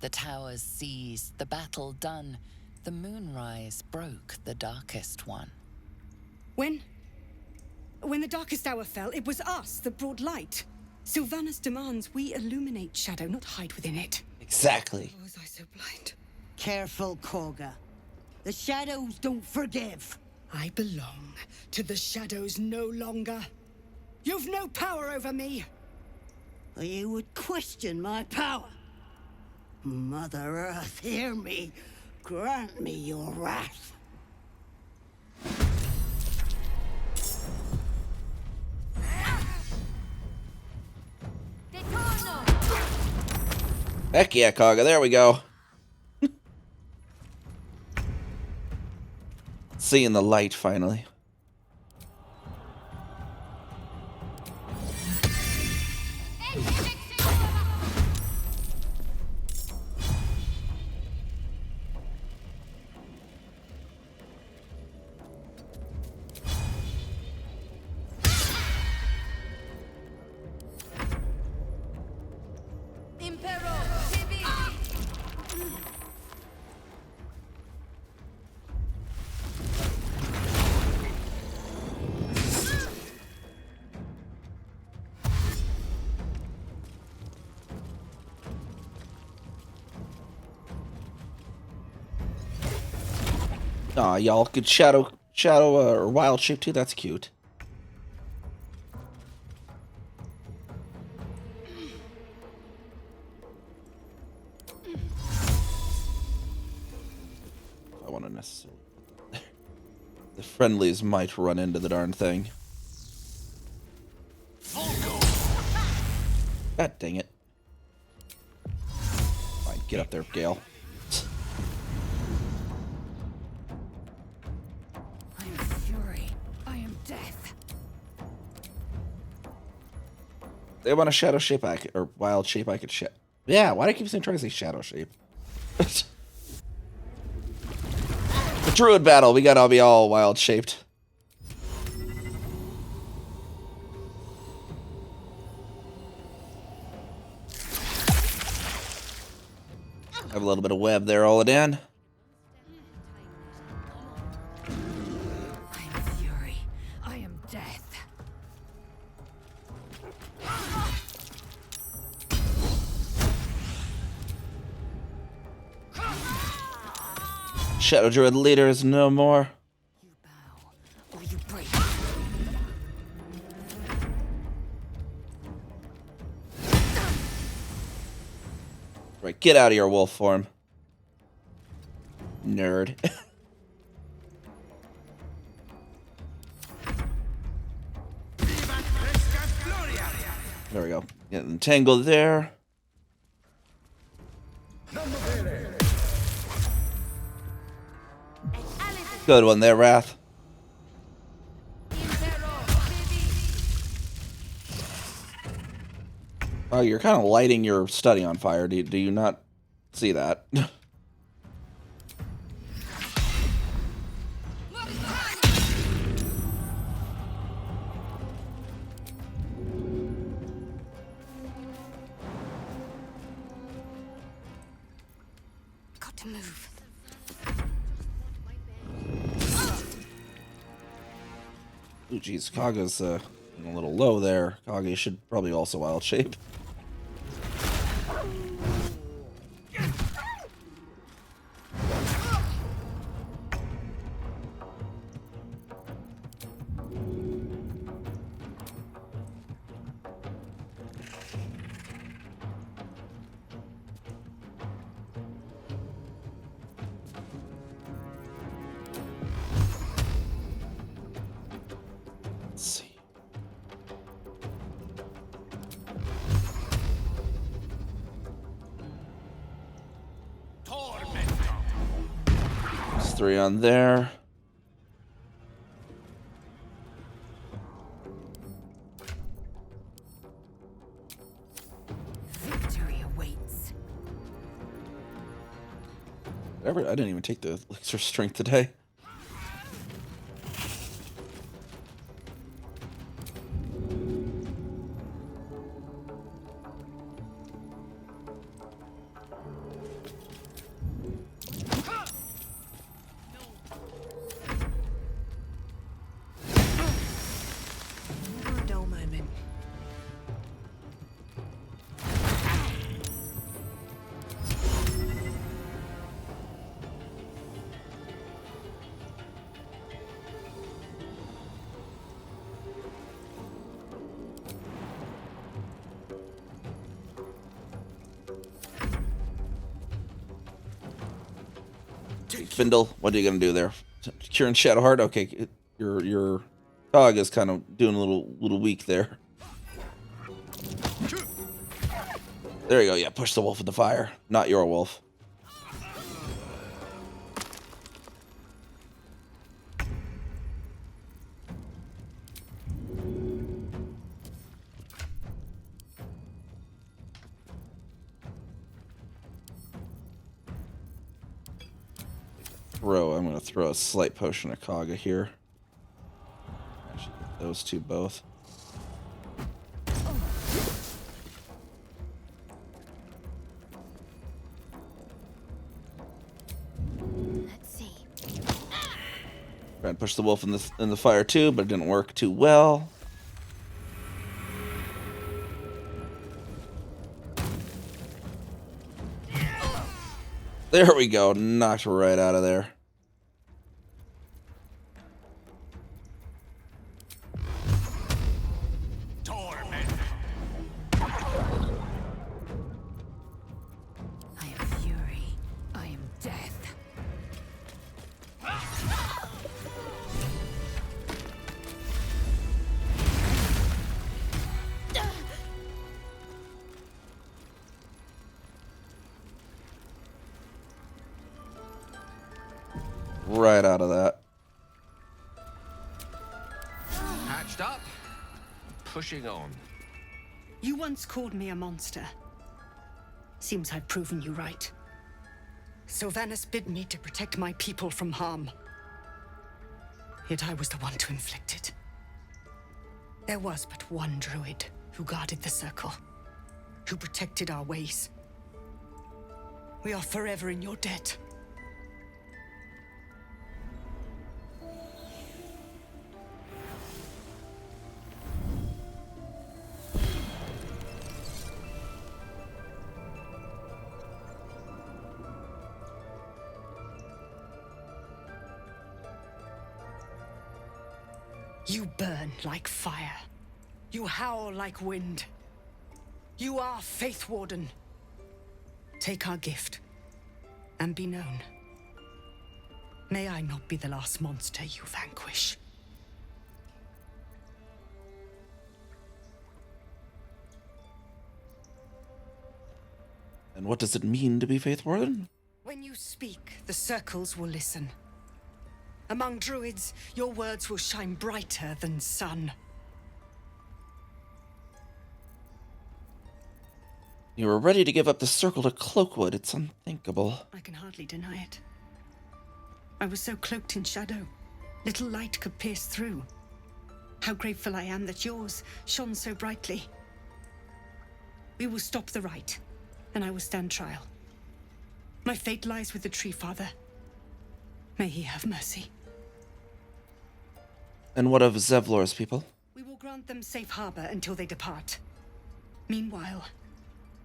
The towers seized, the battle done, the moonrise broke the darkest one. When the darkest hour fell, it was us that brought light. Sylvanas demands we illuminate shadow, not hide within it. Exactly. Was I so blind? Careful, Koga. The shadows don't forgive. I belong to the shadows no longer. You've no power over me. You would question my power. Mother Earth, hear me. Grant me your wrath. Heck yeah, Kaga, there we go. Seeing the light finally. Aw, y'all could shadow or wild shape too. That's cute. I want to necessarily. The friendlies might run into the darn thing. God dang it! Fine, get up there, Gale. They want a shadow shape or wild shape I could shape. Yeah, why do I keep saying trying to say shadow shape? The Druid battle, we gotta be all wild shaped. Have a little bit of web there, Oladan. I am fury. I am death. Shadow Druid leader is no more. Or you break. Right, get out of your wolf form. Nerd. There we go. Get entangled there. Good one there, Wrath. Oh, you're kind of lighting your study on fire. Do you not see that? Got to move. Ooh, geez, Kaga's a little low there. Kage should probably also wild shape. Let's see. There's 3 on there. Victory awaits. I didn't even take the elixir strength today. Never a dull moment. Findle, what are you gonna do there? Curing Shadowheart? Okay, your dog is kind of doing a little weak there. There you go. Yeah, push the wolf with the fire, not your wolf. I'm gonna throw a slight potion at Kaga here. Actually, those two both. Let's see. Tried to push the wolf in the fire too, but it didn't work too well. There we go. Knocked right out of there. I am fury. I am death. Right out of that. Hatched up, pushing on. You once called me a monster. Seems I've proven you right. Sylvanas bid me to protect my people from harm. Yet I was the one to inflict it. There was but one druid who guarded the circle, who protected our ways. We are forever in your debt. You burn like fire. You howl like wind. You are Faith Warden. Take our gift, and be known. May I not be the last monster you vanquish. And what does it mean to be Faith Warden? When you speak, the circles will listen. Among druids, your words will shine brighter than sun. You were ready to give up the circle to Cloakwood. It's unthinkable. I can hardly deny it. I was so cloaked in shadow, little light could pierce through. How grateful I am that yours shone so brightly. We will stop the rite, and I will stand trial. My fate lies with the Tree Father. May he have mercy. And what of Zevlor's people? We will grant them safe harbor until they depart. Meanwhile,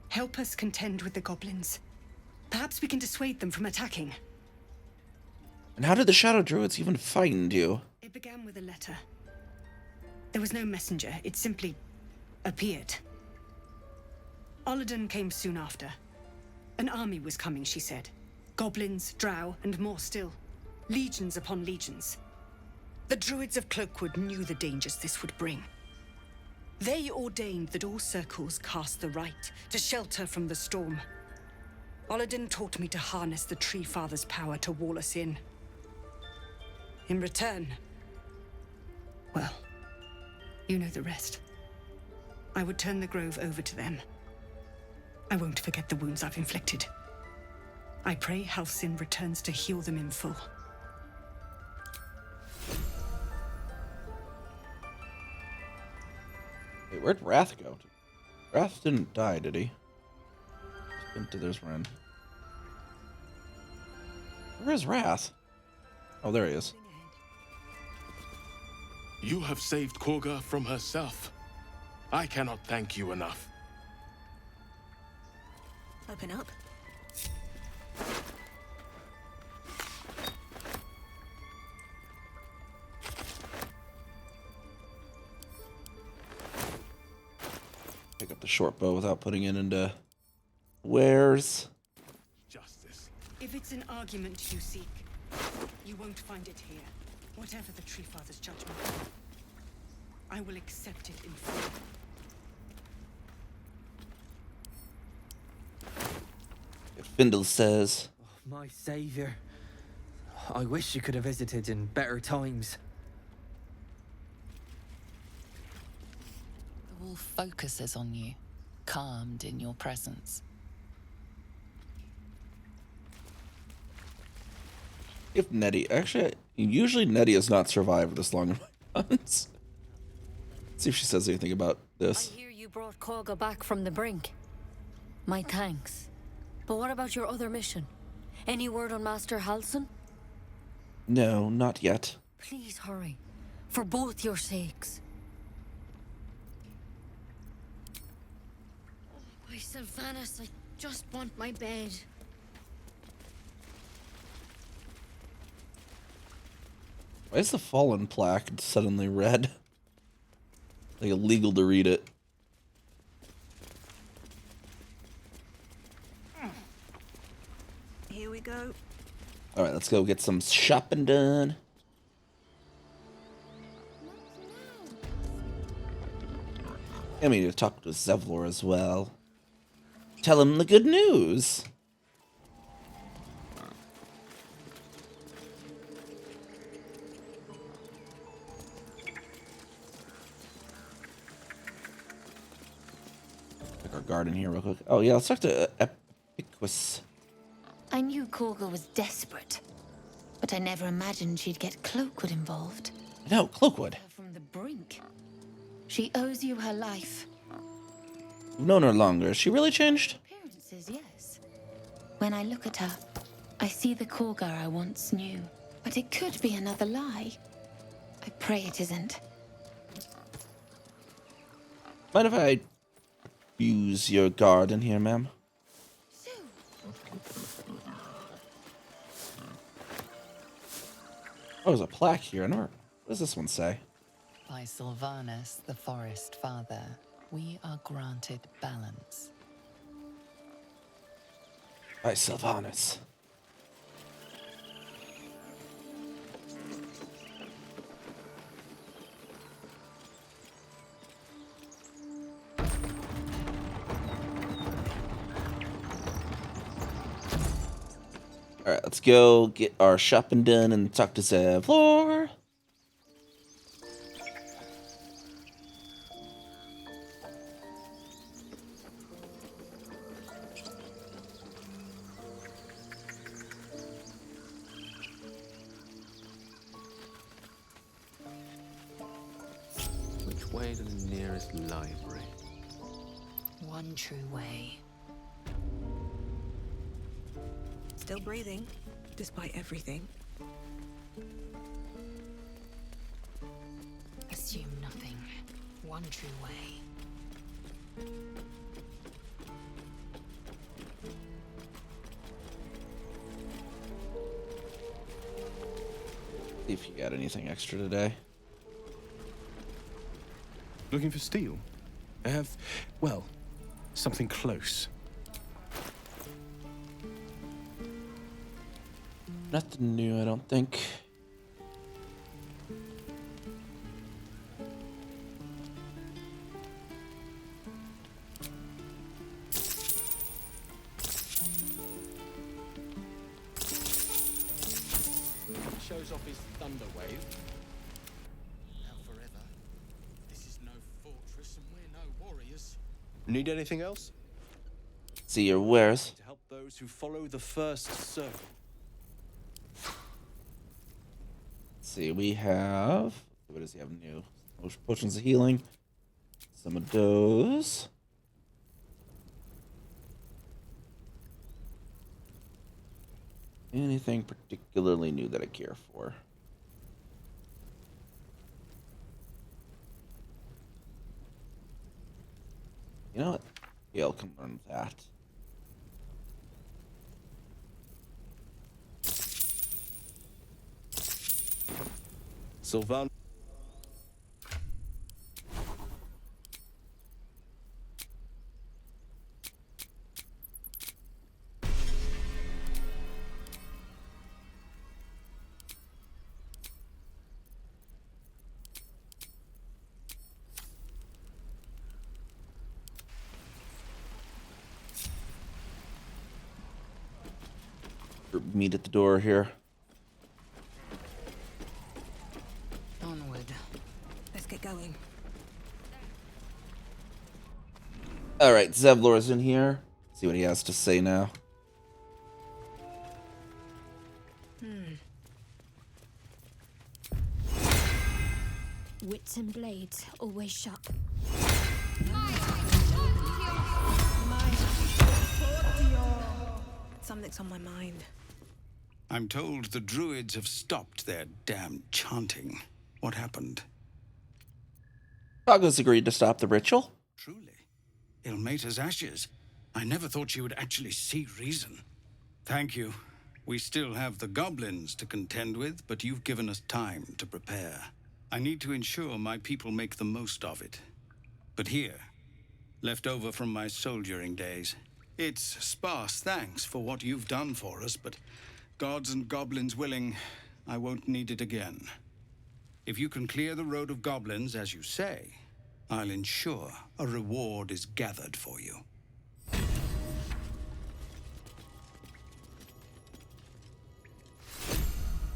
help us contend with the goblins. Perhaps we can dissuade them from attacking. And how did the Shadow Druids even find you? It began with a letter. There was no messenger, it simply appeared. Olladin came soon after. An army was coming, she said. Goblins, drow, and more still. Legions upon legions. The Druids of Cloakwood knew the dangers this would bring. They ordained that all circles cast the rite to shelter from the storm. Olladin taught me to harness the Tree Father's power to wall us in. In return, well, you know the rest. I would turn the grove over to them. I won't forget the wounds I've inflicted. I pray Halcyon returns to heal them in full. Wait, where'd Wrath go? Wrath didn't die, did he? There's Ren. Where's Wrath? Oh, there he is. You have saved Korga from herself. I cannot thank you enough. Open up. Pick up the short bow without putting it into wares. Justice. If it's an argument you seek, you won't find it here. Whatever the Tree Father's judgment, I will accept it in full. If Findle says. My savior. I wish you could have visited in better times. The wolf focuses on you, calmed in your presence. If Nettie, actually, usually Nettie has not survived this long in my hunts. Let's see if she says anything about this. I hear you brought Korga back from the brink. My thanks. But what about your other mission? Any word on Master Halcyon? No, not yet. Please hurry. For both your sakes. By Sylvanas, I just want my bed. Why is the Fallen plaque suddenly red? Like illegal to read it. Here we go. Alright, let's go get some shopping done. And we need to talk to Zevlor as well. Tell him the good news. Pick our garden here real quick. Oh yeah, let's talk to Epicus. I knew Korga was desperate, but I never imagined she'd get Cloakwood involved. No, Cloakwood. From the brink. She owes you her life. We've known her longer. Has she really changed? Appearances, yes. When I look at her, I see the Korgar I once knew. But it could be another lie. I pray it isn't. Mind if I use your garden here, ma'am? Oh, there's a plaque here. What does this one say? By Sylvanus, the Forest Father, we are granted balance. By Sylvanus. Alright, let's go get our shopping done and talk to Zevlor. Which way to the nearest library? One true way. Still breathing, despite everything. Assume nothing. One true way. See if you got anything extra today. Looking for steel? I have, well, something close. Nothing new, I don't think. Shows off his thunder wave. Now forever. This is no fortress and we're no warriors. Need anything else? See your wares. To help those who follow the first circle. See, we have, what does he have new? Potions of healing. Some of those. Anything particularly new that I care for? You know what? Gale can learn that. Sylvan. Meet at the door here. Onward. Let's get going. All right, Zevlor's in here. See what he has to say now. Wits and blades, always sharp. Something's on my mind. I'm told the Druids have stopped their damn chanting. What happened? Pagos agreed to stop the ritual. Truly. Ilmater's ashes. I never thought she would actually see reason. Thank you. We still have the goblins to contend with, but you've given us time to prepare. I need to ensure my people make the most of it. But here, left over from my soldiering days, it's sparse thanks for what you've done for us, but gods and goblins willing, I won't need it again. If you can clear the road of goblins, as you say, I'll ensure a reward is gathered for you.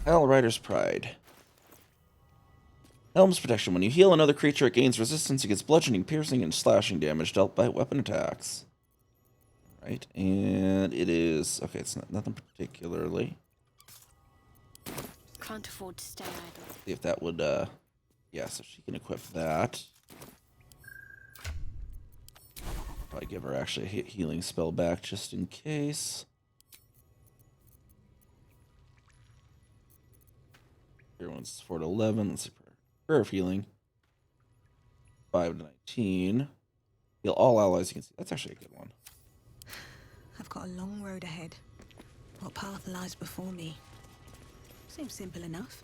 Hell Rider's Pride. Helm's Protection. When you heal another creature, it gains resistance against bludgeoning, piercing, and slashing damage dealt by weapon attacks. Right, and it is... Okay, it's nothing particularly. Can't afford to stay idle. See if that would, yeah, so she can equip that. Probably give her actually a healing spell back just in case. one's 4 to 11. Let's see. Prayer of healing. 5 to 19. Heal all allies you can see. That's actually a good one. I've got a long road ahead. What path lies before me? Seems simple enough.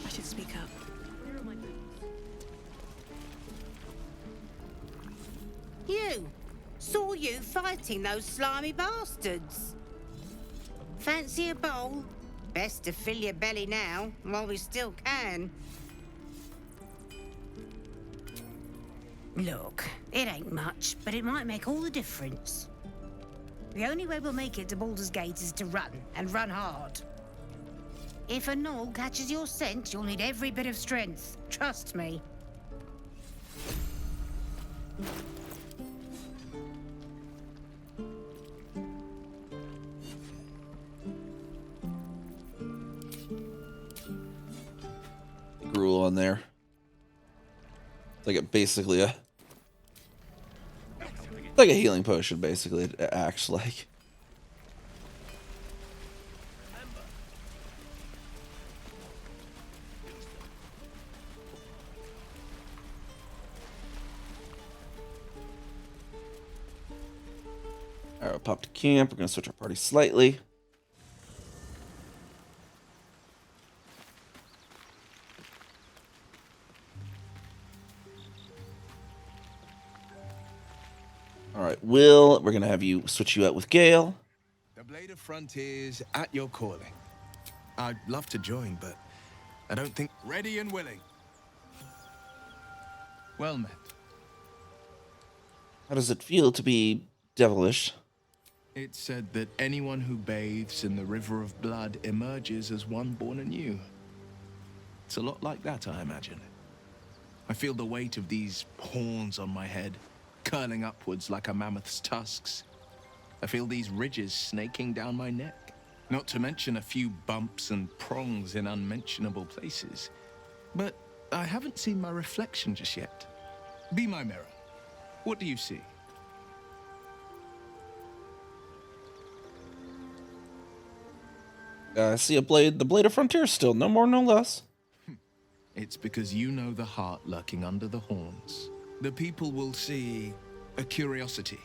I should speak up. You! Saw you fighting those slimy bastards. Fancy a bowl? Best to fill your belly now, while we still can. Look, it ain't much, but it might make all the difference. The only way we'll make it to Baldur's Gate is to run, and run hard. If a gnoll catches your scent, you'll need every bit of strength. Trust me. Gruel on there. It's like basically a healing potion, basically. It acts like. Alright, we'll pop to camp. We're gonna switch our party slightly. Alright, Will, we're gonna have you switch you out with Gale. The Blade of Frontiers at your calling. I'd love to join, but I don't think ready and willing. Well met. How does it feel to be devilish? It's said that anyone who bathes in the river of blood emerges as one born anew. It's a lot like that, I imagine. I feel the weight of these horns on my head, curling upwards like a mammoth's tusks. I feel these ridges snaking down my neck, not to mention a few bumps and prongs in unmentionable places. But I haven't seen my reflection just yet. Be my mirror. What do you see? I see a blade, the Blade of Frontier still, no more, no less. It's because you know the heart lurking under the horns. The people will see a curiosity,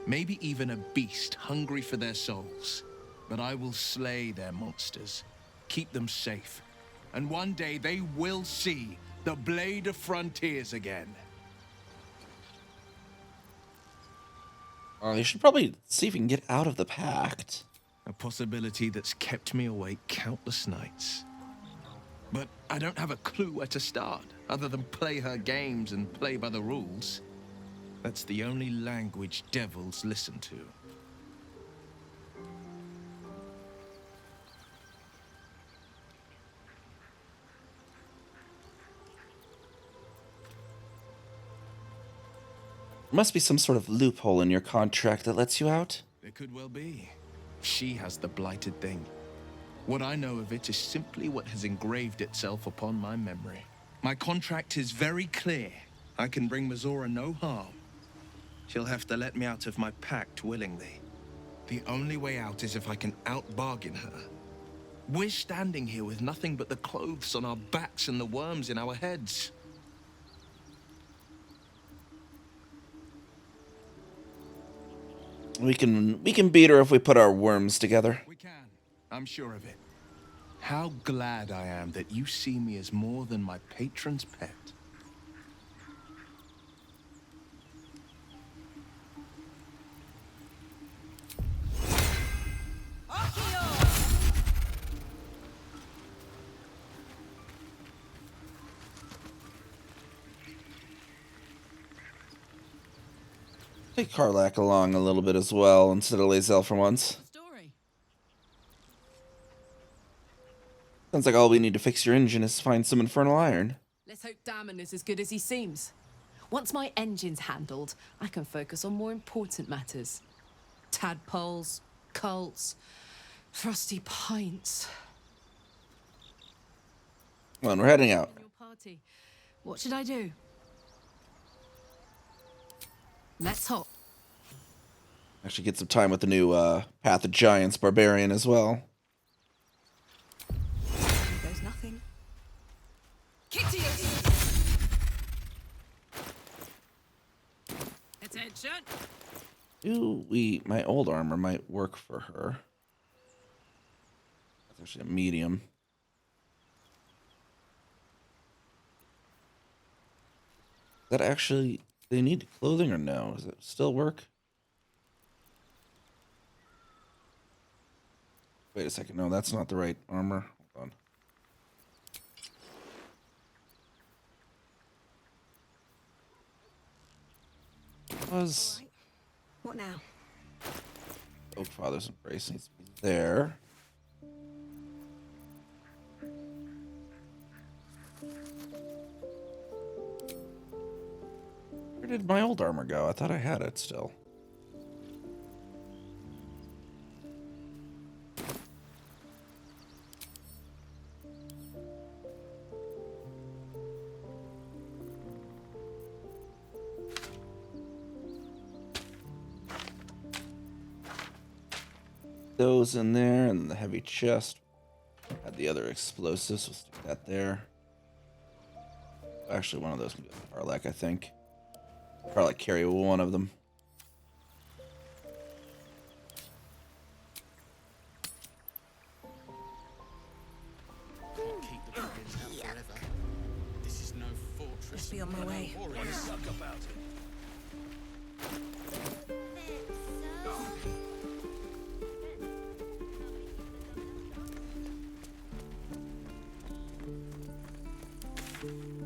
maybe even a beast hungry for their souls. But I will slay their monsters, keep them safe, and one day they will see the Blade of Frontiers again. You should probably see if you can get out of the pact. A possibility that's kept me awake countless nights. But I don't have a clue where to start, other than play her games and play by the rules. That's the only language devils listen to. There must be some sort of loophole in your contract that lets you out. There could well be. She has the blighted thing. What I know of it is simply what has engraved itself upon my memory. My contract is very clear. I can bring Mazora no harm. She'll have to let me out of my pact willingly. The only way out is if I can out-bargain her. We're standing here with nothing but the clothes on our backs and the worms in our heads. We can beat her if we put our worms together. We can. I'm sure of it. How glad I am that you see me as more than my patron's pet. Take Karlak along a little bit as well, instead of Lae'zel for once. Sounds like all we need to fix your engine is find some infernal iron. Let's hope Damon is as good as he seems. Once my engine's handled, I can focus on more important matters. Tadpoles, cults, frosty pints. Come on, we're heading out. party. What should I do? Let's hop. Actually get some time with the new Path of Giants Barbarian as well. There's nothing. Attention. My old armor might work for her. That's actually a medium. Is that actually, do they need clothing or no? Does it still work? Wait a second. No, that's not the right armor. Hold on. Was What now? Oak Father's Embrace needs to be there. Where did my old armor go? I thought I had it still. Those in there, and the heavy chest. Had the other explosives. We'll stick that there. Actually, one of those can go to Karlak, I think. Karlak carry one of them. This is no fortress. Just be on my way.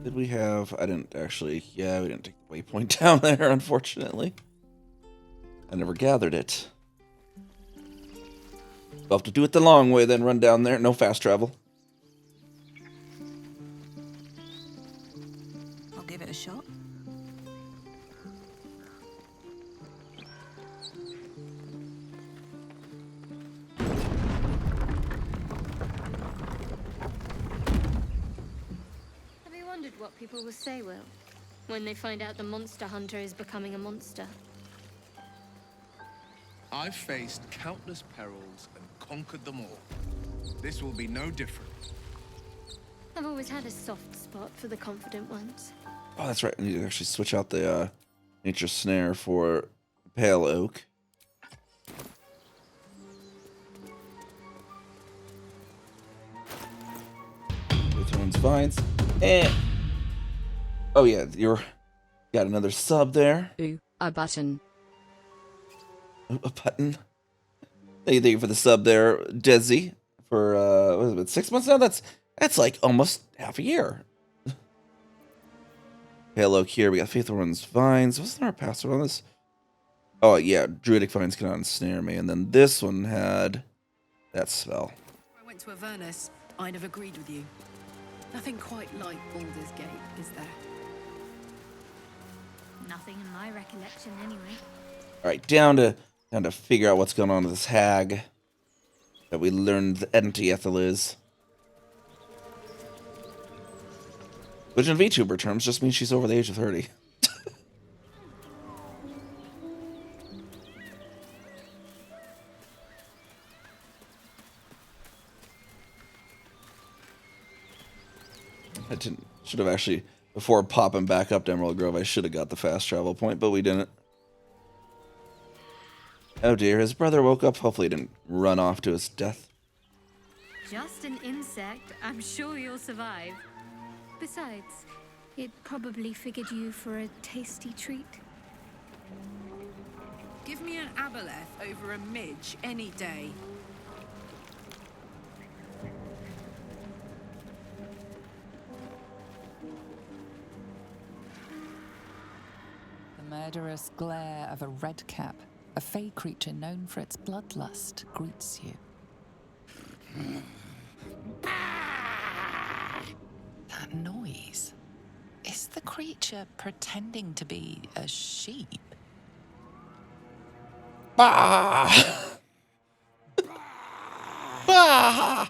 Did we have... I didn't actually... Yeah, we didn't take the waypoint down there, unfortunately. I never gathered it. We'll have to do it the long way, then run down there. No fast travel. I'll give it a shot. Have you wondered what people will say, Will, when they find out the monster hunter is becoming a monster? I've faced countless perils and conquered them all. This will be no different. I've always had a soft spot for the confident ones. Oh, that's right. I need to actually switch out the nature snare for pale oak. Thorns vines. And oh yeah, you're got another sub there. Ooh, a button. A button. Thank you for the sub there, Desi. For what is it, 6 months now? That's like almost half a year. Pale oak here. We got Faithorn's vines. Wasn't there a password on this? Oh yeah, druidic vines cannot ensnare me. And then this one had that spell. If I went to Avernus, I'd have agreed with you. Nothing quite like Baldur's Gate, is there? Nothing in my recollection, anyway. All right, down to figure out what's going on with this hag that we learned the entity Ethel is. Which in VTuber terms just means she's over the age of 30. Should have actually, before popping back up to Emerald Grove, I should have got the fast travel point, but we didn't. Oh dear, his brother woke up. Hopefully he didn't run off to his death. Just an insect. I'm sure you'll survive. Besides, it probably figured you for a tasty treat. Give me an aboleth over a midge any day. The murderous glare of a redcap, a fey creature known for its bloodlust, greets you. That noise. Is the creature pretending to be a sheep? Bah! Bah!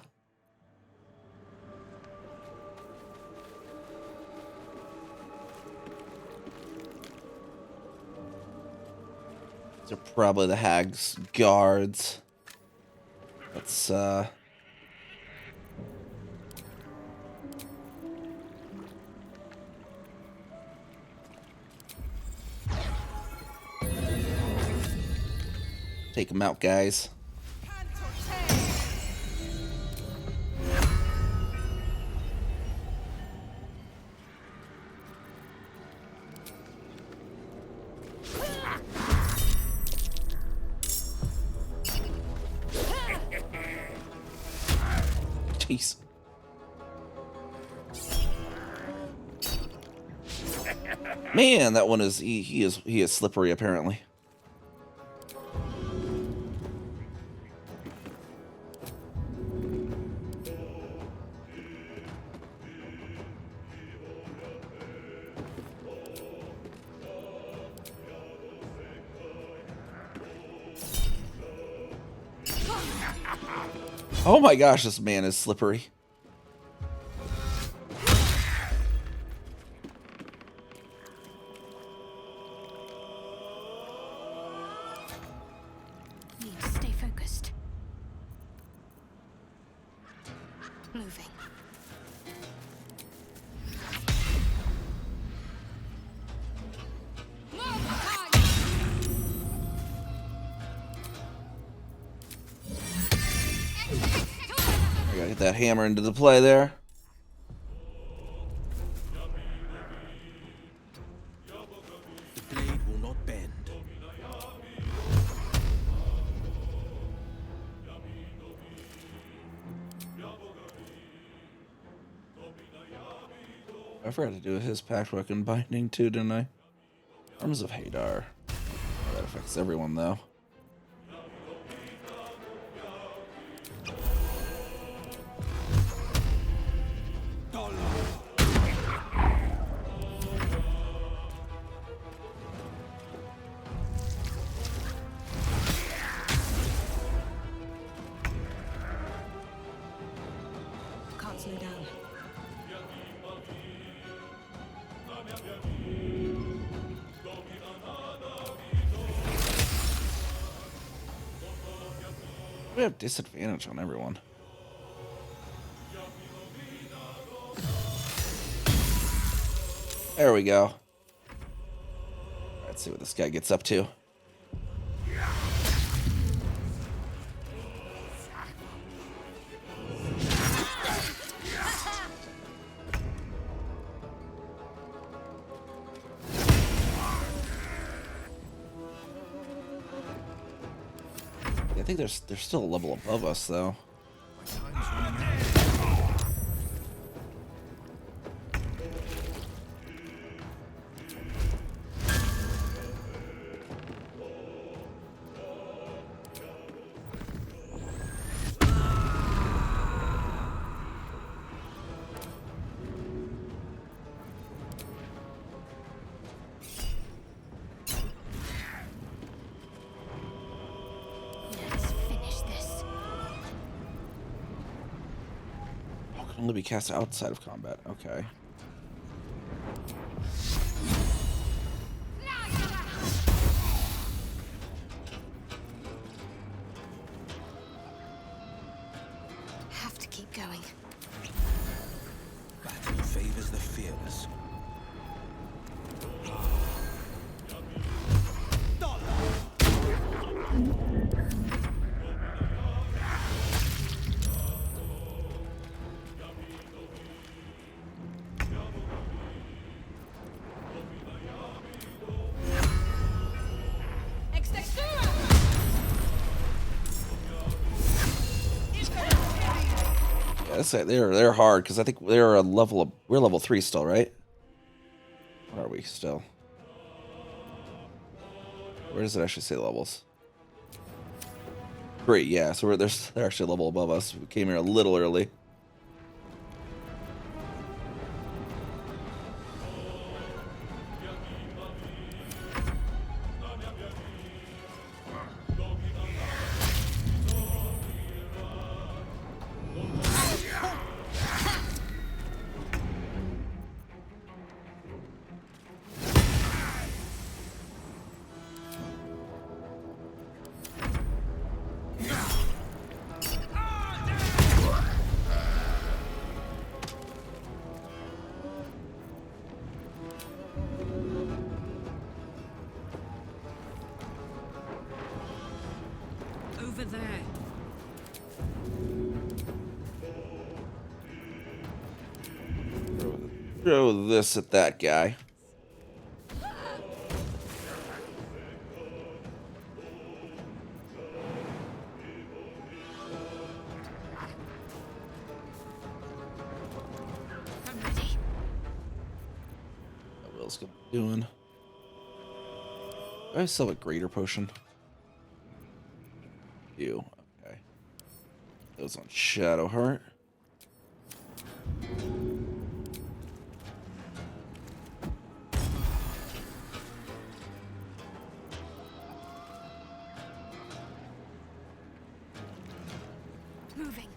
These are probably the hag's guards. Let's take them out, guys. Jeez. Man, that one is he is slippery apparently. Oh my gosh, this man is slippery. Need to stay focused. Moving. I gotta get that hammer into the play there. The blade will not bend. I forgot to do his Pact-Work and Binding too, didn't I? Arms of Hadar. Oh, that affects everyone though. Can't slow down. We have disadvantage on everyone. There we go. Let's see what this guy gets up to. I think they're still a level above us though. Only be cast outside of combat. Okay. Have to keep going. Battle favors the fearless. Yeah, they're hard because I think they're a level of, we're level 3 still, right? What are we still? Where does it actually say levels? 3, yeah. So they're actually a level above us. We came here a little early. over there. Throw this at that guy. I'm ready. What else am I doing? I still have a greater potion. You. Okay. Those on Shadowheart. Moving.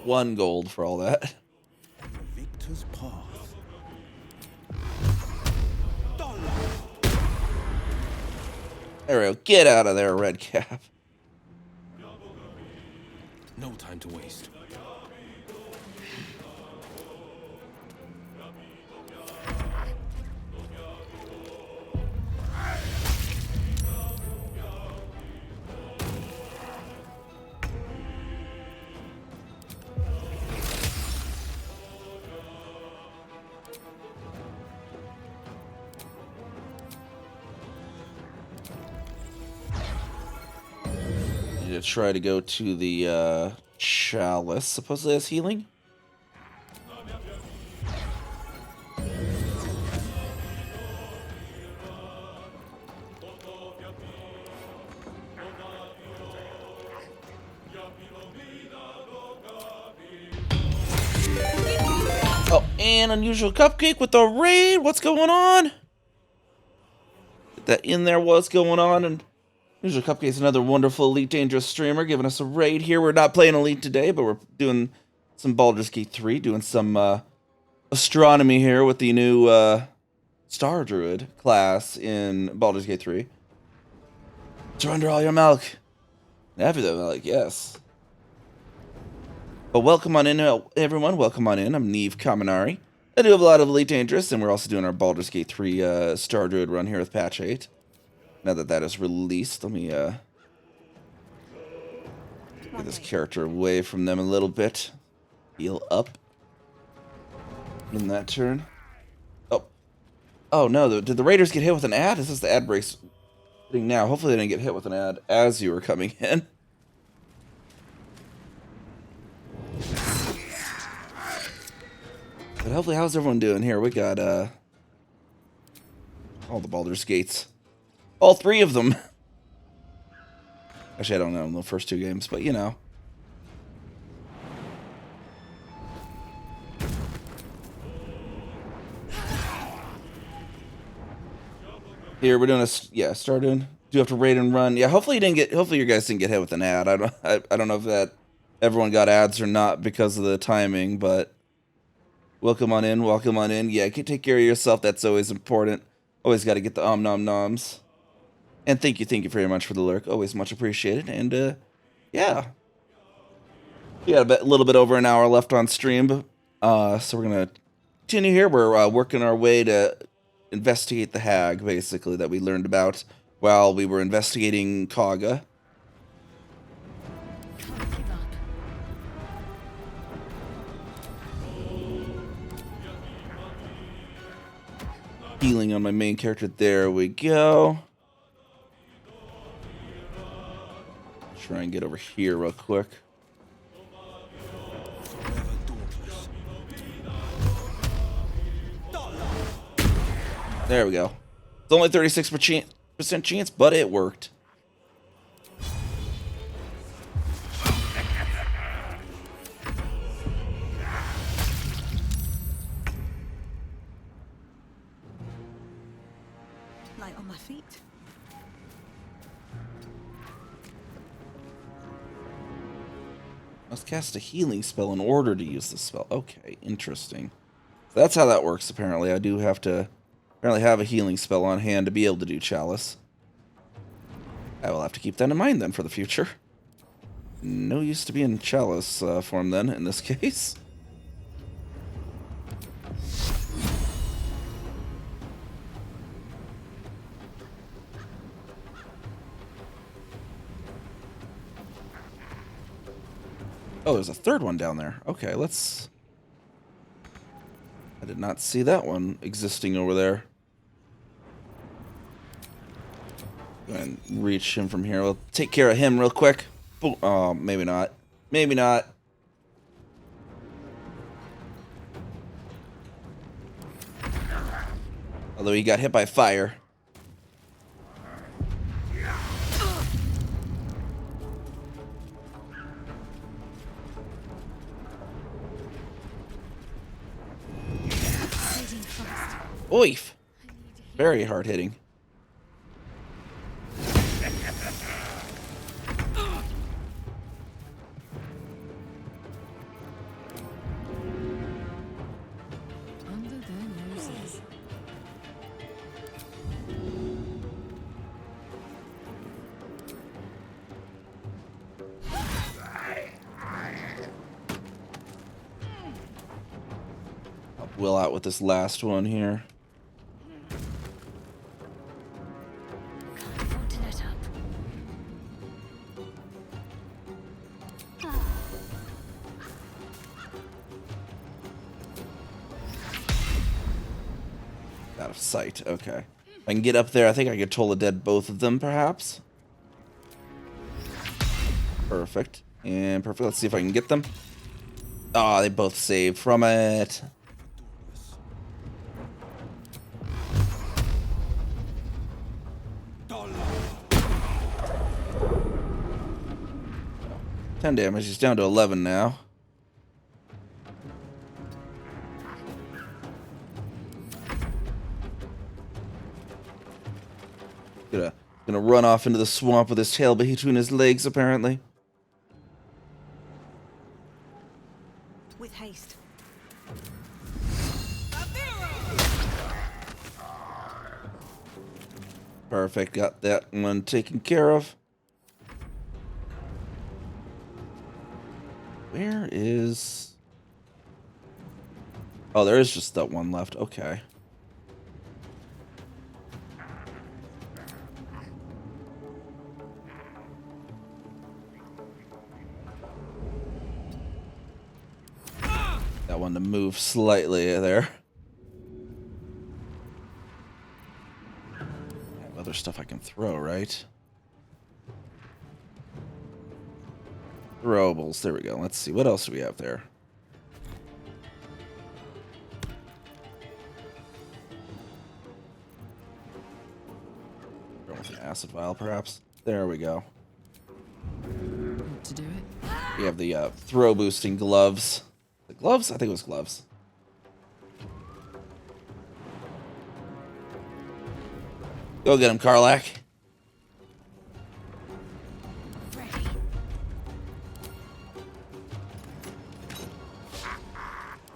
1 gold for all that. Victor's path. There we go. Get out of there, Red Cap. No time to waste. Need to try to go to the chalice. Supposedly has healing. Oh, and unusual cupcake with the raid. What's going on? Get that in there. What's going on? And unusual cupcake is another wonderful Elite Dangerous streamer giving us a raid here. We're not playing Elite today, but we're doing some Baldur's Gate 3, doing some astronomy here with the new Star Druid class in Baldur's Gate 3. Surrender all your milk. After the milk, yes. But welcome on in, everyone. Welcome on in. I'm Neve Kaminari. I do have a lot of Elite Dangerous, and we're also doing our Baldur's Gate 3 Star Druid run here with patch 8. Now that that is released, let me get this character away from them a little bit. Heal up. In that turn. Oh. Oh no, did the Raiders get hit with an ad? This is the ad breaks hitting now. Hopefully they didn't get hit with an ad as you were coming in. But hopefully, how's everyone doing here? We got all the Baldur's Gates. All 3 of them. Actually, I don't know in the first 2 games, but you know. Here we're doing a start doing. Do you have to raid and run? Yeah, hopefully you guys didn't get hit with an ad. I don't know if that everyone got ads or not because of the timing, but welcome on in, welcome on in. Yeah, take care of yourself. That's always important. Always got to get the nom noms. And thank you very much for the lurk. Always much appreciated. And yeah, we got a little bit over an hour left on stream, so we're gonna continue here. We're working our way to investigate the hag, basically, that we learned about while we were investigating Kaga. Healing on my main character. There we go. Try and get over here real quick. There we go. It's only 36% chance, but it worked. Light on my feet. Must cast a healing spell in order to use the spell. Okay, interesting. So that's how that works, apparently. I do have to apparently have a healing spell on hand to be able to do Chalice. I will have to keep that in mind then for the future. No use to be in Chalice form then, in this case. Oh, there's a third one down there. Okay, let's... I did not see that one existing over there. Go ahead and reach him from here. We'll take care of him real quick. Boom. Oh, maybe not. Maybe not. Although he got hit by fire. Oif. Very hard hitting. Under their noses. Help Will out with this last one here. Out of sight. Okay. If I can get up there, I think I could toll the dead both of them, perhaps. Perfect. And perfect. Let's see if I can get them. Ah, they both saved from it. $10 damage. He's down to 11 now. Gonna run off into the swamp with his tail between his legs, apparently. With haste. Perfect. Got that one taken care of. Where is... Oh, there is just that one left. Okay. That one to move slightly there. Other stuff I can throw, right? Throwables. There we go. Let's see. What else do we have there? Throw with an acid vial, perhaps. There we go. To do it. We have the throw boosting gloves. The gloves? I think it was gloves. Go get him, Karlach.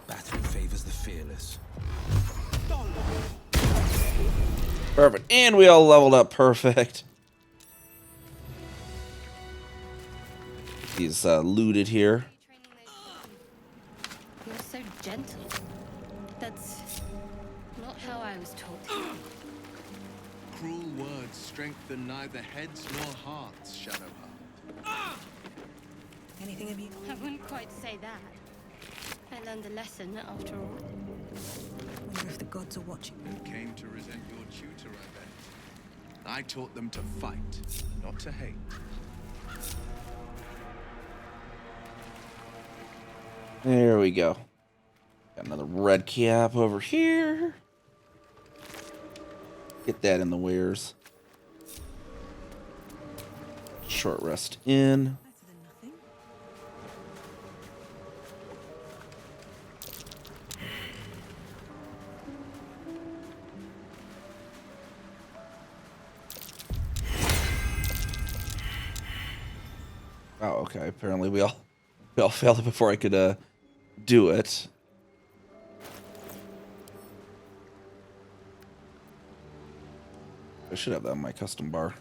Battle favors the fearless. Perfect. And we all leveled up. Perfect. He's looted here. You're so gentle. That's not how I was taught. Cruel words strengthen neither heads nor hearts, Shadowheart. Anything of you? I wouldn't quite say that. I learned a lesson after all. Wonder if the gods are watching. You came to resent your tutor, I bet. I taught them to fight, not to hate. There we go. Got another red cap over here. Get that in the wares. Short rest in. Oh, okay. Apparently we all failed it before I could do it. I should have that on my custom bar.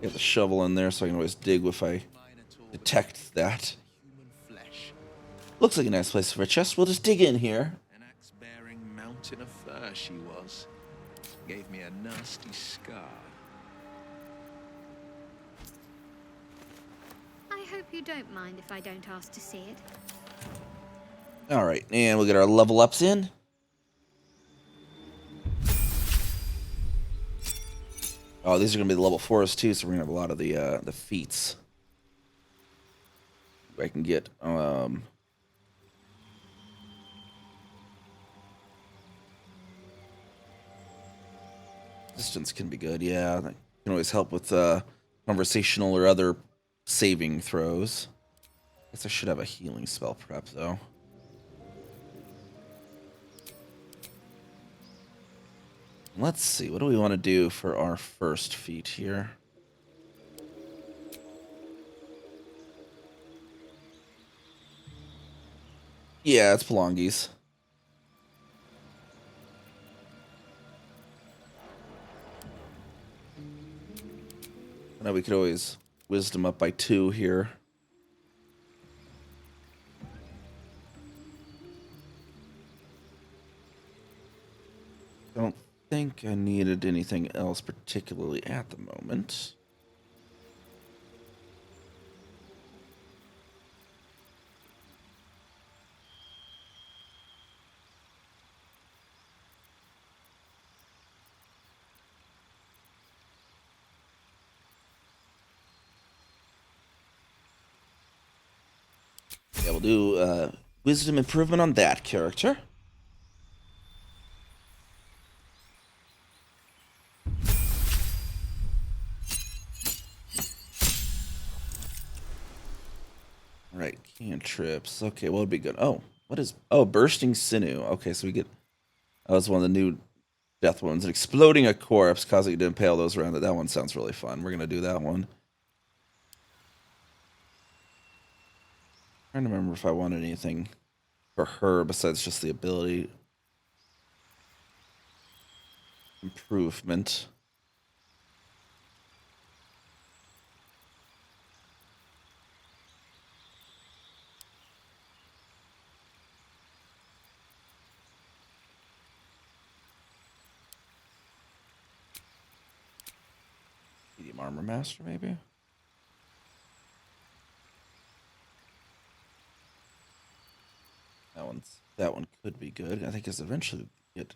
Get the shovel in there so I can always dig if I detect that. Looks like a nice place for a chest. We'll just dig in here. An axe-bearing mountain of fur she was. Gave me a nasty scar. I I hope you don't mind if I don't ask to see it. Alright, and we'll get our level ups in. Oh, these are going to be the level 4s too, so we're going to have a lot of the feats. I can get, distance can be good, yeah. That can always help with conversational or other saving throws. Guess I should have a healing spell prep, though. Let's see, what do we want to do for our first feat here? Yeah, it's Pelongi's. I know we could always wisdom up by 2 here. Don't think I needed anything else particularly at the moment. Yeah, we'll do wisdom improvement on that character. Right, cantrips. Okay, what would be good? Oh, what is... Oh, bursting sinew. Okay, so we get... That was one of the new death wounds. Exploding a corpse, causing it to impale those around it. That one sounds really fun. We're going to do that one. Trying to remember if I wanted anything for her besides just the ability improvement. Medium armor master, maybe. That one could be good. I think it's eventually get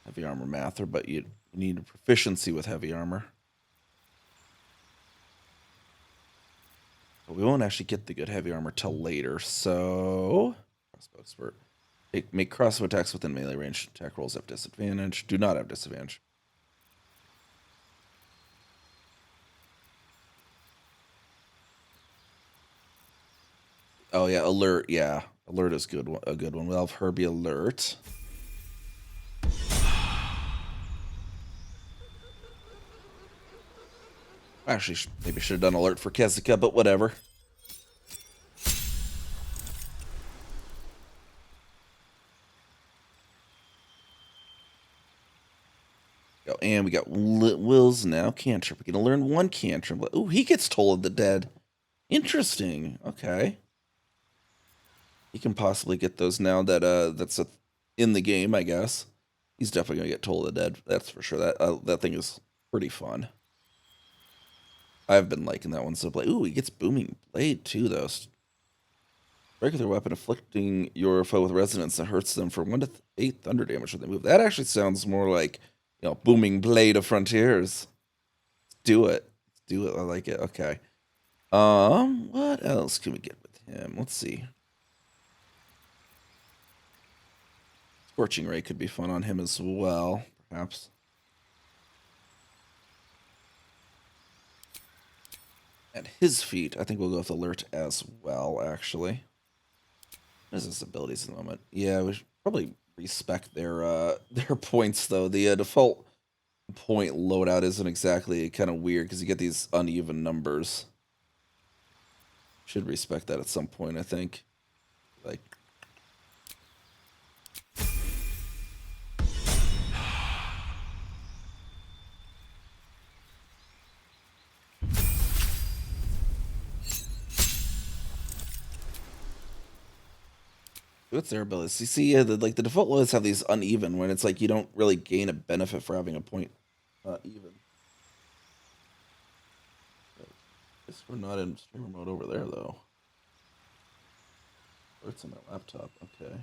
heavy armor mather, but you need a proficiency with heavy armor. But we won't actually get the good heavy armor till later, so crossbow expert. Make crossbow attacks within melee range. Attack rolls have disadvantage. Do not have disadvantage. Oh yeah, alert. Yeah, alert is good. A good one. We'll have her be alert. Actually, maybe should have done alert for Kessica, but whatever. Go, and we got Will's now cantrip. We're gonna learn one cantrip. Oh, he gets Toll of the Dead. Interesting. Okay. He can possibly get those now that that's in the game, I guess. He's definitely gonna get Toll of the Dead. That's for sure. That thing is pretty fun. I've been liking that one so play. Ooh, he gets Booming Blade too, though. Regular weapon afflicting your foe with resonance that hurts them for 1 to 8 thunder damage when they move. That actually sounds more like, you know, Booming Blade of Frontiers. Let's do it. Let's do it. I like it. Okay. What else can we get with him? Let's see. Scorching Ray could be fun on him as well, perhaps. At his feet, I think we'll go with alert as well, actually. What is his abilities at the moment? Yeah, we should probably respect their points, though. The default point loadout isn't exactly kind of weird, because you get these uneven numbers. Should respect that at some point, I think. Like... What's their abilities? You see, like the default loads have these uneven when it's like you don't really gain a benefit for having a point even. Guess we're not in streamer mode over there though. It's on my laptop. Okay.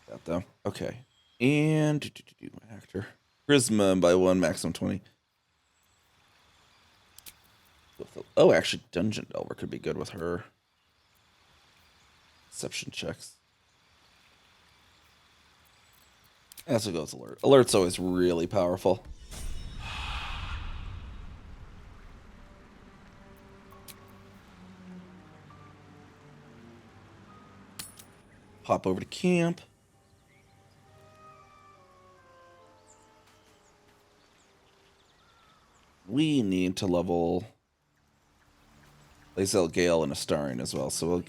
Got them. Okay. And actor. Charisma by 1, maximum 20. Oh, actually, Dungeon Delver could be good with her. Deception checks. As it goes, alert. Alert's always really powerful. Pop over to camp. We need to level Lazel, Gale, and Astarion as well, so we'll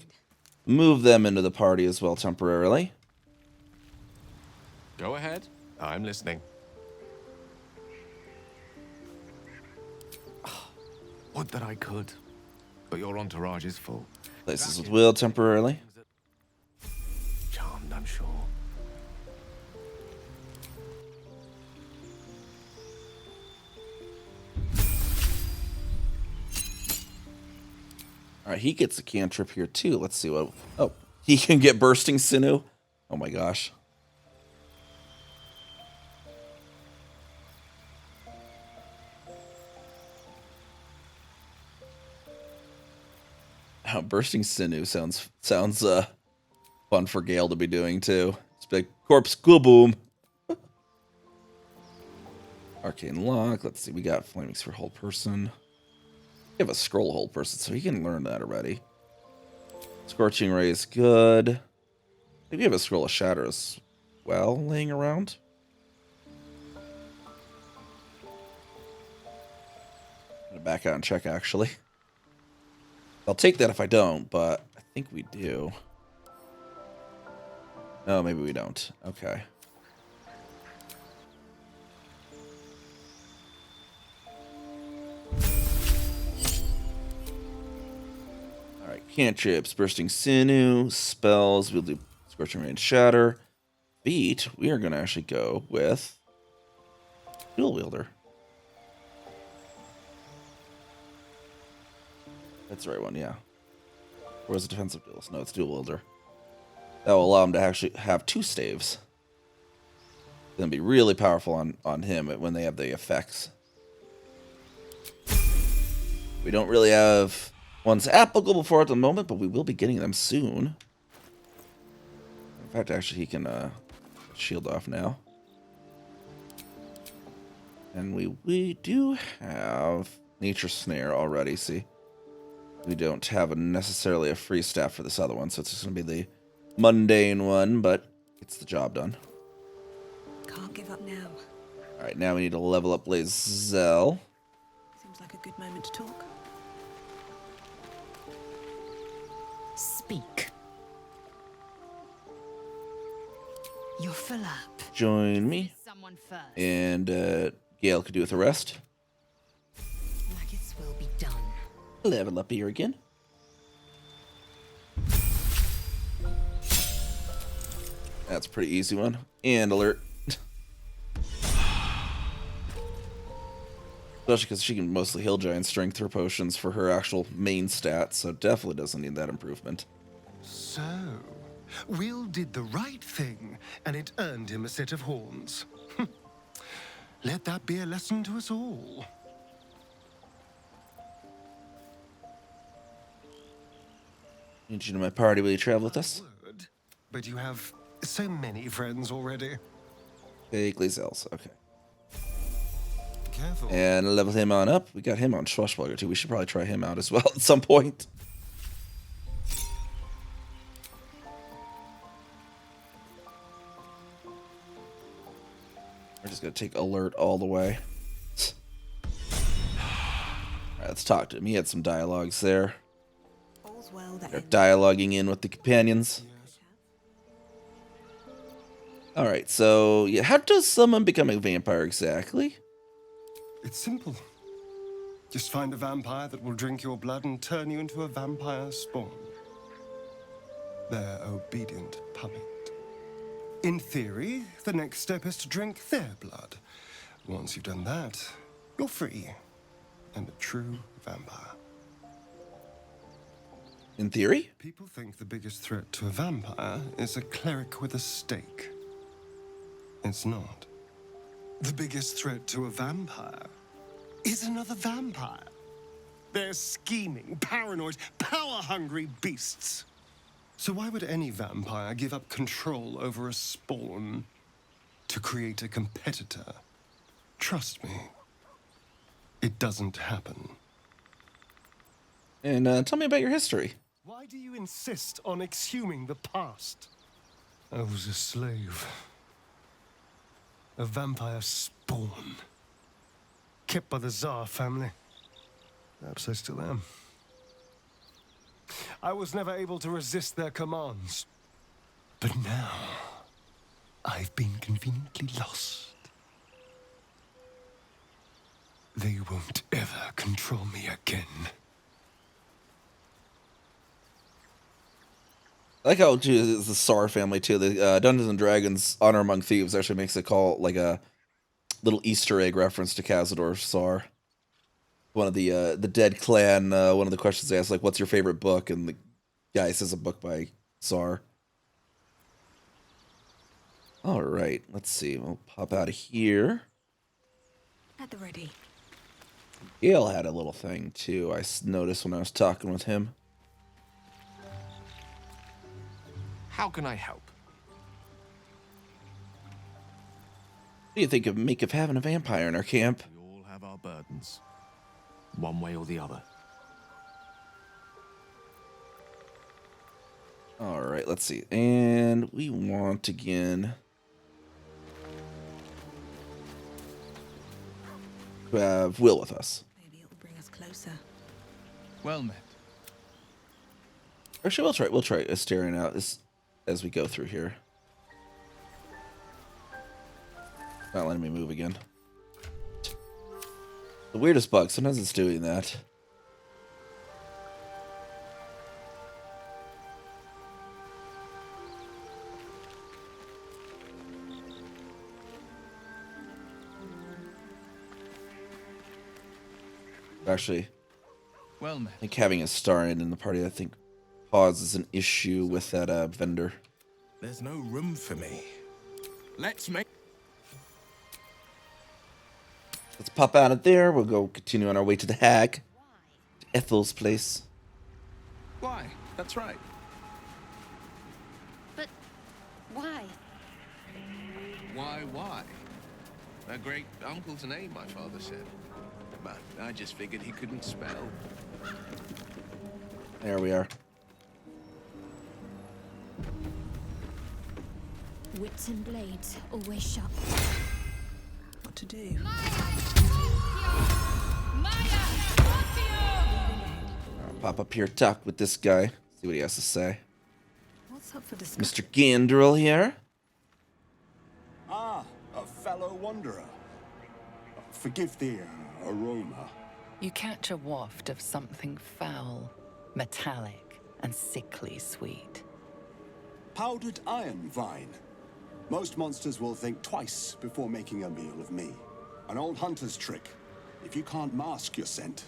move them into the party as well temporarily. Go ahead. I'm listening. Would that I could, but your entourage is full. Places with Will temporarily. Charmed, I'm sure. Alright, he gets a cantrip here too. Let's see what... Oh, he can get Bursting Sinew? Oh my gosh. Oh, Bursting Sinew sounds fun for Gale to be doing too. It's like corpse boom. Arcane Lock. Let's see. We got Flaming Sphere Hold Person. We have a Scroll Hold Person, so he can learn that already. Scorching Ray is good. Maybe we have a Scroll of Shatter as well laying around. I'm gonna back out and check actually. I'll take that if I don't, but I think we do. No, maybe we don't. Okay. Alright, cantrips, Bursting Sinew, spells, we'll do Scorching Ray and Shatter. Feat, we are going to actually go with Dual Wielder. That's the right one, yeah. Or was it Defensive Duelist? No, it's Dual Wielder. That will allow him to actually have 2 staves. It's going to be really powerful on him when they have the effects. We don't really have ones applicable for at the moment, but we will be getting them soon. In fact, actually, he can shield off now. And we do have Nature Snare already, see? We don't have necessarily a free staff for this other one, so it's just going to be the mundane one, but it's the job done. Can't give up now. Alright, now we need to level up Lazel. Seems like a good moment to talk. Speak. You're full up. Join me. Someone first. And Gale could do with the rest. Nuggets will be done. Level up here again. That's a pretty easy one. And alert. Especially because she can mostly heal giant strength through potions for her actual main stats, so definitely doesn't need that improvement. So, Will did the right thing, and it earned him a set of horns. Let that be a lesson to us all. Need you to my party. Will you travel with us? But you have so many friends already. Take Lazel's. Okay. Careful. And level him on up. We got him on Swashbuckler too. We should probably try him out as well at some point. We're just gonna take alert all the way. Alright, let's talk to him. He had some dialogues there. All's well that They're dialoguing in with the companions. Alright, so yeah, how does someone become a vampire exactly? It's simple. Just find a vampire that will drink your blood and turn you into a vampire spawn. Their obedient puppet. In theory, the next step is to drink their blood. Once you've done that, you're free. And a true vampire. In theory? People think the biggest threat to a vampire is a cleric with a stake. It's not. The biggest threat to a vampire is another vampire. They're scheming, paranoid, power-hungry beasts. So why would any vampire give up control over a spawn to create a competitor? Trust me, it doesn't happen. And tell me about your history. Why do you insist on exhuming the past? I was a slave. A vampire spawn. Kept by the Tsar family. Perhaps I still am. I was never able to resist their commands. But now, I've been conveniently lost. They won't ever control me again. I like how too, it's the Tsar family too. The Dungeons and Dragons Honor Among Thieves actually makes it call like a little Easter egg reference to Cazador's Tsar. One of the Dead Clan. One of the questions they ask, like, "What's your favorite book?" And the guy says a book by Tsar. All right, let's see. We'll pop out of here. At the ready. Gale had a little thing too. I noticed when I was talking with him. How can I help? What do you think of having a vampire in our camp? We all have our burdens, one way or the other. All right, let's see. And we want again to have Will with us. Maybe it'll bring us closer. Well met. Actually, we'll try staring out this as we go through here. Not letting me move again. The weirdest bug. Sometimes it's doing that. Actually, well met. I think having a star in the party, I think, causes an issue with that vendor. There's no room for me. Let's pop out of there. We'll go continue on our way to the hag, to Ethel's place. Why? That's right. But why? Why? A great uncle's name, my father said. But I just figured he couldn't spell. There we are. Wits and blades always sharp. What to do? I'll pop up here, talk with this guy, see what he has to say. What's up for discussion? Mr. Gandrel here. Ah, a fellow wanderer. Forgive the aroma. You catch a waft of something foul, metallic, and sickly sweet. Powdered iron vine. Most monsters will think twice before making a meal of me. An old hunter's trick. If you can't mask your scent,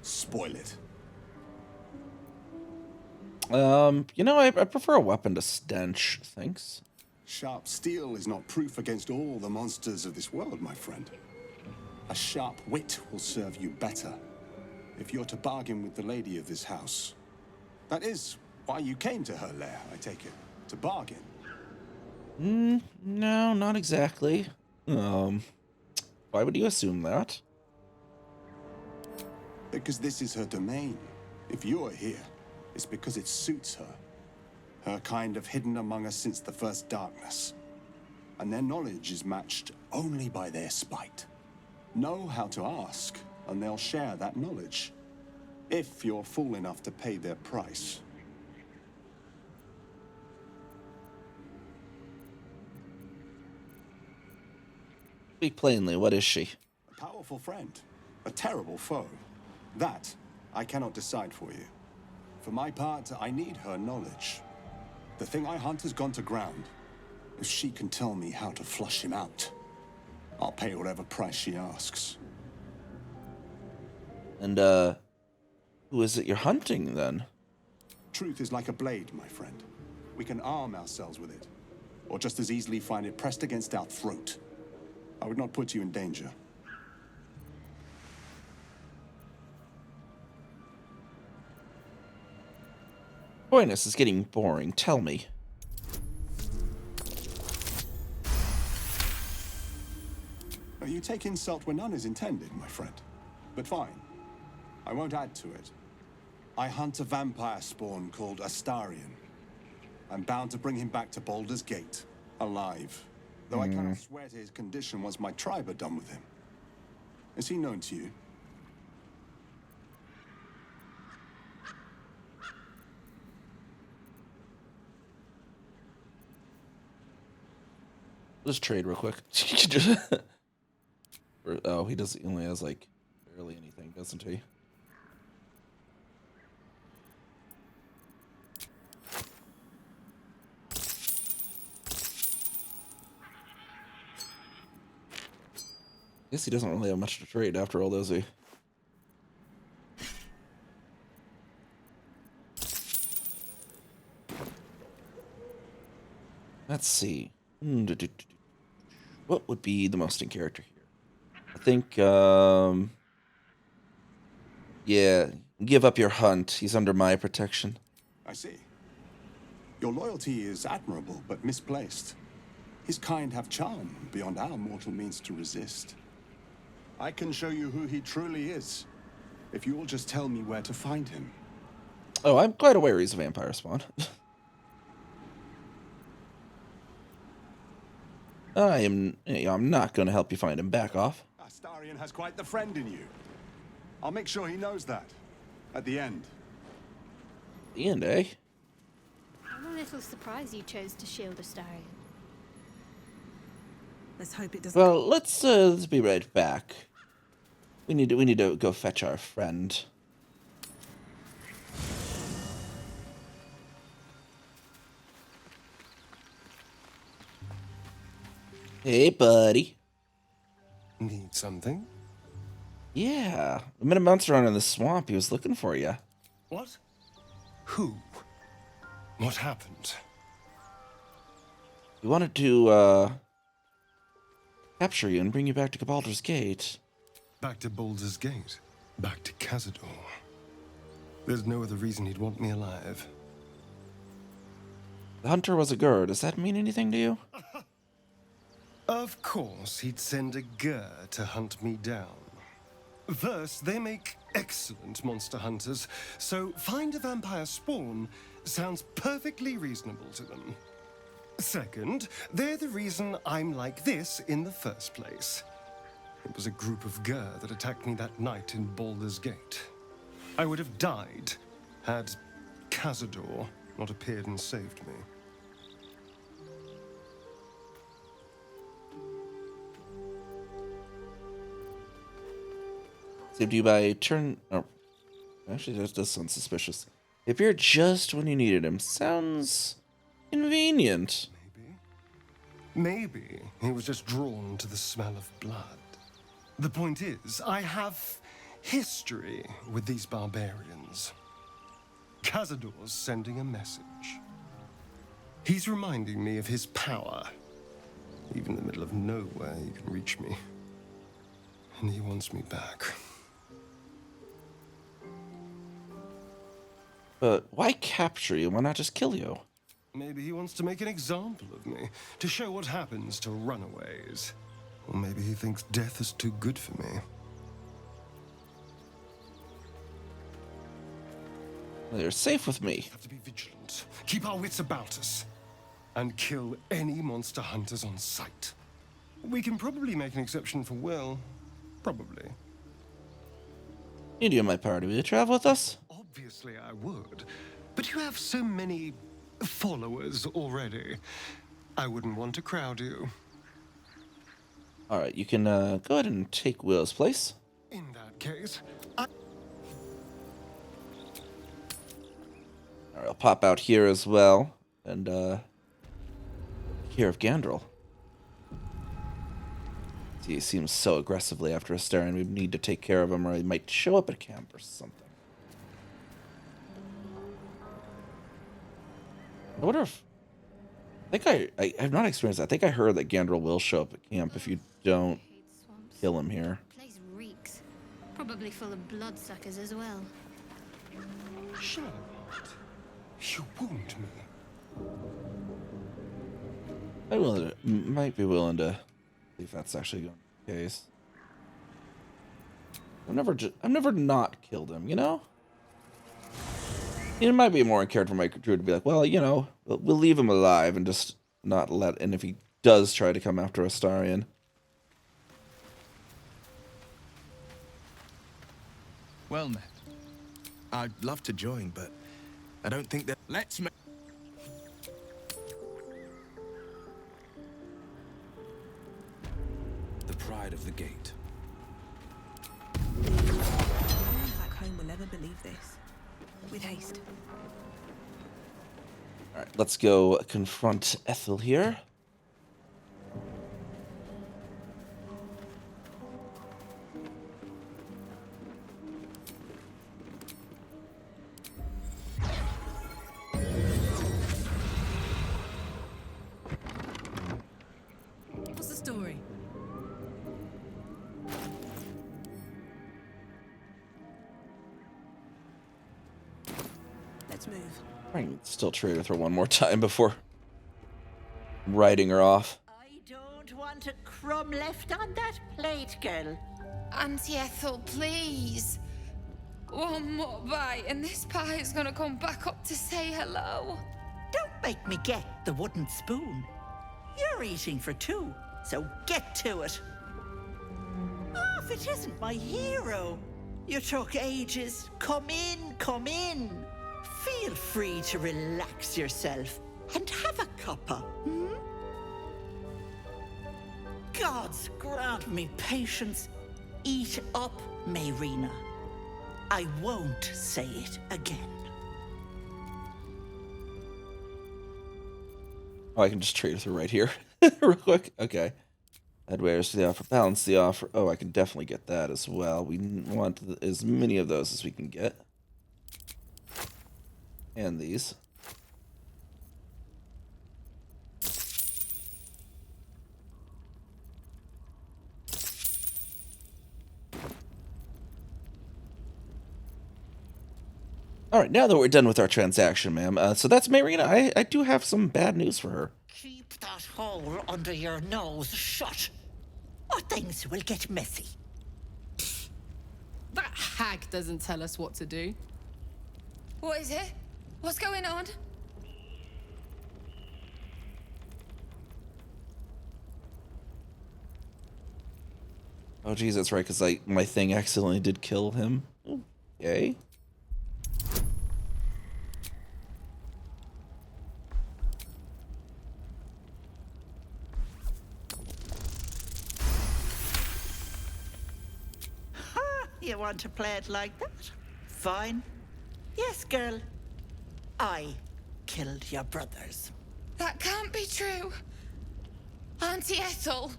spoil it. You know, I prefer a weapon to stench, thanks. Sharp steel is not proof against all the monsters of this world, my friend. A sharp wit will serve you better if you're to bargain with the lady of this house. That is why you came to her lair, I take it. To bargain. No, not exactly. Why would you assume that? Because this is her domain. If you're here, it's because it suits her. Her kind have hidden among us since the first darkness. And their knowledge is matched only by their spite. Know how to ask, and they'll share that knowledge. If you're fool enough to pay their price. Speak plainly, what is she? A powerful friend, a terrible foe. That I cannot decide for you. For my part, I need her knowledge. The thing I hunt has gone to ground. If she can tell me how to flush him out, I'll pay whatever price she asks. And, who is it you're hunting, then? Truth is like a blade, my friend. We can arm ourselves with it, or just as easily find it pressed against our throat. I would not put you in danger. Boy, this is getting boring. Tell me. You take insult where none is intended, my friend. But fine. I won't add to it. I hunt a vampire spawn called Astarion. I'm bound to bring him back to Baldur's Gate, alive. Though I cannot swear to his condition once my tribe are done with him. Is he known to you? Let's trade real quick. Oh, he doesn't. He only has like barely anything, doesn't he? Guess he doesn't really have much to trade after all, does he? Let's see. What would be the most in character here? I think, yeah, give up your hunt. He's under my protection. I see. Your loyalty is admirable, but misplaced. His kind have charm beyond our mortal means to resist. I can show you who he truly is, if you will just tell me where to find him. Oh, I'm quite aware he's a vampire spawn. I'm not going to help you find him. Back off. Astarion has quite the friend in you. I'll make sure he knows that. At the end. The end, eh? I'm a little surprised you chose to shield Astarion. Let's hope it doesn't. Well, let's be right back. We need to go fetch our friend. Hey, buddy. Need something? Yeah, I met a monster around in the swamp. He was looking for you. What? Who? What happened? He wanted to capture you and bring you back to Baldur's Gate. Back to Baldur's Gate? Back to Cazador? There's no other reason he'd want me alive. The hunter was a Gur. Does that mean anything to you? Of course, he'd send a Gur to hunt me down. First, they make excellent monster hunters, so find a vampire spawn sounds perfectly reasonable to them. Second, they're the reason I'm like this in the first place. It was a group of Gur that attacked me that night in Baldur's Gate. I would have died had Cazador not appeared and saved me. Saved you by turn. Oh, actually, that does sound suspicious. If you're just when you needed him, sounds convenient. Maybe he was just drawn to the smell of blood. The point is, I have history with these barbarians. Cazador's sending a message. He's reminding me of his power. Even in the middle of nowhere, he can reach me. And he wants me back. But why capture you? Why not just kill you? Maybe he wants to make an example of me, to show what happens to runaways. Or maybe he thinks death is too good for me. Well, you're safe with me. Have to be vigilant, keep our wits about us, and kill any monster hunters on sight. We can probably make an exception for Will. Probably. Need you in my party. Will you travel with us? Obviously I would, but you have so many followers already. I wouldn't want to crowd you. Alright, you can go ahead and take Will's place. In that case, Alright, I'll pop out here as well. And, here of Gandrel. He seems so aggressively after Astarion. We need to take care of him, or he might show up at camp or something. I wonder if... I have not experienced that. I think I heard that Gandrel will show up at camp if you don't kill him here. Place reeks. Probably full of bloodsuckers as well. Charlotte, you wound me. Might be willing to see if that's actually going to be the case. I've never not killed him, you know? It might be more in character for my Druid to be like, well, you know, we'll leave him alive and just not let... And if he does try to come after Astarion... Well met. I'd love to join, but I don't think that... Let's make... The pride of the gate. No one back home will ever believe this. With haste. Alright, let's go confront Ethel here. What's the story? Let's move. I can still trade with her one more time before riding her off. I don't want a crumb left on that plate, girl. Auntie Ethel, please. One more bite and this pie is gonna come back up to say hello. Don't make me get the wooden spoon. You're eating for two, so get to it. Oh, if it isn't my hero. You took ages. Come in, come in. Feel free to relax yourself and have a cuppa, hmm? Gods grant me patience. Eat up, Mayrina. I won't say it again. Oh, I can just trade with her right here. Real quick. Okay. Add wares to the offer. Balance the offer. Oh, I can definitely get that as well. We want as many of those as we can get. And these. All right, now that we're done with our transaction, ma'am, so that's Mayrina. I do have some bad news for her. Keep that hole under your nose shut, or things will get messy. That hag doesn't tell us what to do. What is it? What's going on? Oh, geez, that's right, because my thing accidentally did kill him. Okay. You want to play it like that? Fine. Yes, girl. I killed your brothers. That can't be true. Auntie Ethel.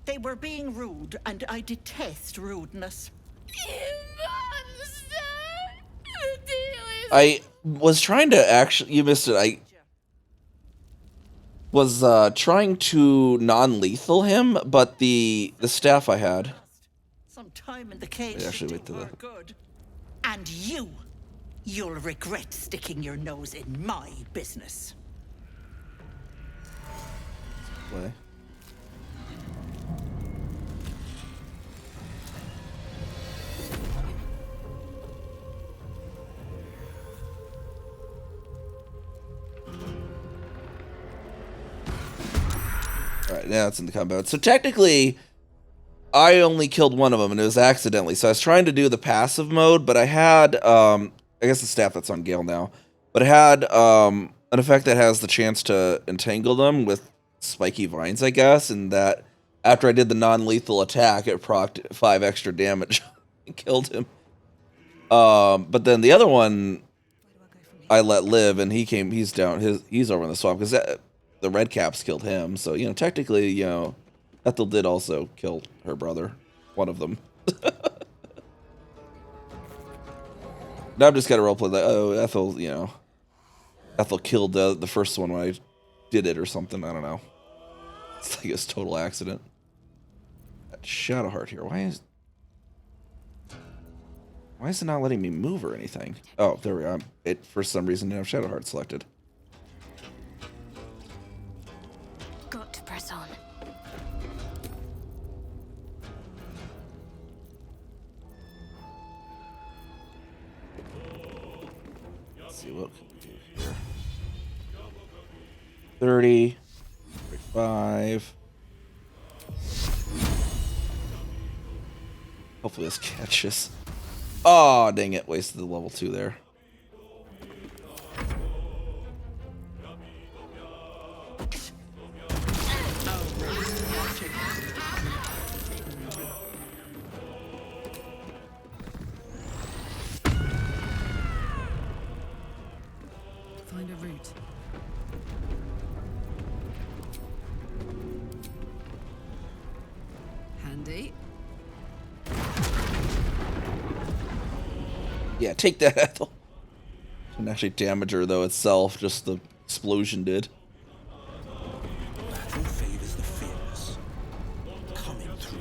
They were being rude, and I detest rudeness. I was trying to actually... You missed it. I was trying to non-lethal him, but the staff I had... Some time in the cage Wait, actually, wait till her good. And you'll regret sticking your nose in my business. Play. Alright, now it's in the combat. So technically, I only killed one of them, and it was accidentally. So I was trying to do the passive mode, but I had, I guess the staff that's on Gale now, but I had an effect that has the chance to entangle them with spiky vines, I guess, and that after I did the non-lethal attack, it procced 5 extra damage and killed him. But then the other one, I let live, and he's down, he's over in the swamp, because the red caps killed him, so, you know, technically, you know, Ethel did also kill her brother. One of them. Now I'm just gonna roleplay like, oh, Ethel, you know. Ethel killed the first one when I did it or something. I don't know. It's like it's total accident. Shadowheart here. Why is it not letting me move or anything? Oh, there we are. It for some reason didn't have Shadowheart selected. Got to press on. Let's see what can we do here. 30, 35. Hopefully this catches. Oh, dang it. Wasted the level 2 there. Find a route. Handy. Yeah, take that, Ethel. Didn't actually damage her, though, itself. Just the explosion did. Battle favors the fearless. Coming through.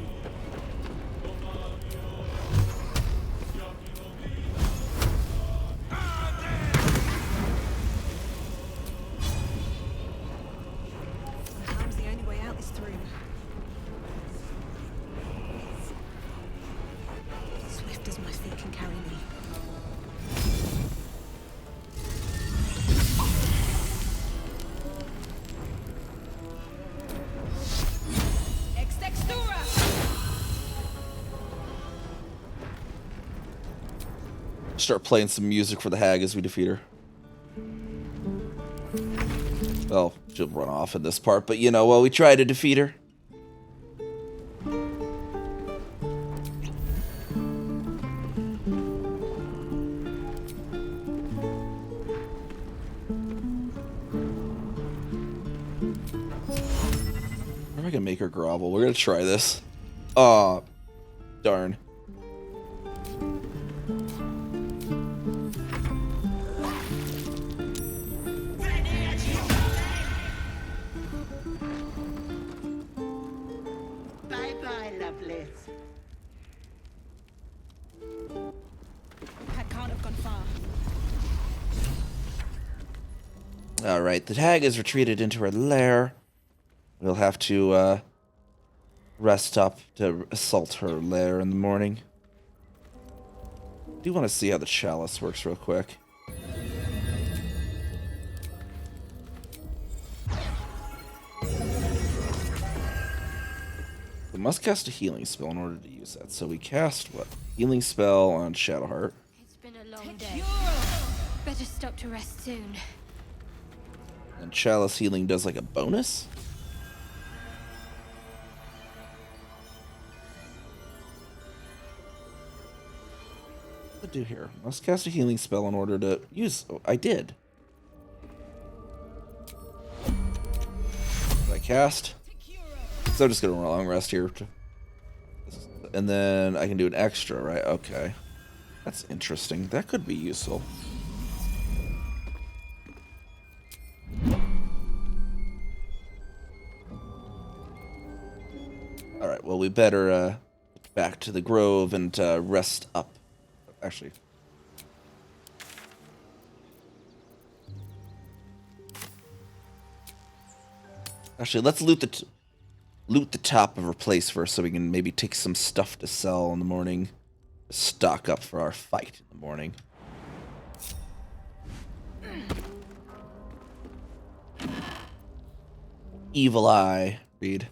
Sometimes the only way out is through. Swift as my feet can carry me. Start playing some music for the hag as we defeat her. Well, she'll run off in this part, but you know, well, we try to defeat her. How am I gonna make her grovel? We're gonna try this. Aw, darn. Bye-bye, Lovelace. That can't have gone far. Alright, the hag has retreated into her lair. We'll have to rest up to assault her lair in the morning. I do want to see how the chalice works real quick. We must cast a healing spell in order to use that. So we cast what? Healing spell on Shadowheart. It's been a long day. Better stop to rest soon. And chalice healing does like a bonus? What to do here? Must cast a healing spell in order to use. Oh, I did. Did I cast? So I'm just gonna long rest here. And then I can do an extra, right? Okay. That's interesting. That could be useful. Alright, well, we better get back to the grove and rest up. Actually. Actually, let's loot the top of her place first so we can maybe take some stuff to sell in the morning. Stock up for our fight in the morning. Evil Eye, read.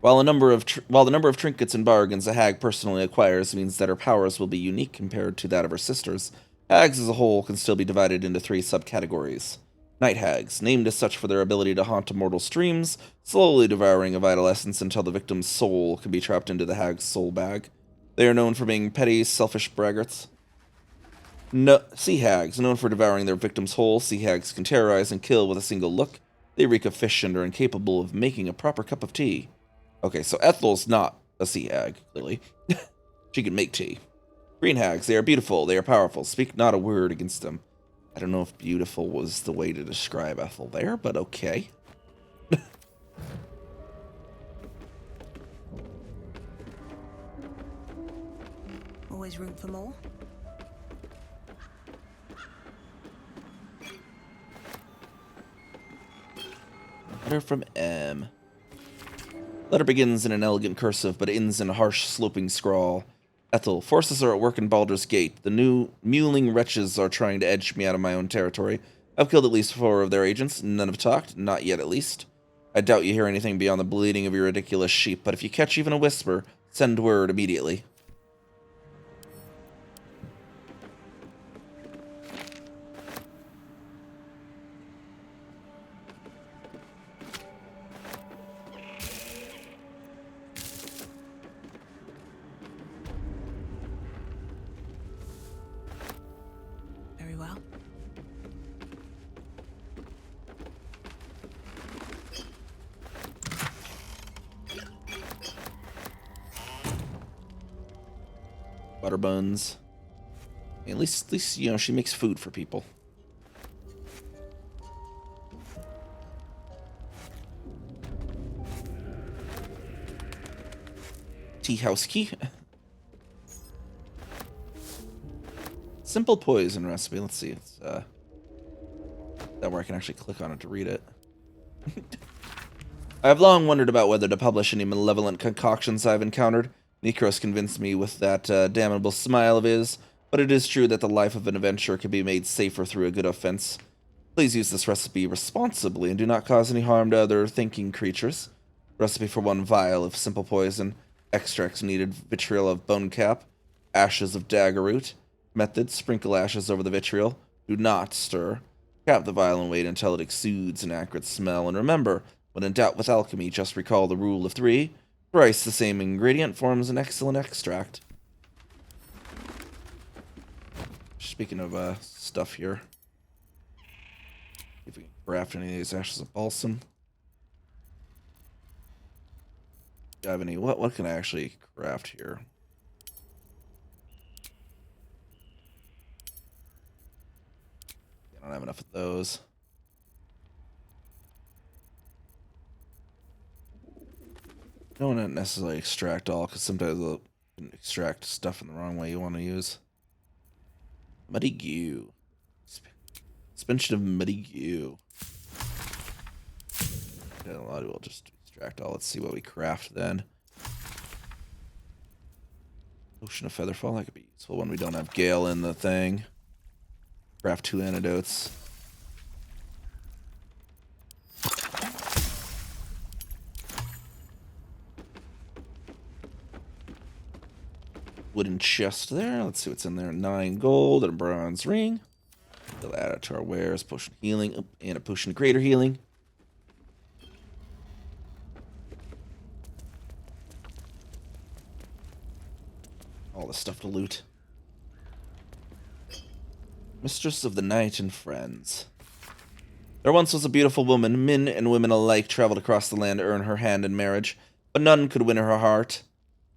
While the number of trinkets and bargains a hag personally acquires means that her powers will be unique compared to that of her sisters, hags as a whole can still be divided into 3 subcategories. Night hags, named as such for their ability to haunt immortal streams, slowly devouring a vital essence until the victim's soul can be trapped into the hag's soul bag. They are known for being petty, selfish braggarts. Sea hags, known for devouring their victims whole, sea hags can terrorize and kill with a single look. They reek of fish and are incapable of making a proper cup of tea. Okay, so Ethel's not a sea hag, clearly. She can make tea. Green hags, they are beautiful, they are powerful. Speak not a word against them. I don't know if beautiful was the way to describe Ethel there, but okay. Always room for more? Letter from M. Letter begins in an elegant cursive, but ends in a harsh, sloping scrawl. Ethel, forces are at work in Baldur's Gate. The new mewling wretches are trying to edge me out of my own territory. I've killed at least 4 of their agents. None have talked, not yet at least. I doubt you hear anything beyond the bleating of your ridiculous sheep, but if you catch even a whisper, send word immediately. Very well. Butter buns. At least, you know, she makes food for people. Tea house key. Simple poison recipe. Let's see. It's that where I can actually click on it to read it. I have long wondered about whether to publish any malevolent concoctions I've encountered. Nikros convinced me with that damnable smile of his, but it is true that the life of an adventurer can be made safer through a good offense. Please use this recipe responsibly and do not cause any harm to other thinking creatures. Recipe for 1 vial of simple poison. Extracts needed: vitriol of bone cap, ashes of dagger root. Method: sprinkle ashes over the vitriol. Do not stir. Cap the vial and wait until it exudes an acrid smell. And remember, when in doubt with alchemy, just recall the rule of 3. Thrice the same ingredient forms an excellent extract. Speaking of stuff here, if we can craft any of these ashes of balsam. Do I have any? What can I actually craft here? I don't have enough of those. I don't want to necessarily extract all, because sometimes they'll extract stuff in the wrong way you want to use. Muddy goo. Suspension of muddy goo. Yeah, a lot of people just extract all. Let's see what we craft then. Ocean of Featherfall, that could be useful when we don't have Gale in the thing. Craft 2 antidotes. Wooden chest there. Let's see what's in there. 9 gold and a bronze ring. We'll add it to our wares. Potion healing and a potion of greater healing. All the stuff to loot. Mistress of the Night and Friends. There once was a beautiful woman. Men and women alike traveled across the land to earn her hand in marriage, but none could win her heart.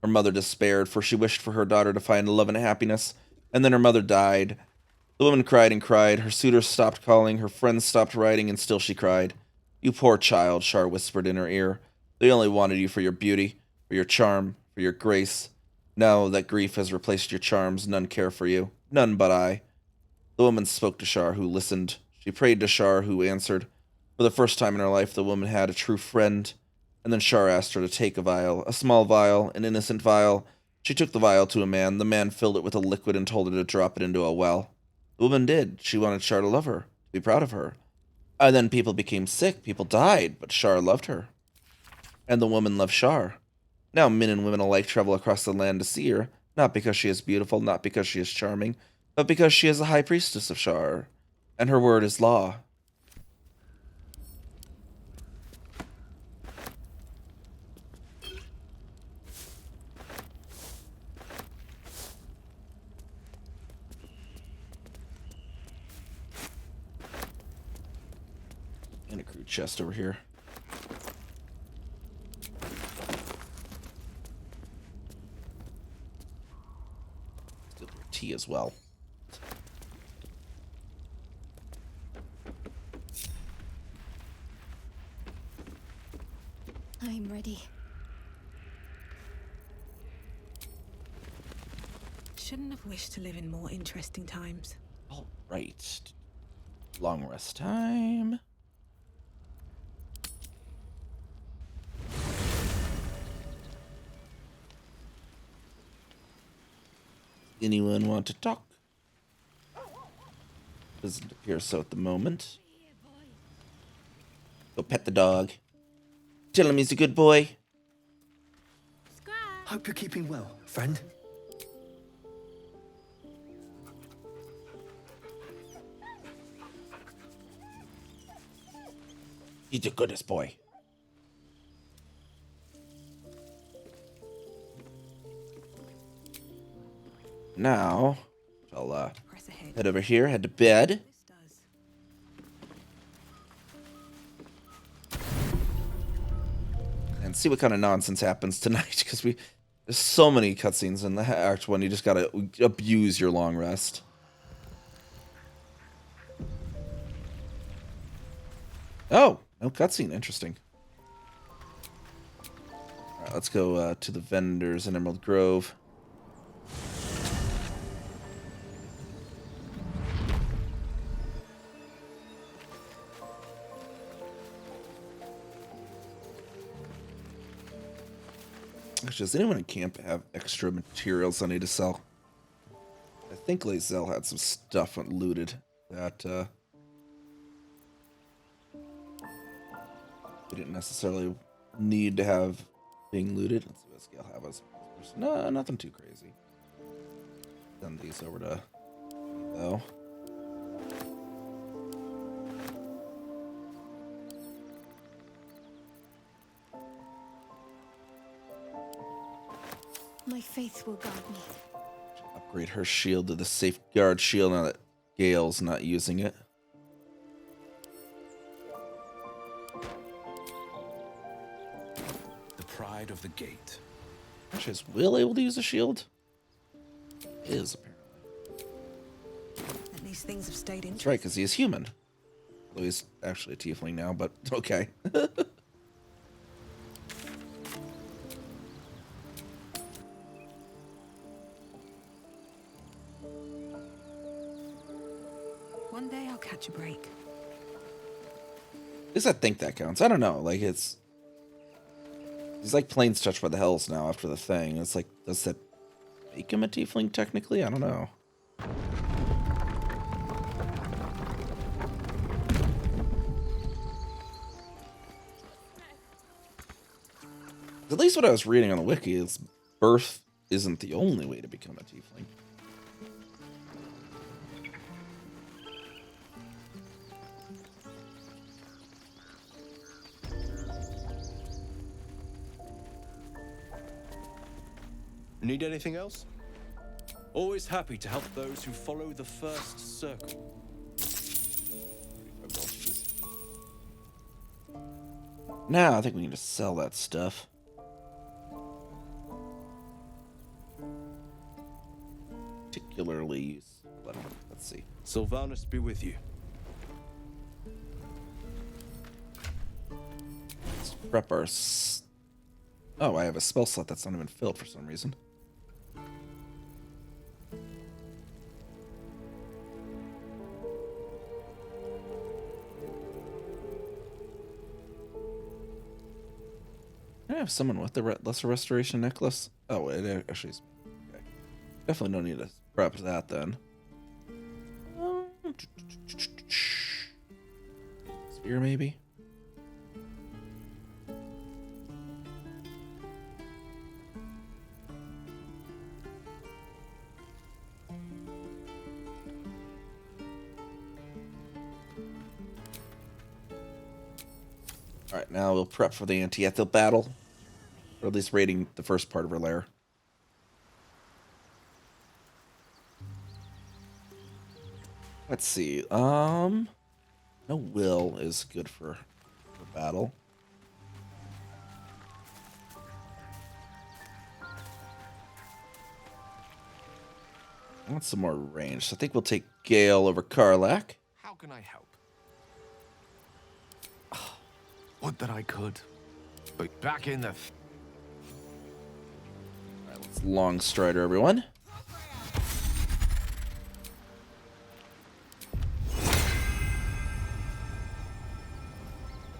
Her mother despaired, for she wished for her daughter to find love and happiness, and then her mother died. The woman cried and cried. Her suitors stopped calling, her friends stopped writing, and still she cried. You poor child, Shar whispered in her ear. They only wanted you for your beauty, for your charm, for your grace. Now that grief has replaced your charms, none care for you. None but I. The woman spoke to Shar, who listened. She prayed to Shar, who answered. For the first time in her life, the woman had a true friend. And then Shar asked her to take a vial, a small vial, an innocent vial. She took the vial to a man. The man filled it with a liquid and told her to drop it into a well. The woman did. She wanted Shar to love her, to be proud of her. And then people became sick, people died, but Shar loved her. And the woman loved Shar. Now men and women alike travel across the land to see her, not because she is beautiful, not because she is charming, but because she is the high priestess of Shar, and her word is law. And a crude chest over here. tea as well. I'm ready. Shouldn't have wished to live in more interesting times. All right. Long rest time. Anyone want to talk? Doesn't appear so at the moment. Go pet the dog. Tell him he's a good boy. Hope you're keeping well, friend. He's the goodest boy. Now, I'll head over here, head to bed. And see what kind of nonsense happens tonight, because there's so many cutscenes in the Act 1, you just gotta abuse your long rest. Oh, no cutscene, interesting. Alright, let's go to the vendors in Emerald Grove. Actually, does anyone in camp have extra materials I need to sell? I think Lae'zel had some stuff looted that we didn't necessarily need to have being looted. Let's see what Scale have us. No, nothing too crazy. Send these over to though. My faith will guide me. Upgrade her shield to the safeguard shield now that Gale's not using it. The pride of the gate. Actually, is Will able to use a shield? He is, apparently. At least things have stayed That's interesting. right, because he is human. Although he's actually a tiefling now, but okay. One day I'll catch a break. At least I think that counts. I don't know. Like, he's like Plains Touched by the Hells now after the thing. It's like, does that make him a tiefling technically? I don't know. At least what I was reading on the wiki is birth isn't the only way to become a tiefling. Need anything else? Always happy to help those who follow the first circle. Now I think we need to sell that stuff. Particularly useful. Let's see. Sylvanus be with you. Let's prep our... Oh, I have a spell slot that's not even filled for some reason. I have someone with the Lesser Restoration Necklace. Oh, it actually is. Okay. Definitely don't need to prep that then. Spear, maybe? Alright, now we'll prep for the Anti-Ethel battle. Or at least raiding the first part of her lair. Let's see. No will is good for battle. I want some more range, so I think we'll take Gale over Karlach. How can I help? Would that I could. But back in the... Alright, let's long strider, everyone.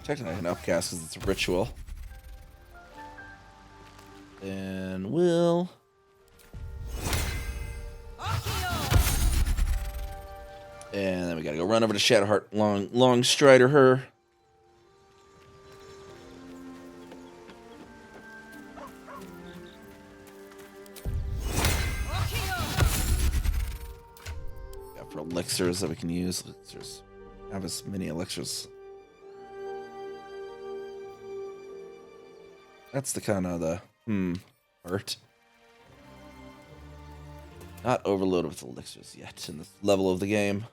Technically an upcast because it's a ritual. Then we'll... And then we gotta go run over to Shadowheart, long strider her. Yeah, for elixirs that we can use. Elixirs. Have as many elixirs. That's the kind of the part. Not overloaded with elixirs yet in this level of the game.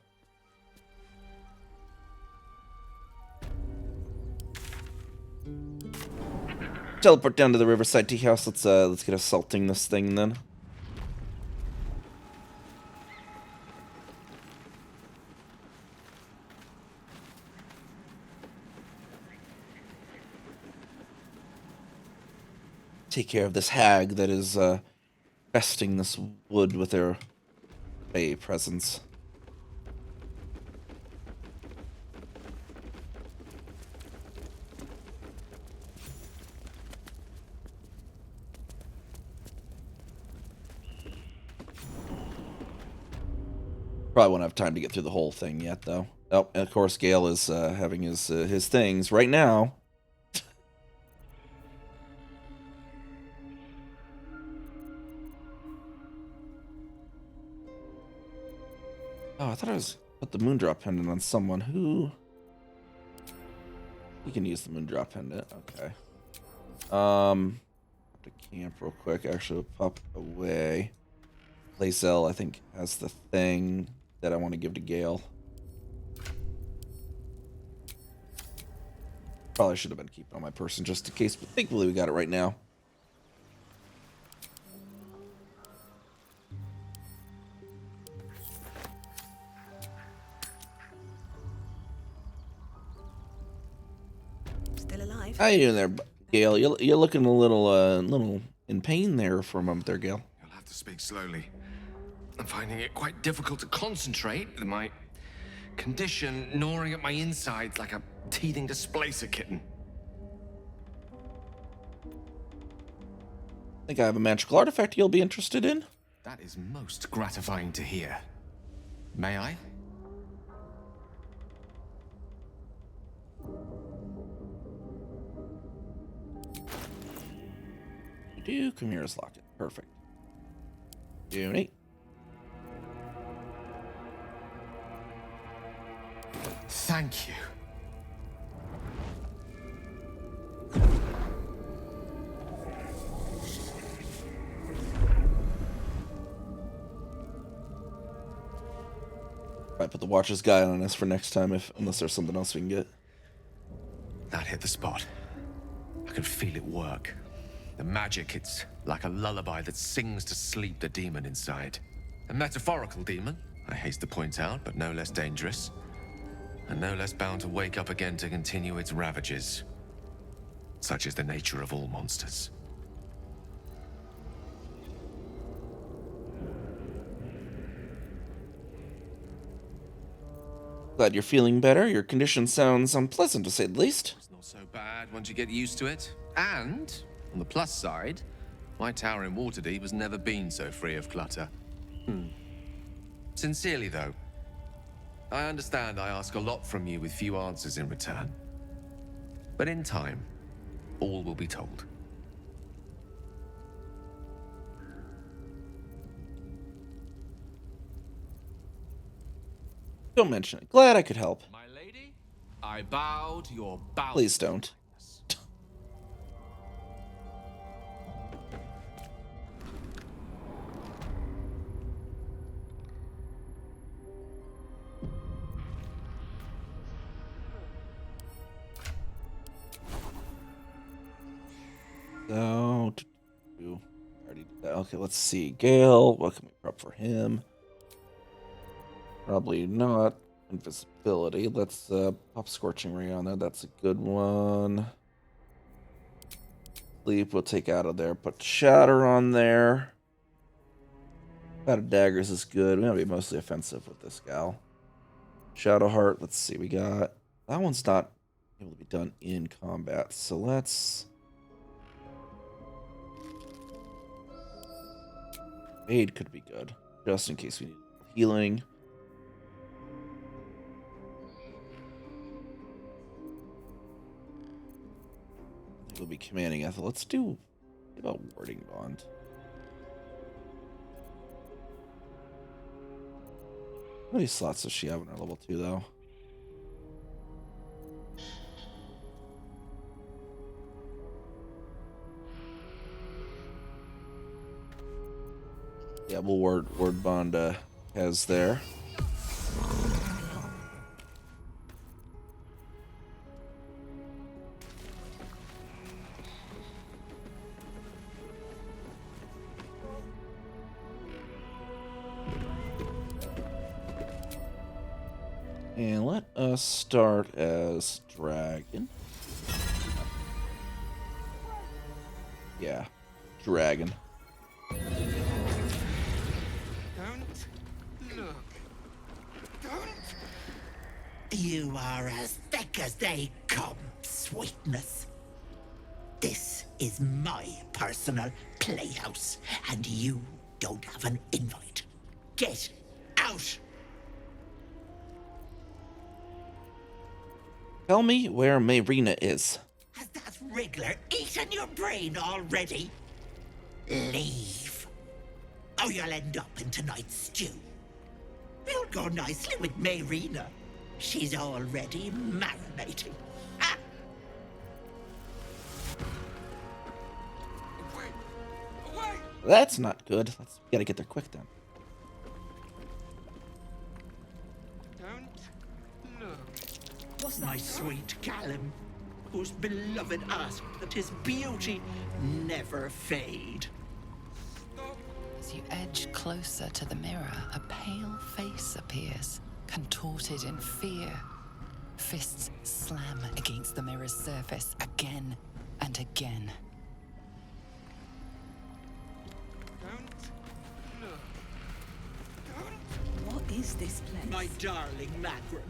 Teleport down to the Riverside Tea House. Let's get assaulting this thing then. Take care of this hag that is infesting this wood with their Fey presence. Probably won't have time to get through the whole thing yet, though. Oh, and of course, Gale is having his things right now. Oh, I thought I was put the Moondrop Pendant on someone who... You can use the Moondrop Pendant, okay. To camp real quick, actually pop away. Lae'zel, I think, has the thing that I want to give to Gale. Probably should have been keeping on my person just in case, but thankfully we got it right now. Still alive? How you doing there, Gale? You're looking a little in pain there for a moment there, Gale. You'll have to speak slowly. I'm finding it quite difficult to concentrate with my condition gnawing at my insides like a teething displacer kitten. I think I have a magical artifact you'll be interested in. That is most gratifying to hear. May I? You do. Chimera's Locket. Perfect. Donate. Thank you. Might put the Watcher's Guide on us for next time, unless there's something else we can get. That hit the spot. I can feel it work. The magic, it's like a lullaby that sings to sleep the demon inside. A metaphorical demon, I haste to point out, but no less dangerous. And no less bound to wake up again to continue its ravages. Such is the nature of all monsters. Glad you're feeling better. Your condition sounds unpleasant, to say the least. It's not so bad once you get used to it. And, on the plus side, my tower in Waterdeep has never been so free of clutter. Sincerely, though, I understand I ask a lot from you with few answers in return. But in time, all will be told. Don't mention it. Glad I could help. My lady, I bow to your bow. Please don't. So, already did that. Okay, let's see. Gale, what can we prep for him? Probably not. Invisibility. Let's pop Scorching Ray on there. That's a good one. Sleep we'll take out of there. Put Shatter on there. Out of Daggers is good. We're gonna be mostly offensive with this gal. Shadowheart, let's see, we got... That one's not able to be done in combat, so let's... Aid could be good, just in case we need healing. I think we'll be commanding Ethel. Let's do... What about Warding Bond? How many slots does she have in her level 2, though? Yeah, we'll Ward Bond has there. And let us start as Dragon. Yeah, Dragon. Don't look. Don't. You are as thick as they come, sweetness. This is my personal playhouse, and you don't have an invite. Get out! Tell me where Marina is. Has that wriggler eaten your brain already? Leave. Or you'll end up in tonight's stew. It'll go nicely with Marina. She's already marinating. Ah! That's not good. We gotta get there quick then. My sweet Callum, whose beloved asked that his beauty never fade. As you edge closer to the mirror, a pale face appears, contorted in fear. Fists slam against the mirror's surface again and again. What is this place? My darling Magrin.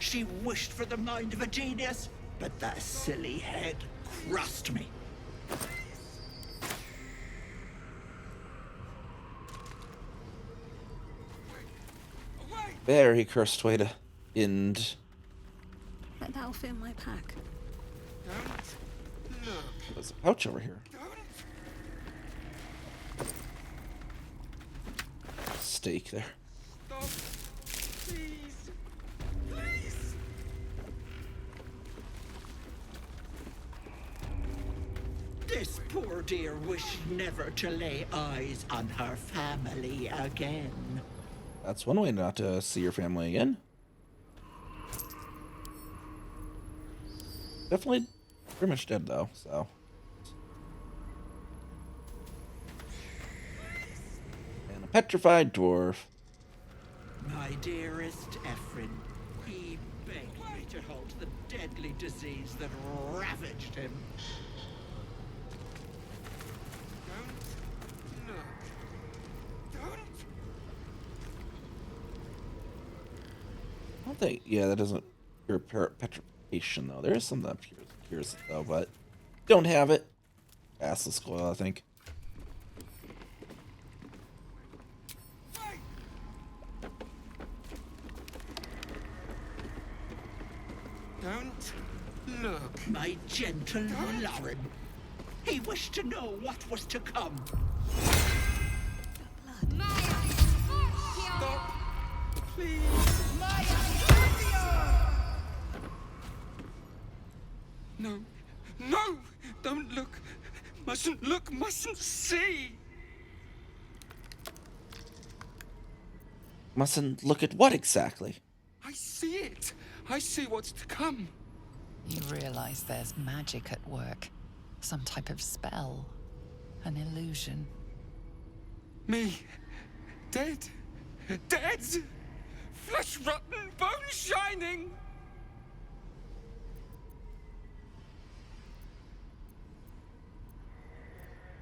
She wished for the mind of a genius, but that silly head crushed me. Very cursed way to end. That'll fit in my pack. There's a pouch over here. Steak there. This poor dear wished never to lay eyes on her family again. That's one way not to see your family again. Definitely pretty much dead though, so. And a petrified dwarf. My dearest Ephraim, he begged me to halt the deadly disease that ravaged him. I don't think, yeah, that doesn't cure petrification though. There is some that cures it though, but don't have it. Assless coil, I think. Don't look. My gentle Lauren. He wished to know what was to come. Stop, please. No, no, don't look. Mustn't look, mustn't see. Mustn't look at what exactly? I see it. I see what's to come. You realize there's magic at work. Some type of spell. An illusion. Me, dead, dead, Flesh rotten, bone shining!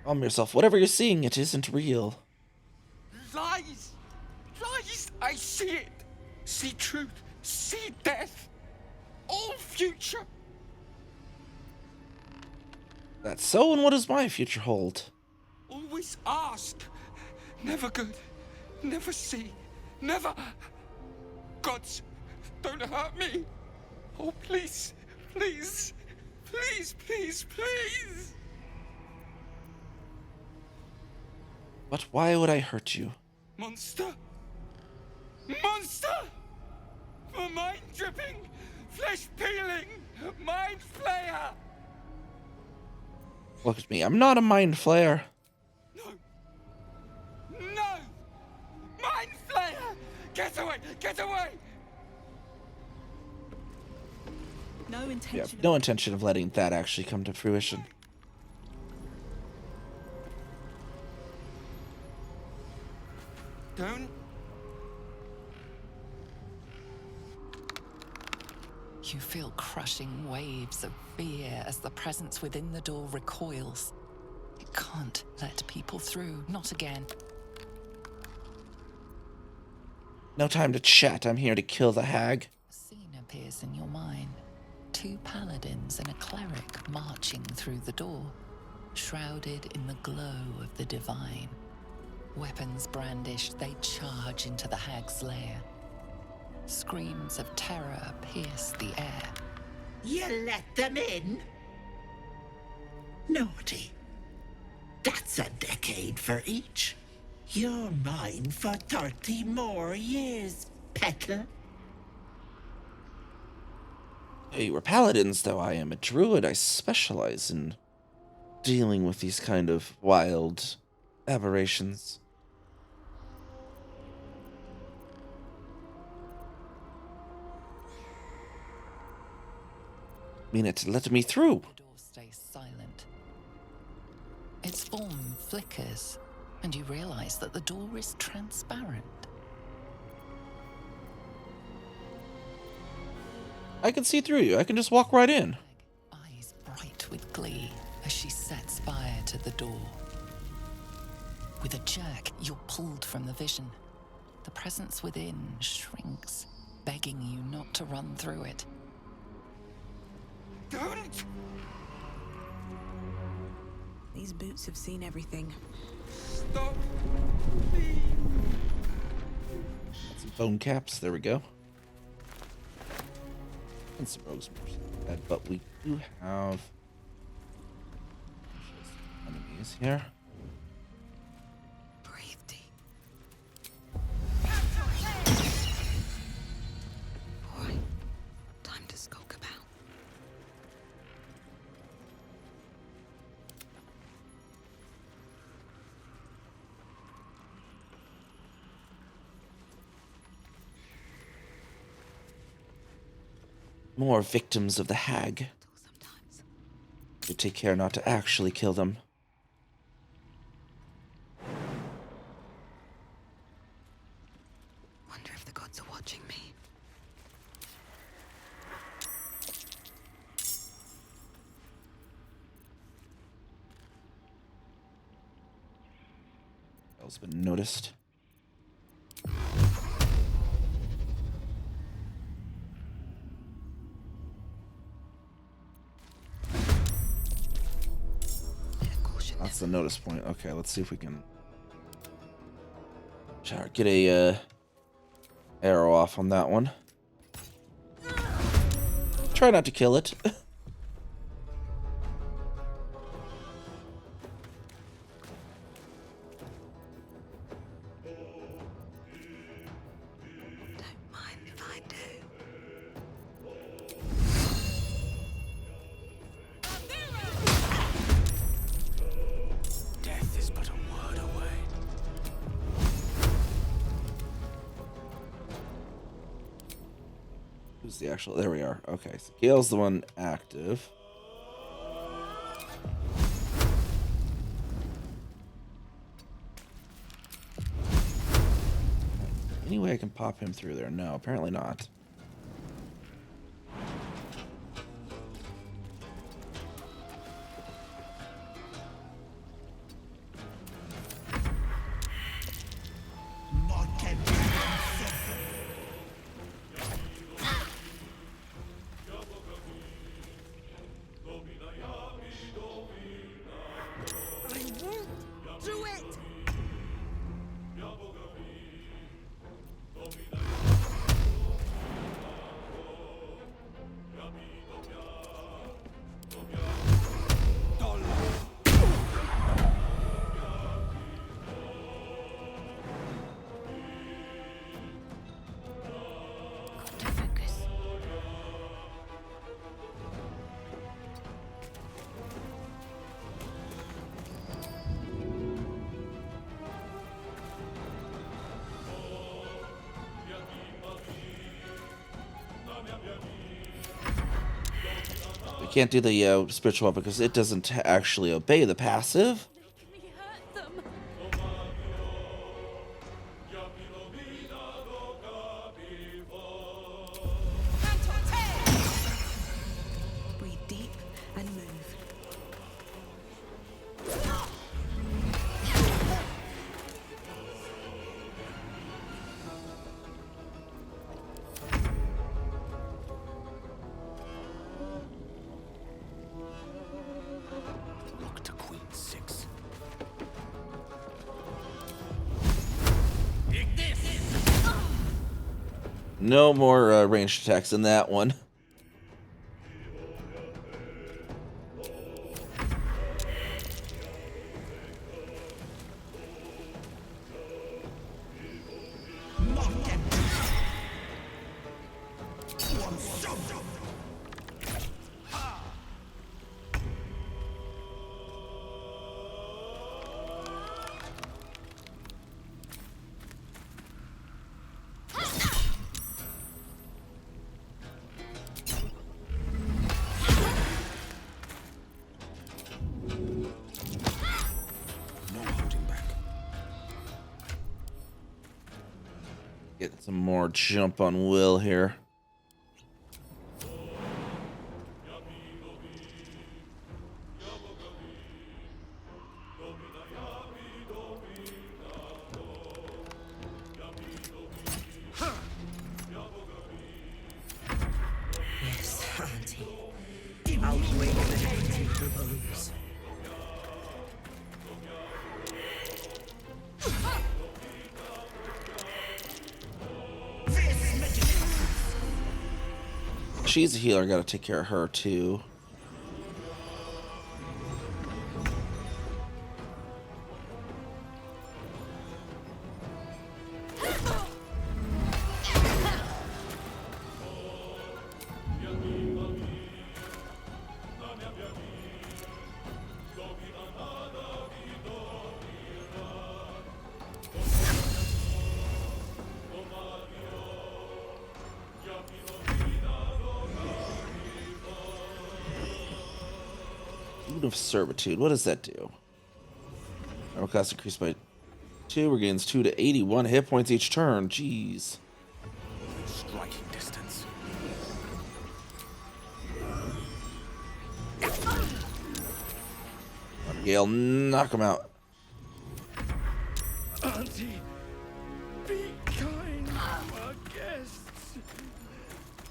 Calm yourself. Whatever you're seeing, it isn't real. Lies! Lies! I see it! See truth, see death! All future! That's so, and what does my future hold? Always ask. Never good. Never see. Never. Gods, don't hurt me. Oh, please. Please. Please, please, please. But why would I hurt you? Monster. Monster! For mind dripping, flesh peeling, mind flayer! Look at me. I'm not a mind flayer. No! Mind flayer! Get away! Get away! No intention. Yeah, no intention of letting that actually come to fruition. Don't. You feel crushing waves of fear as the presence within the door recoils. You can't let people through, not again. No time to chat. I'm here to kill the hag. A scene appears in your mind. 2 paladins and a cleric marching through the door, shrouded in the glow of the divine. Weapons brandished, they charge into the hag's lair. Screams of terror pierce the air. You let them in? Naughty. That's a decade for each. You're mine for 30 more years, petal. Hey, we're paladins, though. I am a druid. I specialize in dealing with these kind of wild aberrations. Mean it, let me through. The door stays silent. Its form flickers, and you realize that the door is transparent. I can see through you. I can just walk right in. Eyes bright with glee as she sets fire to the door. With a jerk, you're pulled from the vision. The presence within shrinks, begging you not to run through it. Don't! These boots have seen everything. Stop! Some bone caps. There we go. And some rogues, but we do have enemies here. Breathe deep. Alright, time to skulk about. More victims of the hag. You take care not to actually kill them. Wonder if the gods are watching me. That's been noticed. That's the notice point. Okay, let's see if we can get a arrow off on that one. Try not to kill it. Death is but a word away. Who's the actual? There we are. Okay, so Gale's the one active. Any way I can pop him through there? No, apparently not. Can't do the spiritual weapon because it doesn't actually obey the passive. Breathe deep and move. No more ranged attacks in that one. Get some more jump on Will here. Yes, Auntie. Outweigh the empty balloons. She's a healer, gotta take care of her too. Of Servitude. What does that do? Armor class increased by 2, regains 2 to 81 hit points each turn. Jeez. Striking distance. Gale, knock him out. Auntie, be kind to our guests.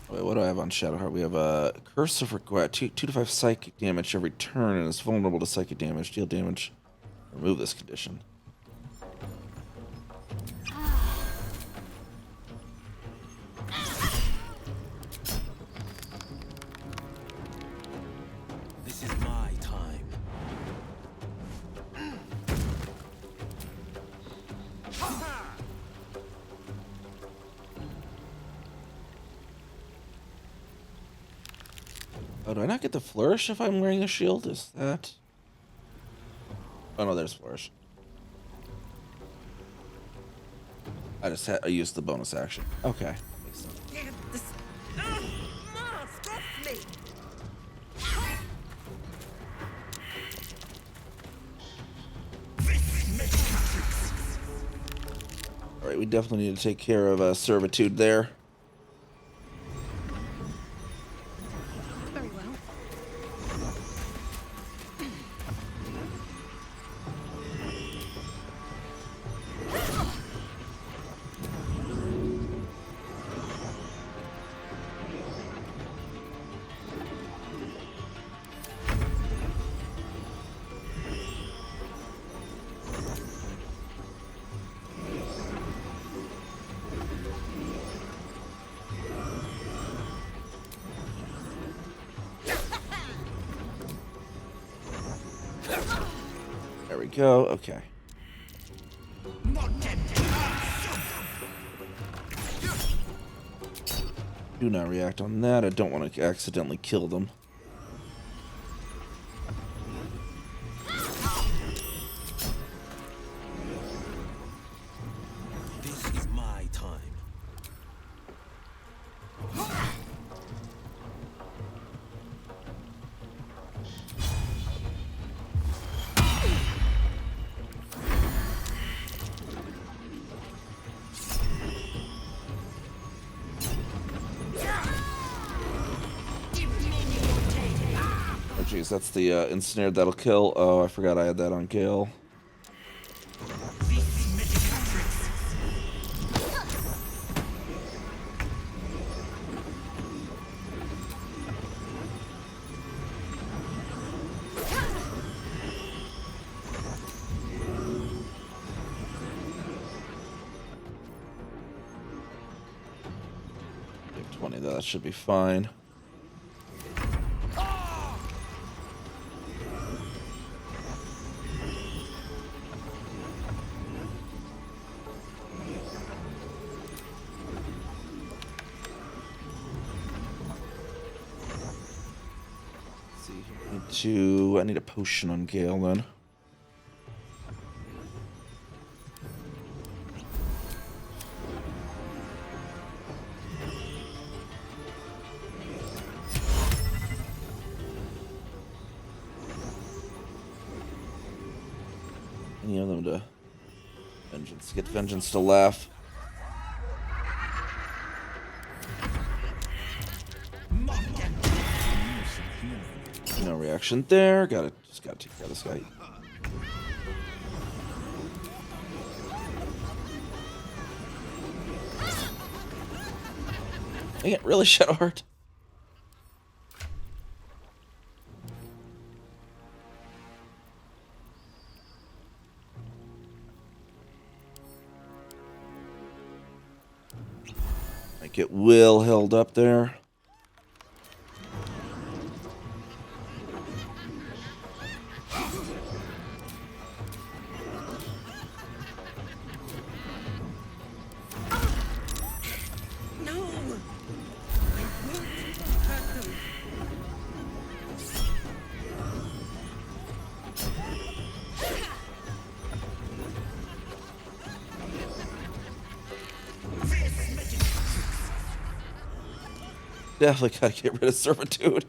Wait, what do I have on Shadowheart? We have a Curse of Regret, 2 to 5 psychic damage every turn, and is vulnerable to psychic damage. Deal damage. Remove this condition. This is my time. Oh, do I not get the flourish if I'm wearing a shield? Is that... Oh no, there's flourish. I used the bonus action. Okay. Makes sense. Get this mask off me! right, we definitely need to take care of servitude there. Very well. There we go. Okay. Do not react on that. I don't want to accidentally kill them. This is my time. Oh jeez, that's the ensnared that'll kill. Oh, I forgot I had that on Gale. We have 20, that should be fine. I need a potion on Gale then. Any of them to vengeance? Get vengeance to laugh. No reaction there. Just gotta take care of this guy. Dang it, really, Shadowheart? Like it will held up there. Definitely gotta get rid of servitude.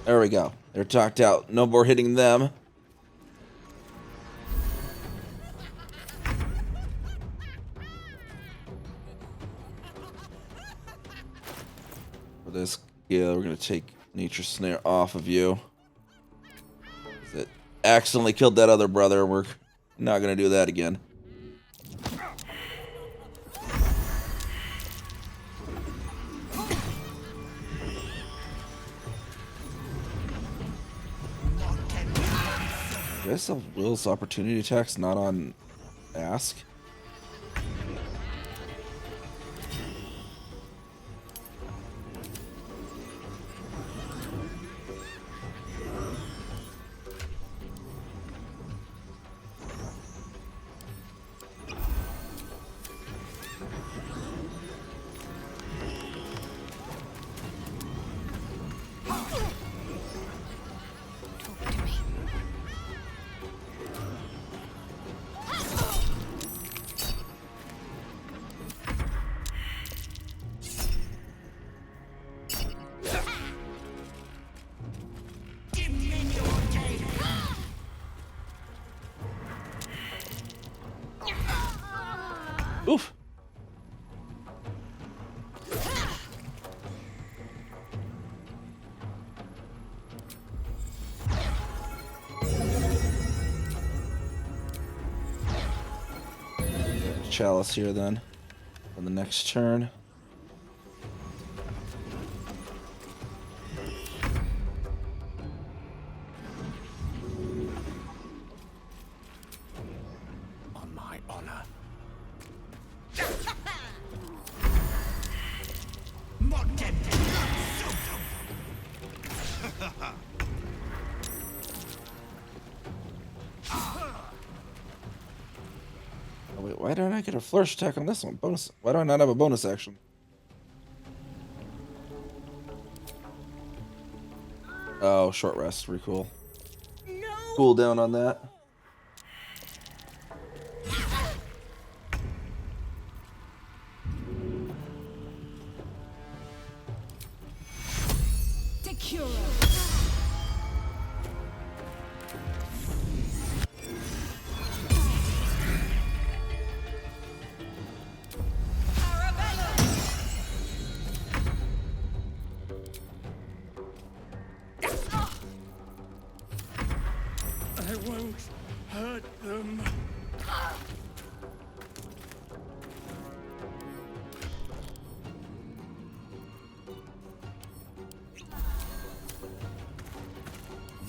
There we go. They're talked out. No more hitting them. For this, yeah, we're gonna take Nature Snare off of you. It accidentally killed that other brother. We're not gonna do that again. Do I still have Will's opportunity attacks not on Ask? chalice here then. On the next turn. On my honor. Oh, wait, why don't I get a flourish attack on this one? Bonus. Why do I not have a bonus action? Oh, short rest. Pretty cool. Cool down on that. I won't hurt them.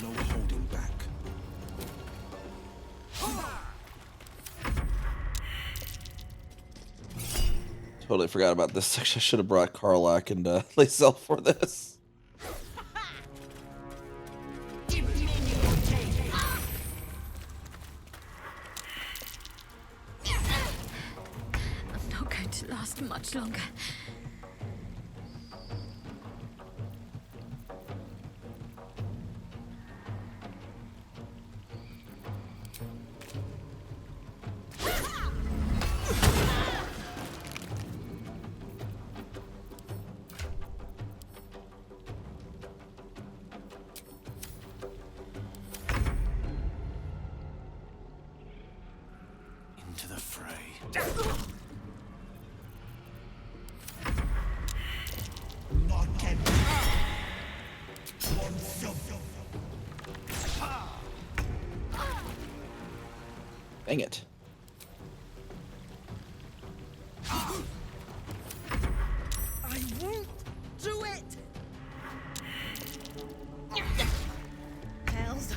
No holding back. Totally forgot about this section. I should have brought Karlach and Lacel for this. I'm not going to last much longer. Into the fray. Dang it. I won't do it! Hells,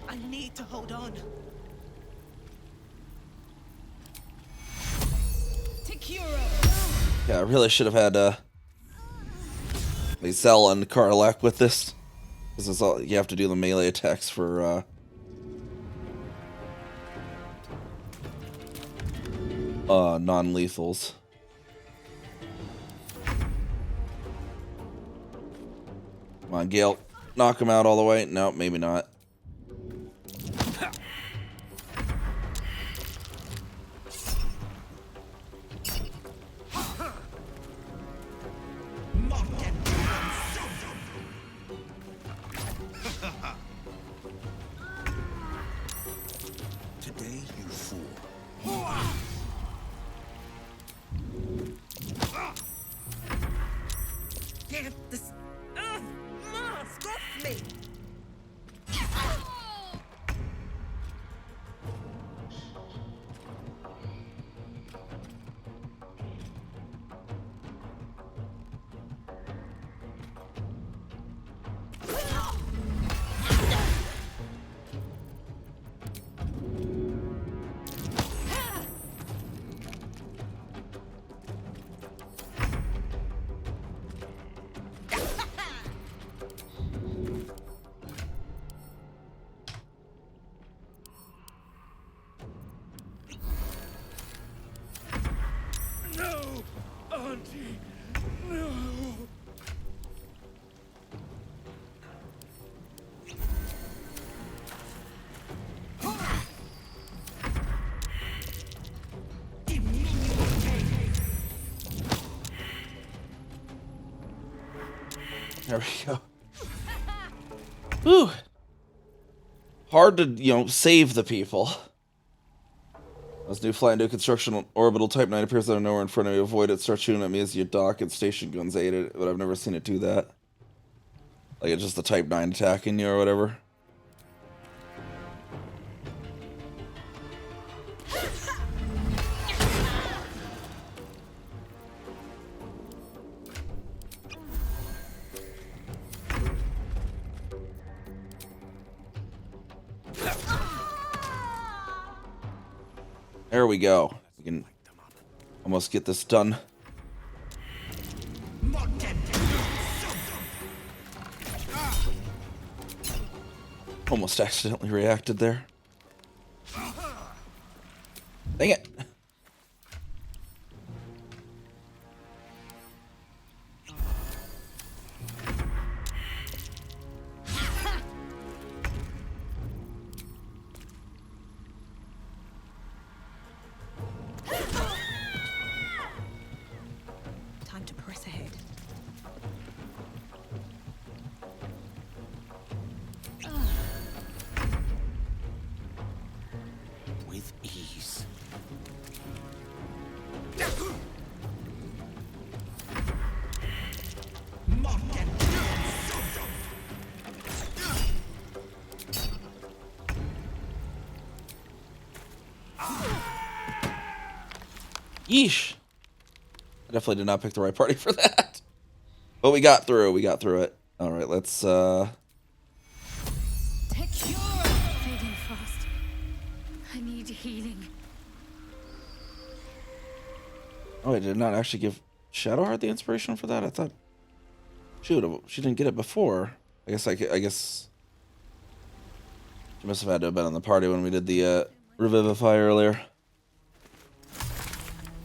I need to hold on. Yeah, I really should have had Lacel and Karlach with this. Because it's all you have to do the melee attacks for non-lethals. Come on, Gale. Knock him out all the way. No, maybe not. Today you fool. Get this mask off me! No, Auntie, no. There we go. Whew. Hard to, save the people. As new fly into construction orbital Type 9 appears out of nowhere in front of you, avoid it, start shooting at me as you dock, and station guns aid it, but I've never seen it do that. Like it's just the Type 9 attacking you or whatever. There we go. We can almost get this done. Almost accidentally reacted there. Dang it. Time to press ahead. With ease. Yeesh. I definitely did not pick the right party for that. But we got through. We got through it. All right, let's Fading fast. I need healing. Oh, I did not actually give Shadowheart the inspiration for that. I thought she didn't get it before. I guess she must have had to have been on the party when we did the Revivify earlier.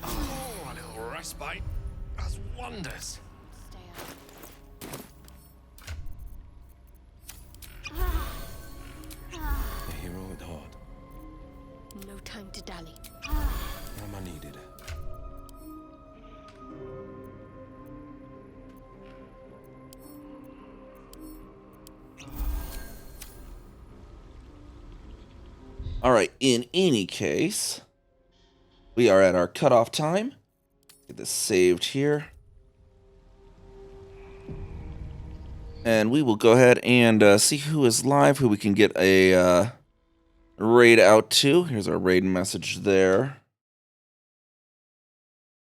Oh, a little respite does wonders. The hero at heart. No time to dally. Am needed. All right, in any case, we are at our cutoff time. Get this saved here. And we will go ahead and see who is live, who we can get a raid out to. Here's our raid message there.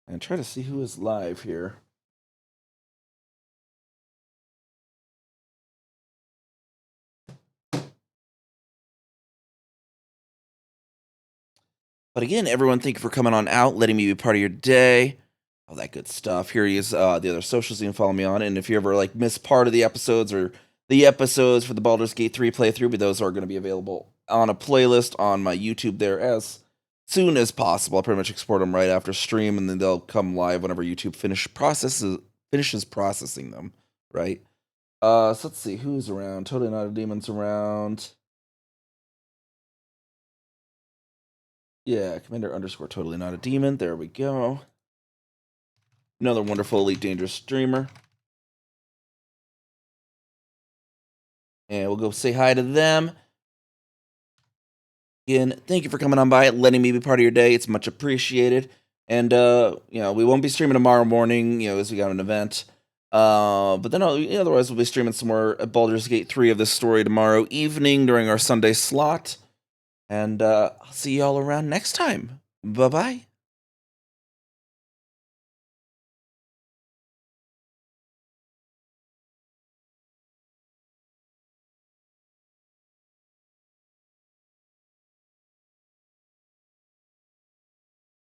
And try to see who is live here. But again, everyone, thank you for coming on out, letting me be part of your day. All that good stuff. Here is the other socials you can follow me on. And if you ever like miss part of the episodes or the episodes for the Baldur's Gate 3 playthrough, but those are going to be available on a playlist on my YouTube there as soon as possible. I'll pretty much export them right after stream, and then they'll come live whenever YouTube finishes processing them, right? So let's see who's around. Totally Not a Demon's around. Yeah, Commander _ Totally Not a Demon. There we go. Another wonderful Elite Dangerous streamer. And we'll go say hi to them. Again, thank you for coming on by, letting me be part of your day. It's much appreciated. And, we won't be streaming tomorrow morning, as we got an event. But then otherwise we'll be streaming some more at Baldur's Gate 3 of this story tomorrow evening during our Sunday slot. And I'll see you all around next time. Bye-bye.